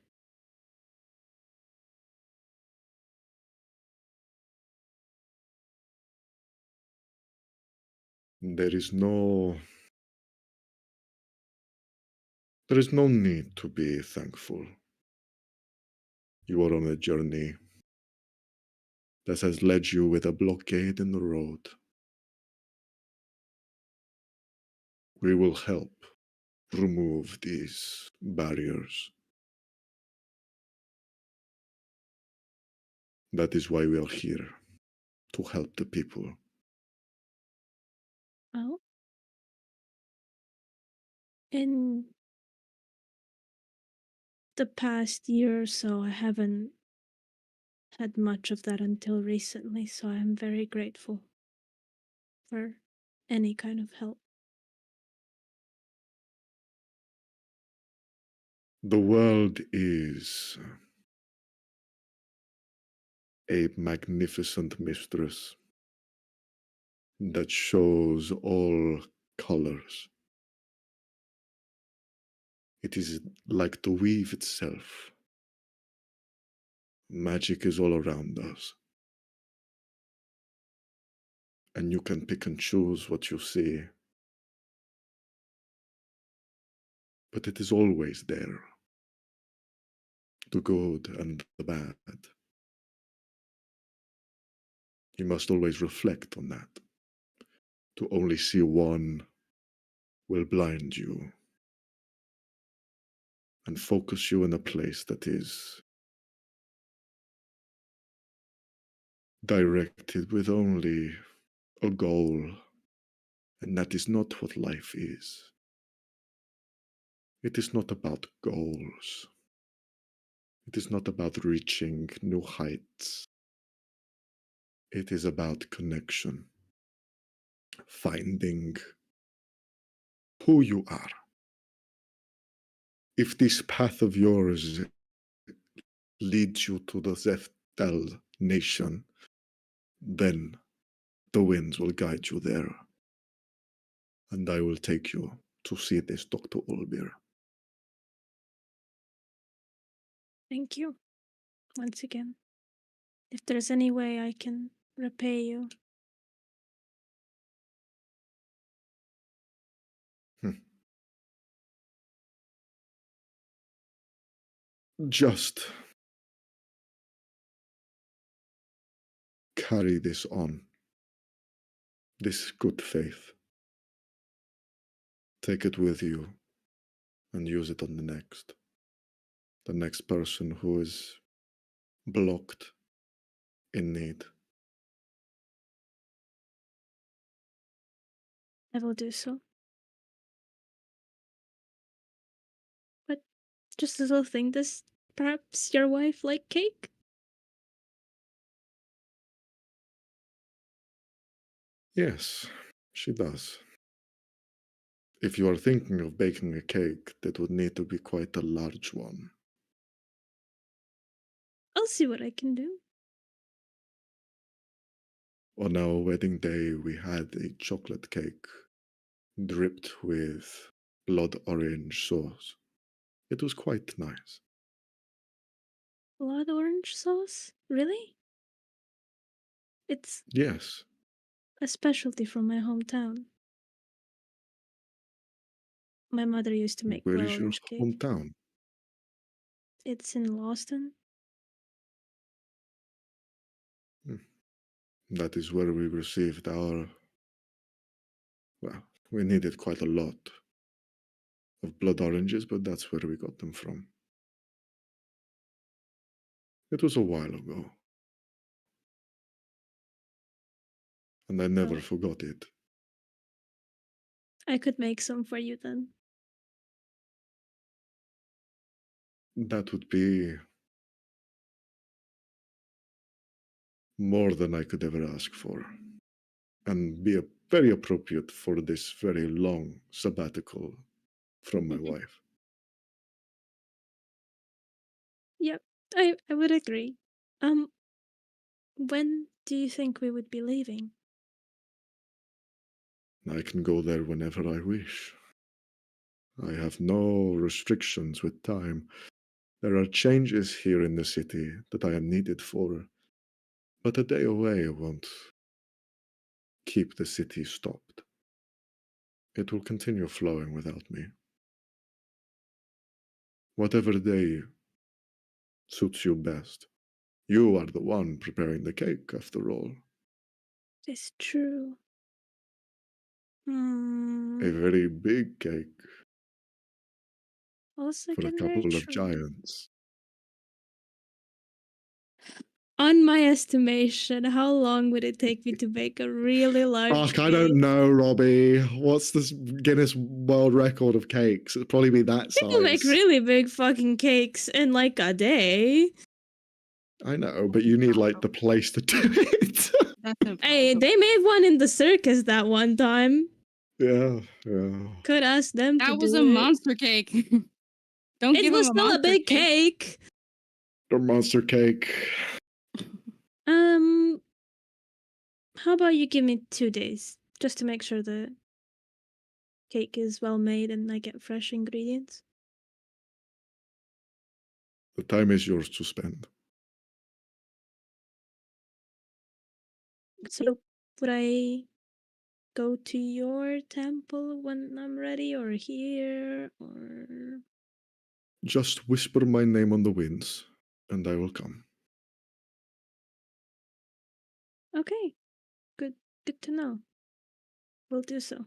There is no need to be thankful. You are on a journey that has led you with a blockade in the road. We will help remove these barriers. That is why we are here, to help the people. Well, in the past year or so, I haven't had much of that until recently, so I'm very grateful for any kind of help. The world is a magnificent mistress that shows all colors. It is like the weave itself. Magic is all around us. And you can pick and choose what you see. But it is always there. The good and the bad. You must always reflect on that. To only see one will blind you and focus you in a place that is directed with only a goal, and that is not what life is. It is not about goals. It is not about reaching new heights. It is about connection, finding who you are. If this path of yours leads you to the Zefdal nation, then the winds will guide you there. And I will take you to see this Dr. Olbir. Thank you once again. If there's any way I can repay you. Just carry this on, this good faith. Take it with you and use it on the next person who is blocked in need. I will do so. But just a little thing, does perhaps your wife like cake? Yes, she does. If you are thinking of baking a cake, that would need to be quite a large one. I'll see what I can do. On our wedding day, we had a chocolate cake dripped with blood orange sauce. It was quite nice. Blood orange sauce? Really? It's Yes. a specialty from my hometown. My mother used to make Where blood is your orange cake. hometown? It's in Lawston. That is where we received our. Well, we needed quite a lot of blood oranges, but that's where we got them from. It was a while ago. And I never Oh. forgot it. I could make some for you then. That would be more than I could ever ask for, and be very appropriate for this very long sabbatical from my wife. Yep, I would agree. When do you think we would be leaving? I can go there whenever I wish. I have no restrictions with time. There are changes here in the city that I am needed for, but a day away won't keep the city stopped. It will continue flowing without me. Whatever day suits you best. You are the one preparing the cake, after all. It's true. A very big cake Also for a again, very couple of true. giants. On my estimation, how long would it take me to bake a really large Fuck, I cake? don't know, Robbie. What's this Guinness World Record of cakes? It'd probably be that People make size. really big fucking cakes in like a day. I know, but you need like the place to do it. That's Hey, impossible. they made one in the circus that one time. yeah. Could ask them to That do was a it. monster cake. Don't It give was him a still a monster big cake. The monster cake. How about you give me 2 days just to make sure the cake is well made and I get fresh ingredients? The time is yours to spend. So, would I go to your temple when I'm ready, or here, or Just whisper my name on the winds, and I will come. okay? Good to know. We'll do so.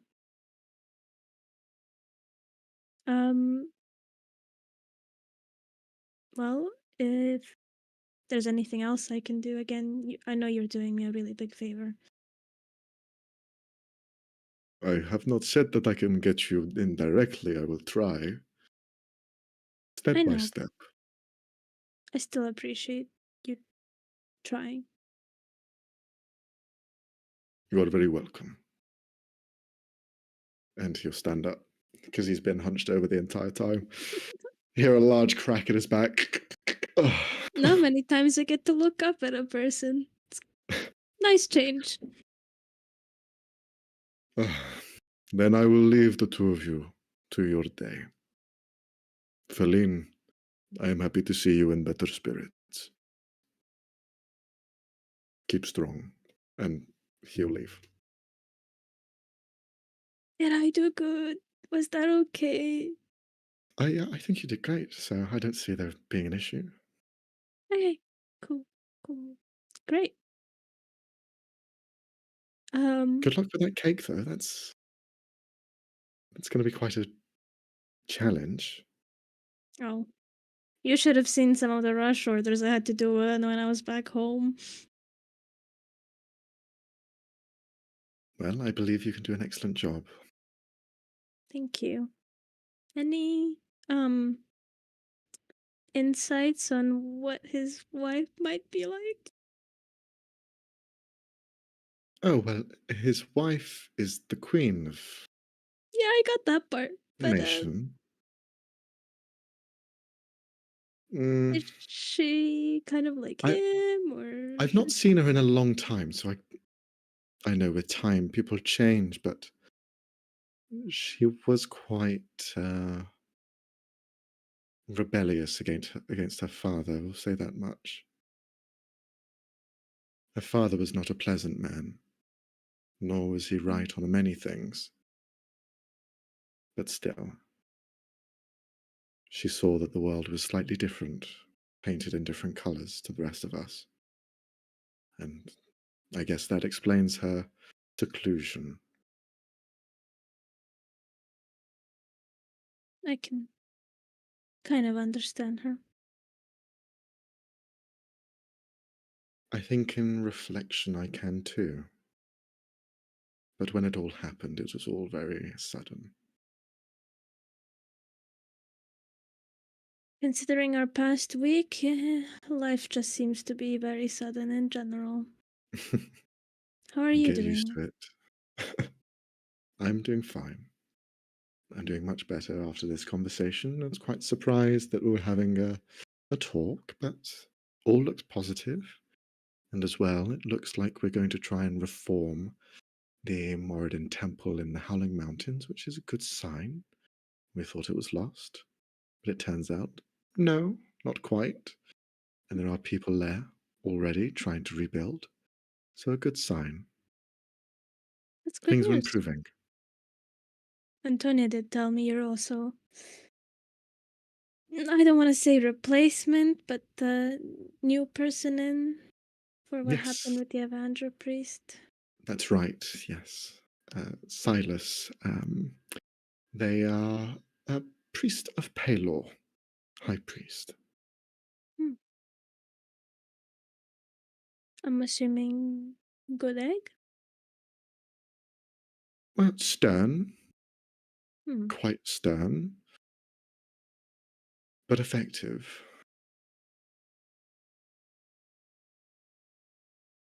Well, if there's anything else I can do, again, I know you're doing me a really big favor. I have not said that I can get you in directly. I will try. Step I by know. step. I still appreciate you trying. You are very welcome. And he'll stand up because he's been hunched over the entire time. You hear a large crack in his back. Not many times I get to look up at a person. It's nice change. Then I will leave the two of you to your day. Feline, I am happy to see you in better spirits. Keep strong, and he'll leave. Did I do good? Was that okay? I think you did great, so I don't see there being an issue. Okay, cool. Great. Good luck with that cake, though. That's going to be quite a challenge. Oh. You should have seen some of the rush orders I had to do when I was back home. Well, I believe you can do an excellent job. Thank you. Any insights on what his wife might be like? Oh, well, his wife is the queen of Yeah, I got that part. the But nation. is she kind of like him, or I've not seen her in a long time, so I know with time people change, but she was quite rebellious against her father. We'll say that much. Her father was not a pleasant man, nor was he right on many things. But still, she saw that the world was slightly different, painted in different colours to the rest of us. And I guess that explains her seclusion. I can kind of understand her. I think in reflection I can too. But when it all happened, it was all very sudden. Considering our past week, life just seems to be very sudden in general. How are you Get used doing? to it. I'm doing fine. I'm doing much better after this conversation. I was quite surprised that we were having a talk, but all looks positive. And as well, it looks like we're going to try and reform the Moradin Temple in the Howling Mountains, which is a good sign. We thought it was lost, but it turns out, no, not quite. And there are people there already trying to rebuild. So a good sign. That's good Things are news. improving. Antonia did tell me you're also, I don't want to say replacement, but the new person in for what happened Yes, with the Evandra priest. that's right. Yes. Silas. They are a priest of Palor, high priest. I'm assuming good egg? Well, stern, Hmm. quite stern, but effective.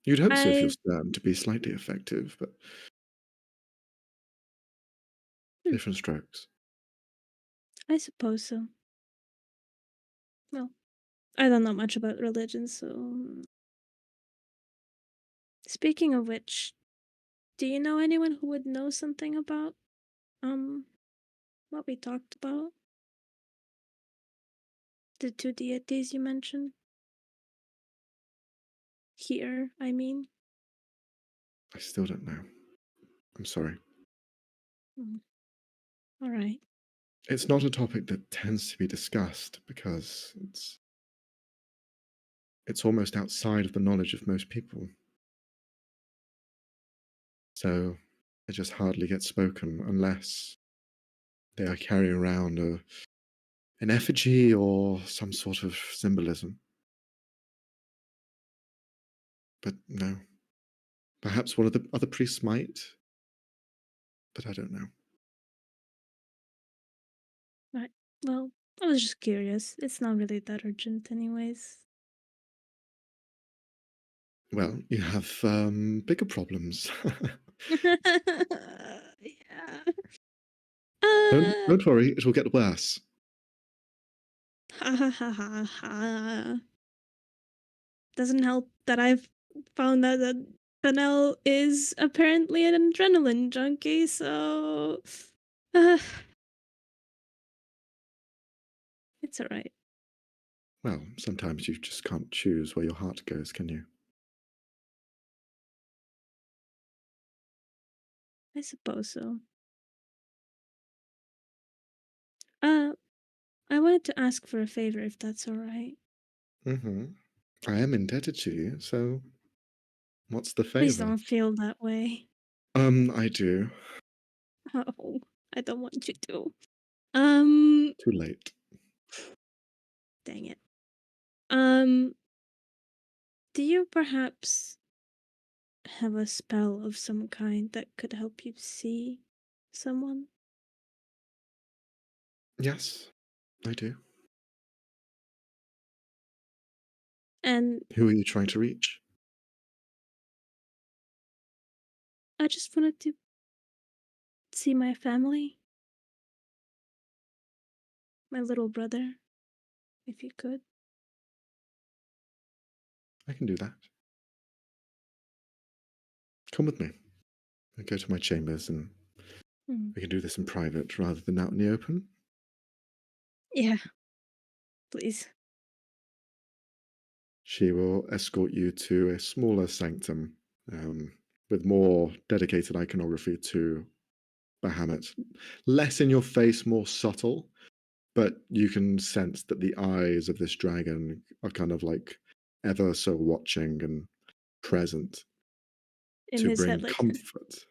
You'd hope so if you're I stern to be slightly effective, but different strokes. I suppose so. Well, I don't know much about religion, so speaking of which, do you know anyone who would know something about what we talked about? The two deities you mentioned? Here, I mean. I still don't know. I'm sorry. All right. It's not a topic that tends to be discussed because it's almost outside of the knowledge of most people. So it just hardly gets spoken unless they are carrying around an effigy or some sort of symbolism. But no. Perhaps one of the other priests might, but I don't know. Right. Well, I was just curious. It's not really that urgent, anyways. Well, you have bigger problems. Yeah. Don't worry, it will get worse. Ha ha ha ha ha. Doesn't help that I've found out that Chanel is apparently an adrenaline junkie, so uh, it's alright. Well, sometimes you just can't choose where your heart goes, can you? I suppose so. Uh, I wanted to ask for a favor if that's alright. Mm-hmm. I am indebted to you, so what's the Please favor? don't feel that way. I do. Oh, I don't want you to. Um, Too late. dang it. Um, do you perhaps have a spell of some kind that could help you see someone? Yes, I do. And Who are you trying to reach? I just wanted to see my family, my little brother, if you could. I can do that. Come with me. I go to my chambers and Hmm. we can do this in private rather than out in the open. Yeah, please. She will escort you to a smaller sanctum with more dedicated iconography to Bahamut. Less in your face, more subtle, but you can sense that the eyes of this dragon are kind of like ever so watching and present In to his bring head, like comfort.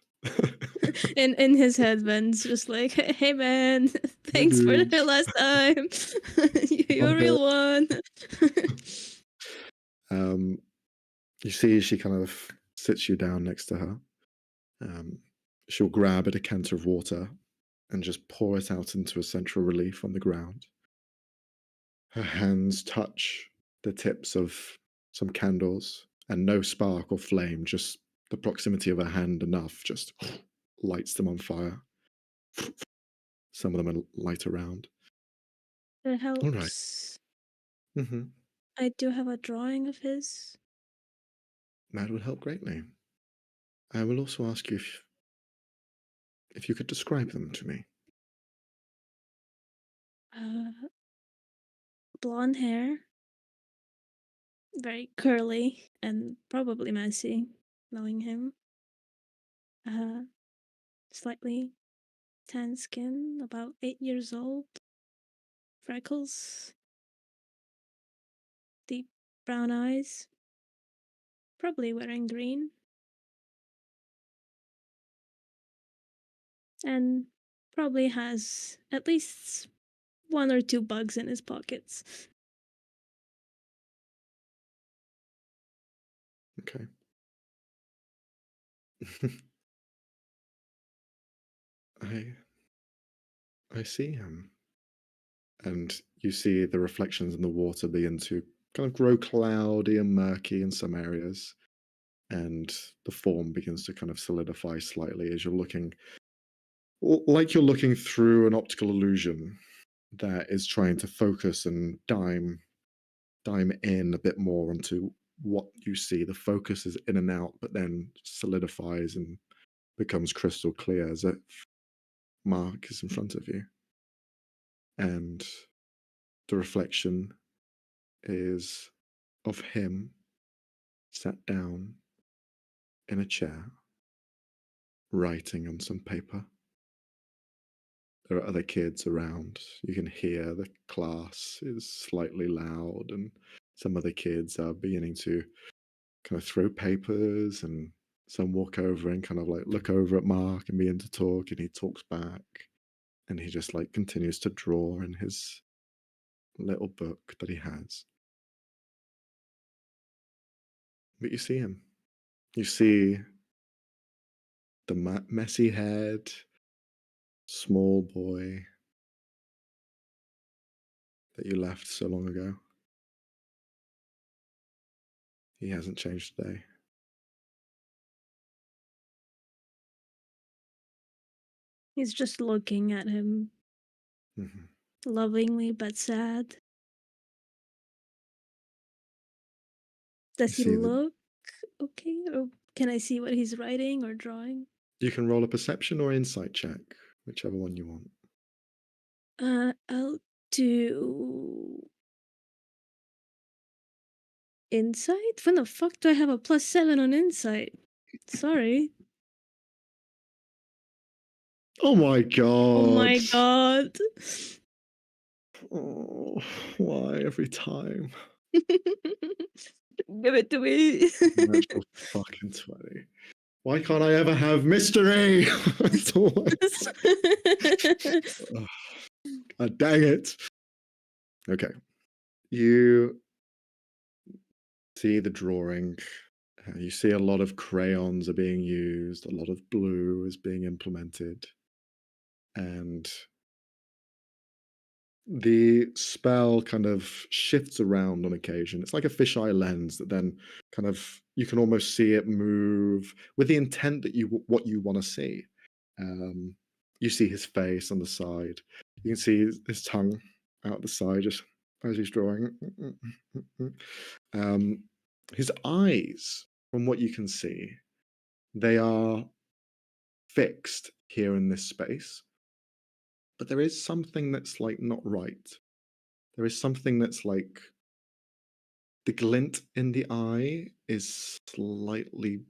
in his head, Ben's just like, "Hey man, Hey, thanks for the dude. last time. You're a I'm real one." You see, she kind of sits you down next to her. She'll grab a decanter of water and just pour it out into a central relief on the ground. Her hands touch the tips of some candles, and no spark or flame, just the proximity of her hand enough just lights them on fire. Some of them are light around. It All right. helps. Mm-hmm. I do have a drawing of his. That would help greatly. I will also ask you if you could describe them to me. Blonde hair, very curly and probably messy, knowing him. Slightly tan skin, about 8 years old. Freckles, deep brown eyes, probably wearing green. And probably has at least 1 or 2 bugs in his pockets. Okay. I see him. And you see the reflections in the water begin to kind of grow cloudy and murky in some areas. And the form begins to kind of solidify slightly as you're looking, like you're looking through an optical illusion that is trying to focus and dime in a bit more onto what you see. The focus is in and out, but then solidifies and becomes crystal clear as if Mark is in front of you. And the reflection is of him sat down in a chair, writing on some paper. There are other kids around. You can hear the class is slightly loud, and some other kids are beginning to kind of throw papers, and some walk over and kind of like look over at Mark and begin to talk, and he talks back, and he just like continues to draw in his little book that he has. But you see him. You see the messy head, small boy that you left so long ago. He hasn't changed today. He's just looking at him Mhm. lovingly but sad. Does he see that look okay? Or can I see what he's writing or drawing? you can roll a perception or insight check, whichever one you want. I'll do insight? When the fuck do I have a +7 on insight? Sorry. Oh my Oh my god. god. Oh, why every time? Give it to me. Natural fucking 20. Why can't I ever have mystery? It's always. Ugh. God dang it. Okay. You see the drawing. You see a lot of crayons are being used, a lot of blue is being implemented. And the spell kind of shifts around on occasion. It's like a fisheye lens that then kind of you can almost see it move with the intent that what you want to see. You see his face on the side. You can see his tongue out the side just as he's drawing. His eyes, from what you can see, they are fixed here in this space, but there is something that's like not right. There is something that's like The glint in the eye is slightly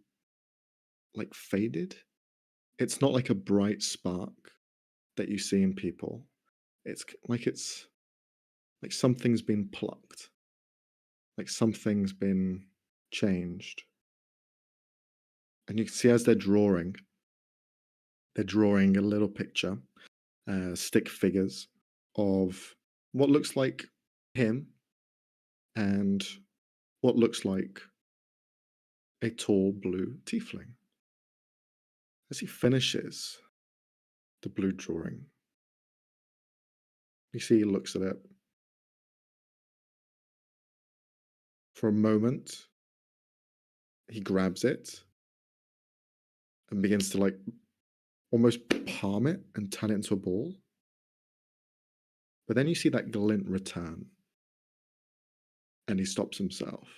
like faded. It's not like a bright spark that you see in people. It's like something's been plucked. Like something's been changed. And you can see as they're drawing a little picture, stick figures of what looks like him and what looks like a tall blue tiefling. As he finishes the blue drawing, you see he looks at it. For a moment, he grabs it and begins to like almost palm it and turn it into a ball. But then you see that glint return and he stops himself.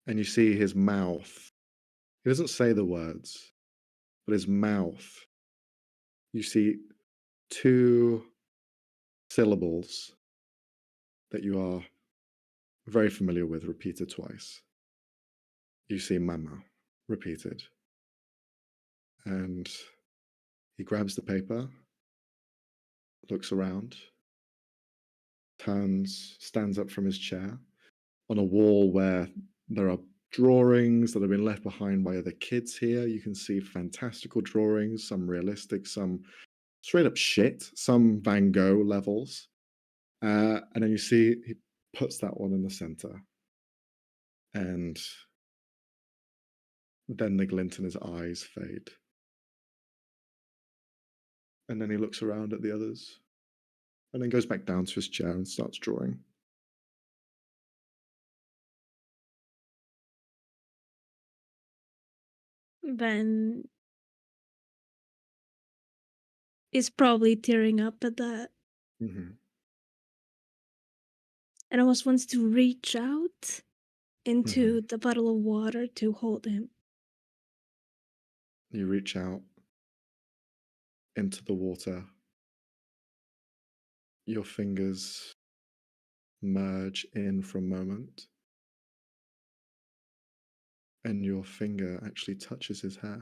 And you see his mouth. He doesn't say the words, but his mouth, you see two syllables that you are very familiar with repeated twice. You see mama repeated. And he grabs the paper, looks around, stands up from his chair on a wall where there are drawings that have been left behind by other kids here. You can see fantastical drawings, some realistic, some straight up shit, some Van Gogh levels. And then you see he puts that one in the center. And then the glint in his eyes fade. And then he looks around at the others and then goes back down to his chair and starts drawing. Ben is probably tearing up at that Mm-hmm. and almost wants to reach out into the bottle of water to hold him. You reach out into the water. Your fingers merge in for a moment. And your finger actually touches his hair.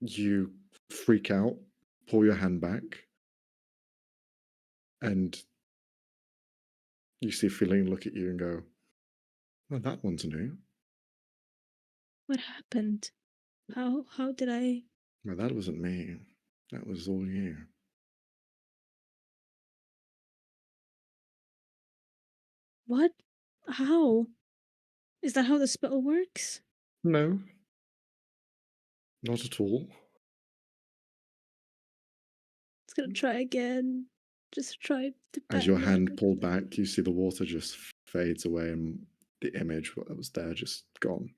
You freak out, pull your hand back, and you see Feline look at you and go, well, that one's new. What happened? How did I? No, that wasn't me. That was all you. What? How? Is that how the spell works? No, not at all. It's gonna try again. Just try to As pat your my hand head. pulled back, you see the water just fades away and the image that was there just gone.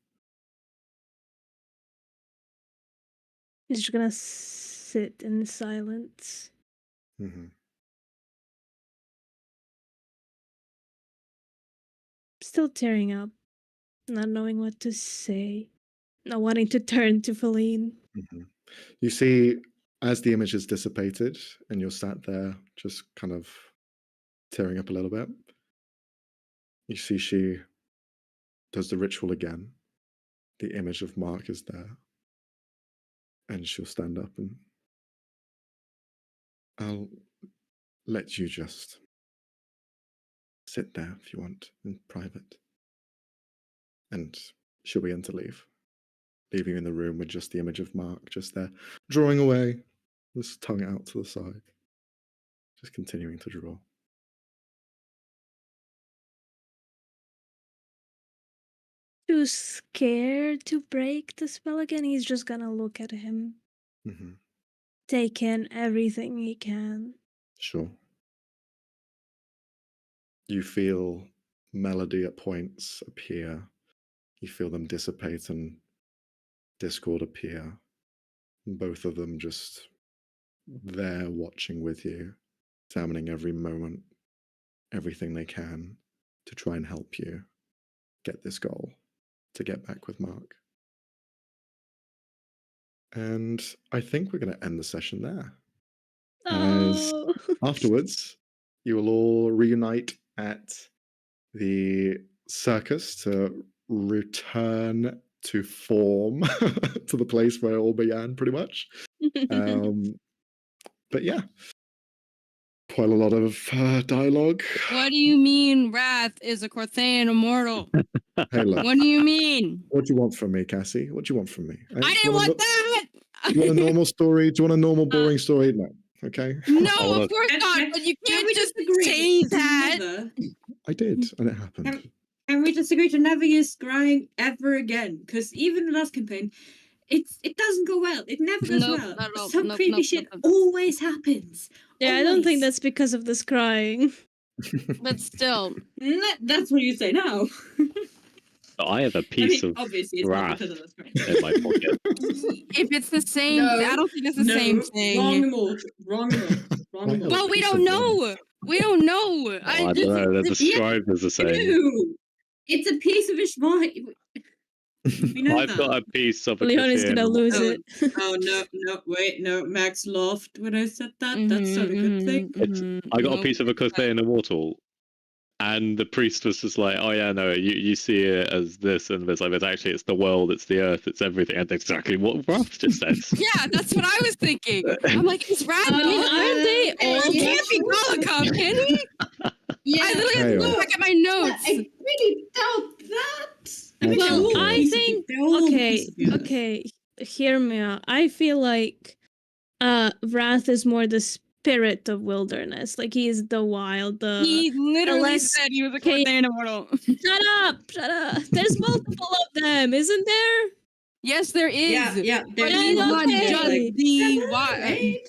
He's just gonna sit in silence. Mm-hmm. Still tearing up, not knowing what to say, not wanting to turn to Feline. Mm-hmm. You see, as the image has dissipated and you're sat there just kind of tearing up a little bit, you see she does the ritual again. The image of Mark is there. And she'll stand up and I'll let you just sit there if you want in private. And she'll begin to leave, leaving you in the room with just the image of Mark just there, drawing away, his tongue out to the side, just continuing to draw. Too scared to break the spell again, he's just gonna look at him, Mm-hmm. take in everything he can. Sure. You feel melody at points appear. You feel them dissipate and discord appear. Both of them just there watching with you, examining every moment, everything they can to try and help you get this goal, to get back with Mark. And I think we're going to end the session there. As Oh. afterwards, you will all reunite at the circus to return to form to the place where it all began, pretty much. But yeah, quite a lot of dialogue. What do you mean Wrath is a Corthaean immortal? Hey, look, What do you mean? what do you want from me, Cassie? What do you want from me? I didn't want that! Do you want a normal story? Do you want a normal, boring story? No. Okay. No, wanna- of course not, but you Can can't we just agree say to that. never- I did, and it happened. Can we just agree to never use scrying ever again? Because even the last campaign, it doesn't go well. It never goes Nope, well. not at all. Some Nope, creepy nope, shit nope, nope. always happens. Yeah, I don't think Always. that's because of this crying. But still, That's what you say now. I have a I piece mean, of obviously it's wrath not because of the scrying. in my pocket. if it's the same, No, I don't think it's the same thing. Wrong immortal. Wrong immortal. Wrong Why immortal. But we Piece don't of know. We don't know. I don't know. They're described as the same. Ew. It's a piece of Ishmael. We know I've that. got a piece of a Leon is gonna Corthaean lose Oh, it. Oh no, wait, no. Max laughed when I said that. That's not a good thing. I got a Nope. piece of a Corthaean immortal, and the priest was just like, "Oh yeah, no, you see it as this and this, like, but actually it's the world, it's the earth, it's everything." And that's exactly what Wrath just says. Yeah, that's what I was thinking. I'm like, is Wrath? I mean, aren't they all He can't be Golokov, can he? Yeah, I literally have Hey, to go back at my notes. I really doubt that. I mean, Well, they're all I pieces of- think- they're all Okay, pieces of the earth. okay. Hear me out. I feel like Wrath is more the spirit of wilderness. Like he is the wild, He literally unless- said he was a okay. Corthaean immortal. Shut up! There's multiple of them, isn't there? Yes, there is. Yeah, But they're Yeah, he's all not okay. just like- the Right?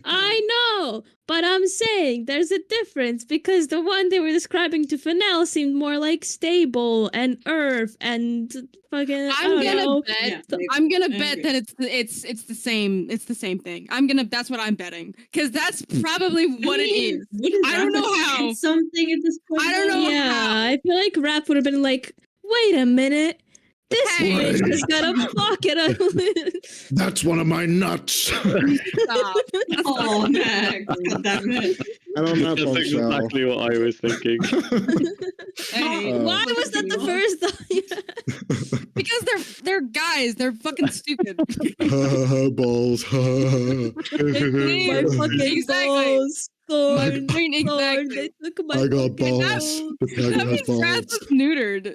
I know, but I'm saying there's a difference because the one they were describing to Fennel seemed more like stable and earth and fucking. I I'm don't gonna know. bet. Yeah, I'm gonna I bet agree. that it's the same. It's the same thing. That's what I'm betting because that's probably what it is. Wouldn't I don't Raph know have how. said something at this point. I don't know Yeah, how. I feel like Rap would have been like, wait a minute. This Hey. bitch has got a pocket island. That's one of my nuts. Stop. Oh, Max, God damn it. And on that That's bombshell. exactly what I was thinking. Hey, Why was that the first thought? because they're guys. They're fucking stupid. Balls. My fucking Exactly. balls. Thorn, I mean, thorn, exactly. they took my I got fucking balls. This guy That has means Wrath balls. was neutered.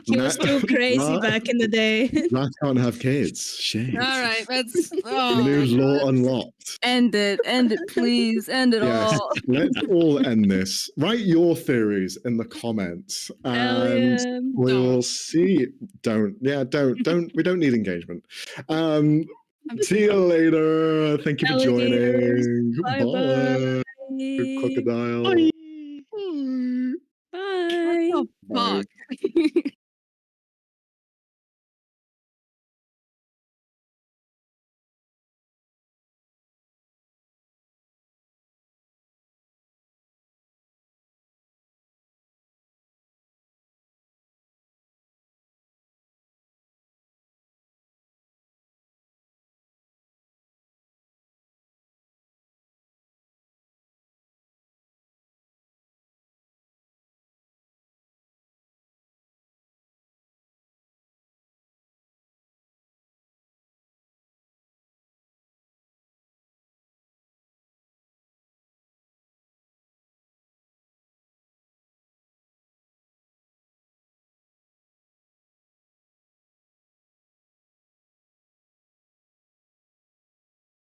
He was too crazy Nah. back in the day. Rat can't have kids. Shit. All right, let's oh, New my law God. unlocked. End it, please, end it Yes. all. Let's all end this. Write your theories in the comments. And Hell we Don't. will see. Don't. Yeah, don't. We don't need engagement. See you later. Thank you for Alligators. joining. Bye-bye. Crocodile. Bye. Oh, fuck.